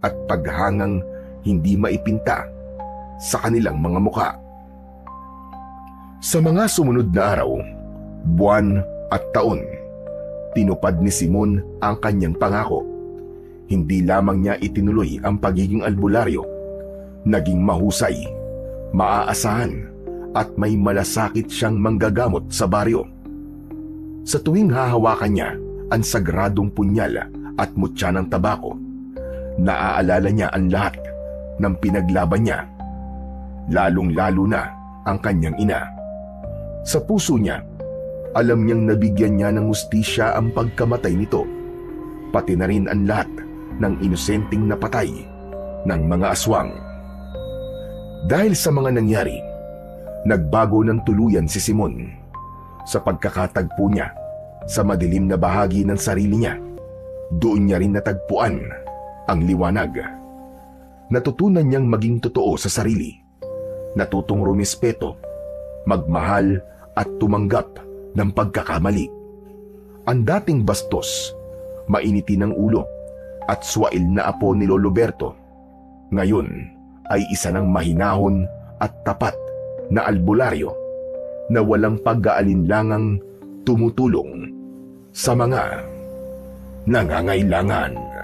Speaker 1: at paghangang hindi maipinta sa kanilang mga muka. Sa mga sumunod na araw, buwan at taon, tinupad ni Simon ang kanyang pangako. Hindi lamang niya itinuloy ang pagiging albularyo, naging mahusay, maaasahan at may malasakit siyang manggagamot sa baryo. Sa tuwing hahawakan niya ang sagradong punyal at mutya ng tabako, naaalala niya ang lahat ng pinaglaban niya, lalong-lalo na ang kanyang ina. Sa puso niya, alam niyang nabigyan niya ng hustisya ang pagkamatay nito, pati na rin ang lahat ng inosenteng napatay ng mga aswang. Dahil sa mga nangyari, nagbago ng tuluyan si Simon. Sa pagkakatagpo niya sa madilim na bahagi ng sarili niya, doon niya rin natagpuan ang liwanag. Natutunan niyang maging totoo sa sarili, natutong rumispeto, magmahal at tumanggap ng pagkakamali. Ang dating bastos, mainiti ng ulo at swail na apo ni Lolo Berto, ngayon ay isa ng mahinahon at tapat na albularyo na walang pag-aalinlangang tumutulong sa mga nangangailangan.